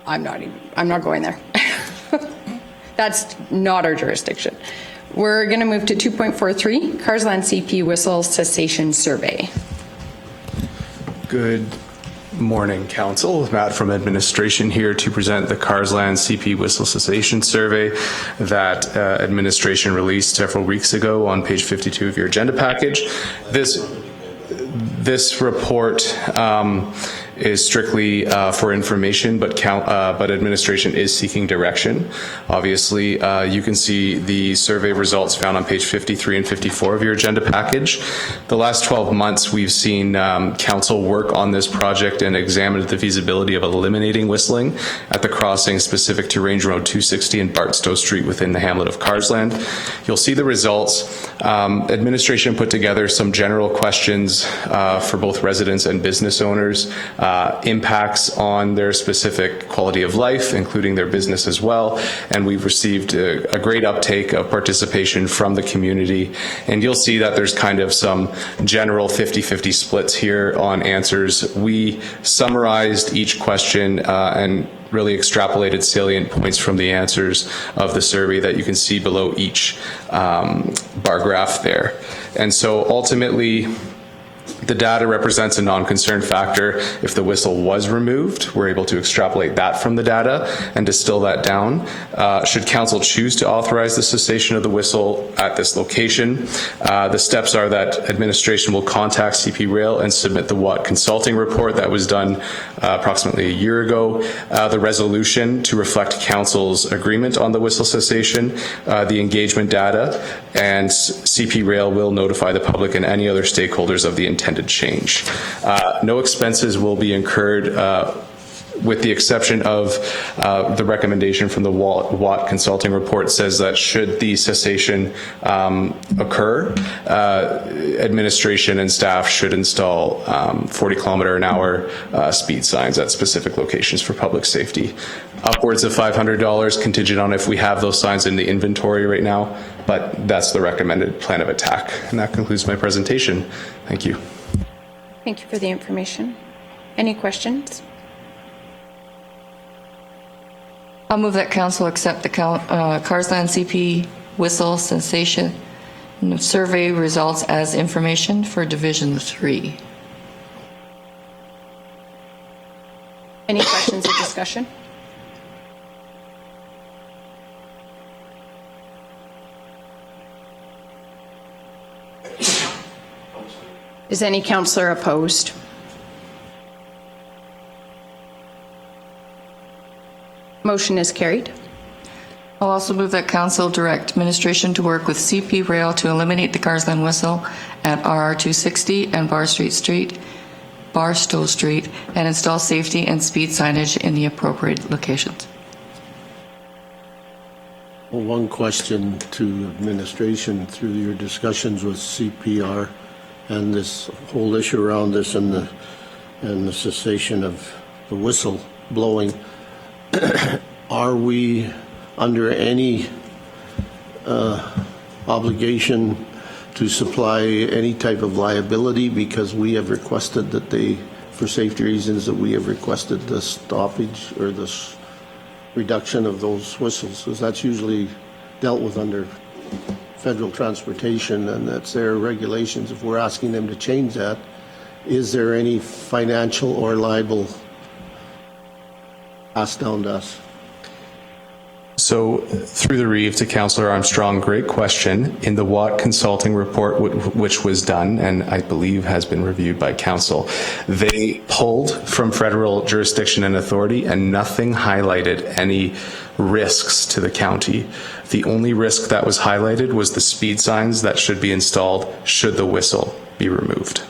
S1: I'm not going there. That's not our jurisdiction. We're going to move to 2.43, Carsland CP Whistle Cessation Survey.
S16: Good morning, Council. Matt from administration here to present the Carsland CP Whistle Cessation Survey that administration released several weeks ago on page 52 of your agenda package. This report is strictly for information, but administration is seeking direction. Obviously, you can see the survey results found on page 53 and 54 of your agenda package. The last 12 months, we've seen council work on this project and examined the feasibility of eliminating whistling at the crossing specific to Range Road 260 and Barstow Street within the hamlet of Carsland. You'll see the results. Administration put together some general questions for both residents and business owners, impacts on their specific quality of life, including their business as well. And we've received a great uptake of participation from the community. And you'll see that there's kind of some general 50-50 splits here on answers. We summarized each question and really extrapolated salient points from the answers of the survey that you can see below each bar graph there. And so ultimately, the data represents a non-concern factor. If the whistle was removed, we're able to extrapolate that from the data and distill that down. Should council choose to authorize the cessation of the whistle at this location, the steps are that administration will contact CP Rail and submit the Watt consulting report that was done approximately a year ago, the resolution to reflect council's agreement on the whistle cessation, the engagement data, and CP Rail will notify the public and any other stakeholders of the intended change. No expenses will be incurred with the exception of the recommendation from the Watt consulting report says that should the cessation occur, administration and staff should install 40-kilometer-an-hour speed signs at specific locations for public safety. Upwards of $500 contingent on if we have those signs in the inventory right now, but that's the recommended plan of attack. And that concludes my presentation. Thank you.
S1: Thank you for the information. Any questions?
S9: I'll move that council accept the Carsland CP whistle cessation survey results as information for Division 3.
S1: Any questions or discussion? Is any councillor opposed? Motion is carried.
S9: I'll also move that council direct administration to work with CP Rail to eliminate the Carsland whistle at RR 260 and Barstow Street and install safety and speed signage in the appropriate locations.
S4: Well, one question to administration through your discussions with CPR and this whole issue around this and the cessation of the whistle blowing. Are we under any obligation to supply any type of liability because we have requested that for safety reasons, that we have requested the stoppage or the reduction of those whistles? Because that's usually dealt with under federal transportation and that's their regulations. If we're asking them to change that, is there any financial or liable passed down to us?
S16: So through the Reeve to Councillor Armstrong, great question. In the Watt consulting report, which was done and I believe has been reviewed by council, they pulled from federal jurisdiction and authority and nothing highlighted any risks to the county. The only risk that was highlighted was the speed signs that should be installed should the whistle be removed.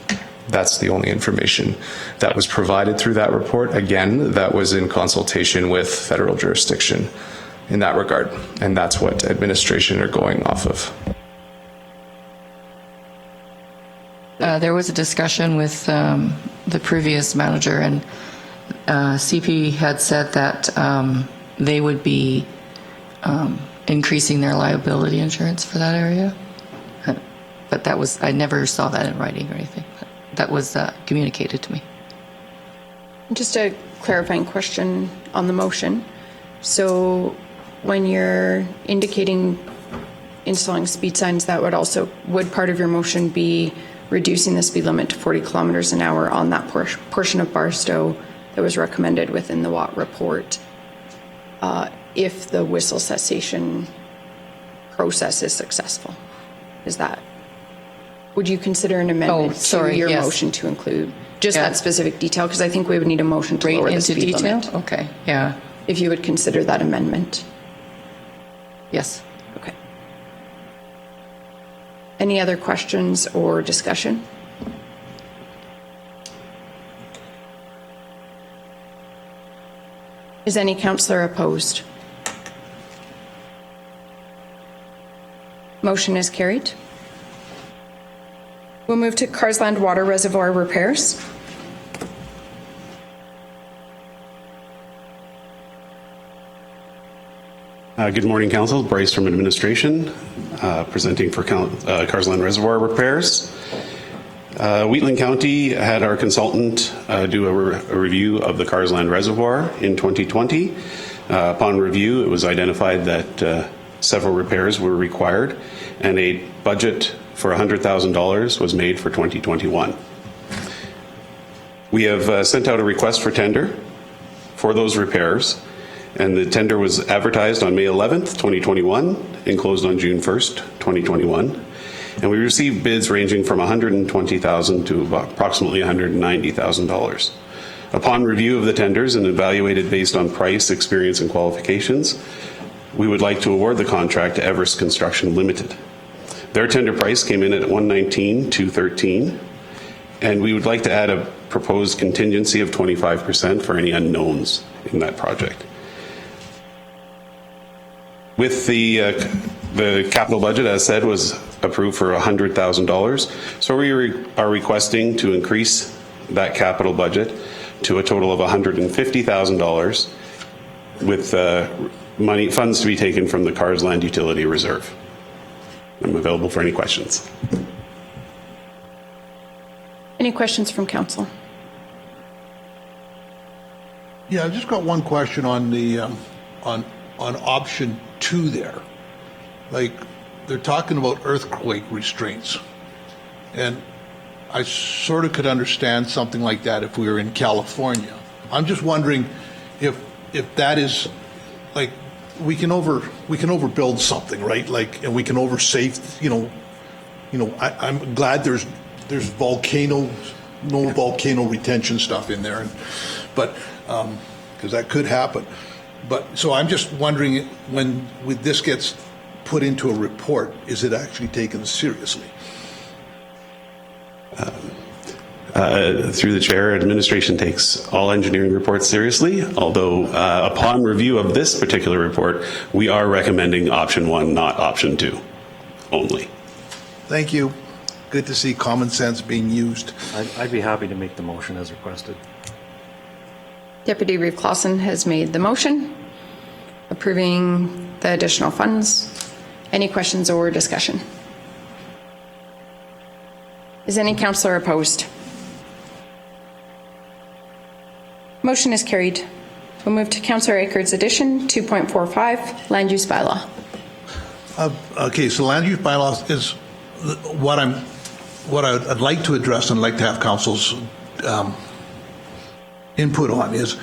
S16: That's the only information that was provided through that report. Again, that was in consultation with federal jurisdiction in that regard, and that's what administration are going off of.
S9: There was a discussion with the previous manager, and CP had said that they would be increasing their liability insurance for that area. But that was, I never saw that in writing or anything. That was communicated to me.
S1: Just a clarifying question on the motion. So when you're indicating installing speed signs, that would part of your motion be reducing the speed limit to 40 kilometers an hour on that portion of Barstow that was recommended within the Watt report, if the whistle cessation process is successful? Would you consider an amendment to your motion to include just
S9: Yeah.
S1: that specific detail, because I think we would need a motion to lower the
S9: Into
S1: speed
S9: detail?
S1: limit.
S9: Okay, yeah,
S1: If you would consider that amendment.
S9: yes.
S1: Okay. Any other questions or discussion? Is any councillor opposed? Motion is carried. We'll move to Carsland Water Reservoir repairs.
S17: Good morning, Council. Bryce from Administration, presenting for Carsland Reservoir repairs. Wheatland County had our consultant do a review of the Carsland Reservoir in 2020. Upon review, it was identified that several repairs were required, and a budget for $100,000 was made for 2021. We have sent out a request for tender for those repairs, and the tender was advertised on May 11th, 2021, and closed on June 1st, 2021. And we received bids ranging from $120,000 to approximately $190,000. Upon review of the tenders and evaluated based on price, experience, and qualifications, we would like to award the contract to Everest Construction Limited. Their tender price came in at $119,213, and we would like to add a proposed contingency of 25% for any unknowns in that project. With the capital budget, as said, was approved for $100,000. So we are requesting to increase that capital budget to a total of $150,000 with funds to be taken from the Carsland Utility Reserve. I'm available for any questions.
S1: Any questions from council?
S6: Yeah, I've just got one question on the, on option 2 there. Like, they're talking about earthquake restraints. And I sort of could understand something like that if we were in California. I'm just wondering if that is, like, we can overbuild something, right? Like, and we can oversafe, I'm glad there's no volcano retention stuff in there, but because that could happen. But so I'm just wondering, when this gets put into a report, is it actually taken seriously?
S17: Through the chair, administration takes all engineering reports seriously, although upon review of this particular report, we are recommending option 1, not option 2 only.
S6: Thank you. Good to see common sense being used.
S2: I'd be happy to make the motion as requested.
S1: Deputy Reeve Clausen has made the motion approving the additional funds. Any questions or discussion? Is any councillor opposed? Motion is carried. We'll move to Councillor Aikert's addition, 2.45, land use bylaw.
S6: Okay, so land use bylaw is what I'd like to address and like to have council's input on is,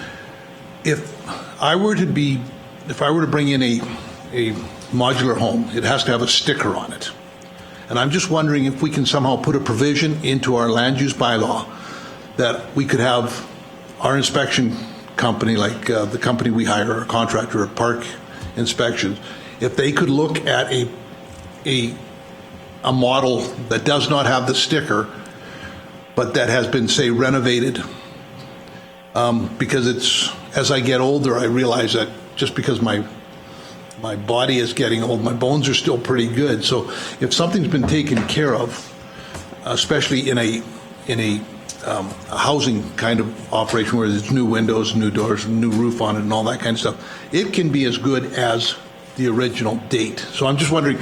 S6: if I were to bring in a modular home, it has to have a sticker on it. And I'm just wondering if we can somehow put a provision into our land use bylaw that we could have our inspection company, like the company we hire, our contractor at Park Inspections, if they could look at a model that does not have the sticker, but that has been, say, renovated, because as I get older, I realize that just because my body is getting old, my bones are still pretty good. So if something's been taken care of, especially in a housing kind of operation where there's new windows, new doors, new roof on it, and all that kind of stuff, it can be as good as the original date. So I'm just wondering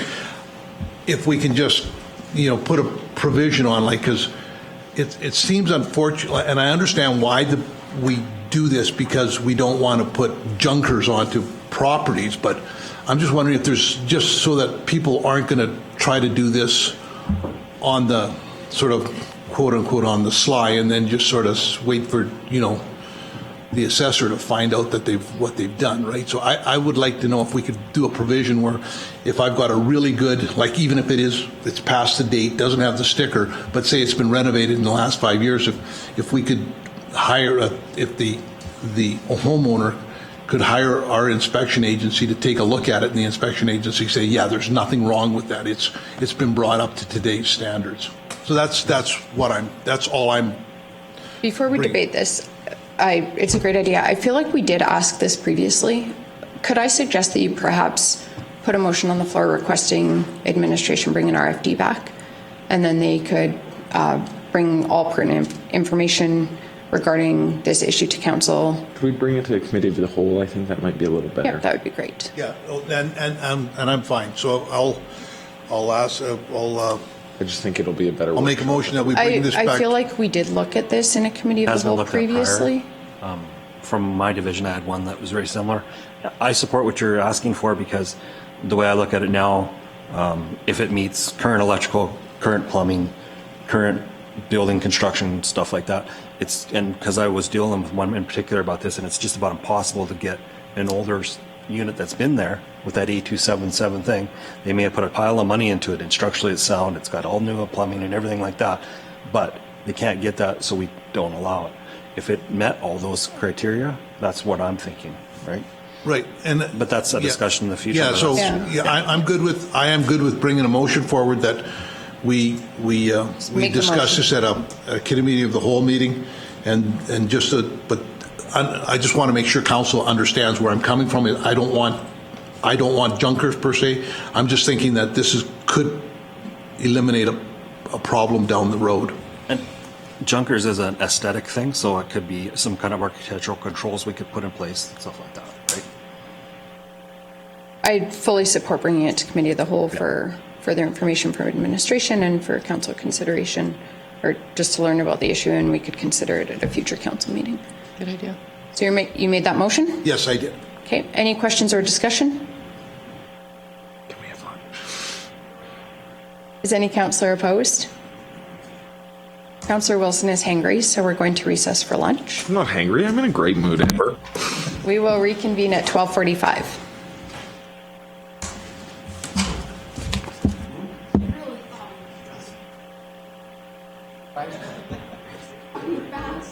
S6: if we can just, put a provision on, like, because it seems unfortunate, and I understand why we do this, because we don't want to put junkers onto properties, but I'm just wondering if there's, just so that people aren't going to try to do this on the sort of quote unquote on the sly, and then just sort of wait for the assessor to find out that what they've done, right? So I would like to know if we could do a provision where if I've got a really good, like even if it's past the date, doesn't have the sticker, but say it's been renovated in the last 5 years, if we could hire, if the homeowner could hire our inspection agency to take a look at it, and the inspection agency say, yeah, there's nothing wrong with that. It's been brought up to today's standards. So that's all I'm.
S1: Before we debate this, it's a great idea. I feel like we did ask this previously. Could I suggest that you perhaps put a motion on the floor requesting administration bring an RFD back, and then they could bring all pertinent information regarding this issue to council?
S3: Could we bring it to a committee of the whole? I think that might be a little better.
S1: Yeah, that would be great.
S6: Yeah, and I'm fine. So I'll ask.
S3: I just think it'll be a better.
S6: I'll make a motion that we bring this back.
S1: I feel like we did look at this in a committee of the whole previously.
S2: From my division, I had one that was very similar. I support what you're asking for because the way I look at it now, if it meets current electrical, current plumbing, current building construction, stuff like that, and because I was dealing with one in particular about this, and it's just about impossible to get an older unit that's been there with that E277 thing. They may have put a pile of money into it, and structurally it's sound, it's got all new plumbing and everything like that, but they can't get that, so we don't allow it. If it met all those criteria, that's what I'm thinking, right?
S6: Right,
S2: but that's a discussion in the future.
S6: Yeah, so I am good with bringing a motion forward that we discuss this at a committee of the whole meeting, and but I just want to make sure council understands where I'm coming from. I don't want junkers per se. I'm just thinking that this could eliminate a problem down the road.
S2: And junkers is an aesthetic thing, so it could be some kind of architectural controls we could put in place, stuff like that, right?
S1: I fully support bringing it to committee of the whole for further information from administration and for council consideration, or just to learn about the issue, and we could consider it at a future council meeting.
S9: Good idea.
S1: So you made that motion?
S6: Yes, I did.
S1: Okay. Any questions or discussion?
S3: Can we have lunch?
S1: Is any councillor opposed? Councillor Wilson is hangry, so we're going to recess for lunch.
S3: I'm not hangry. I'm in a great mood, Amber.
S1: We will reconvene at 12:45.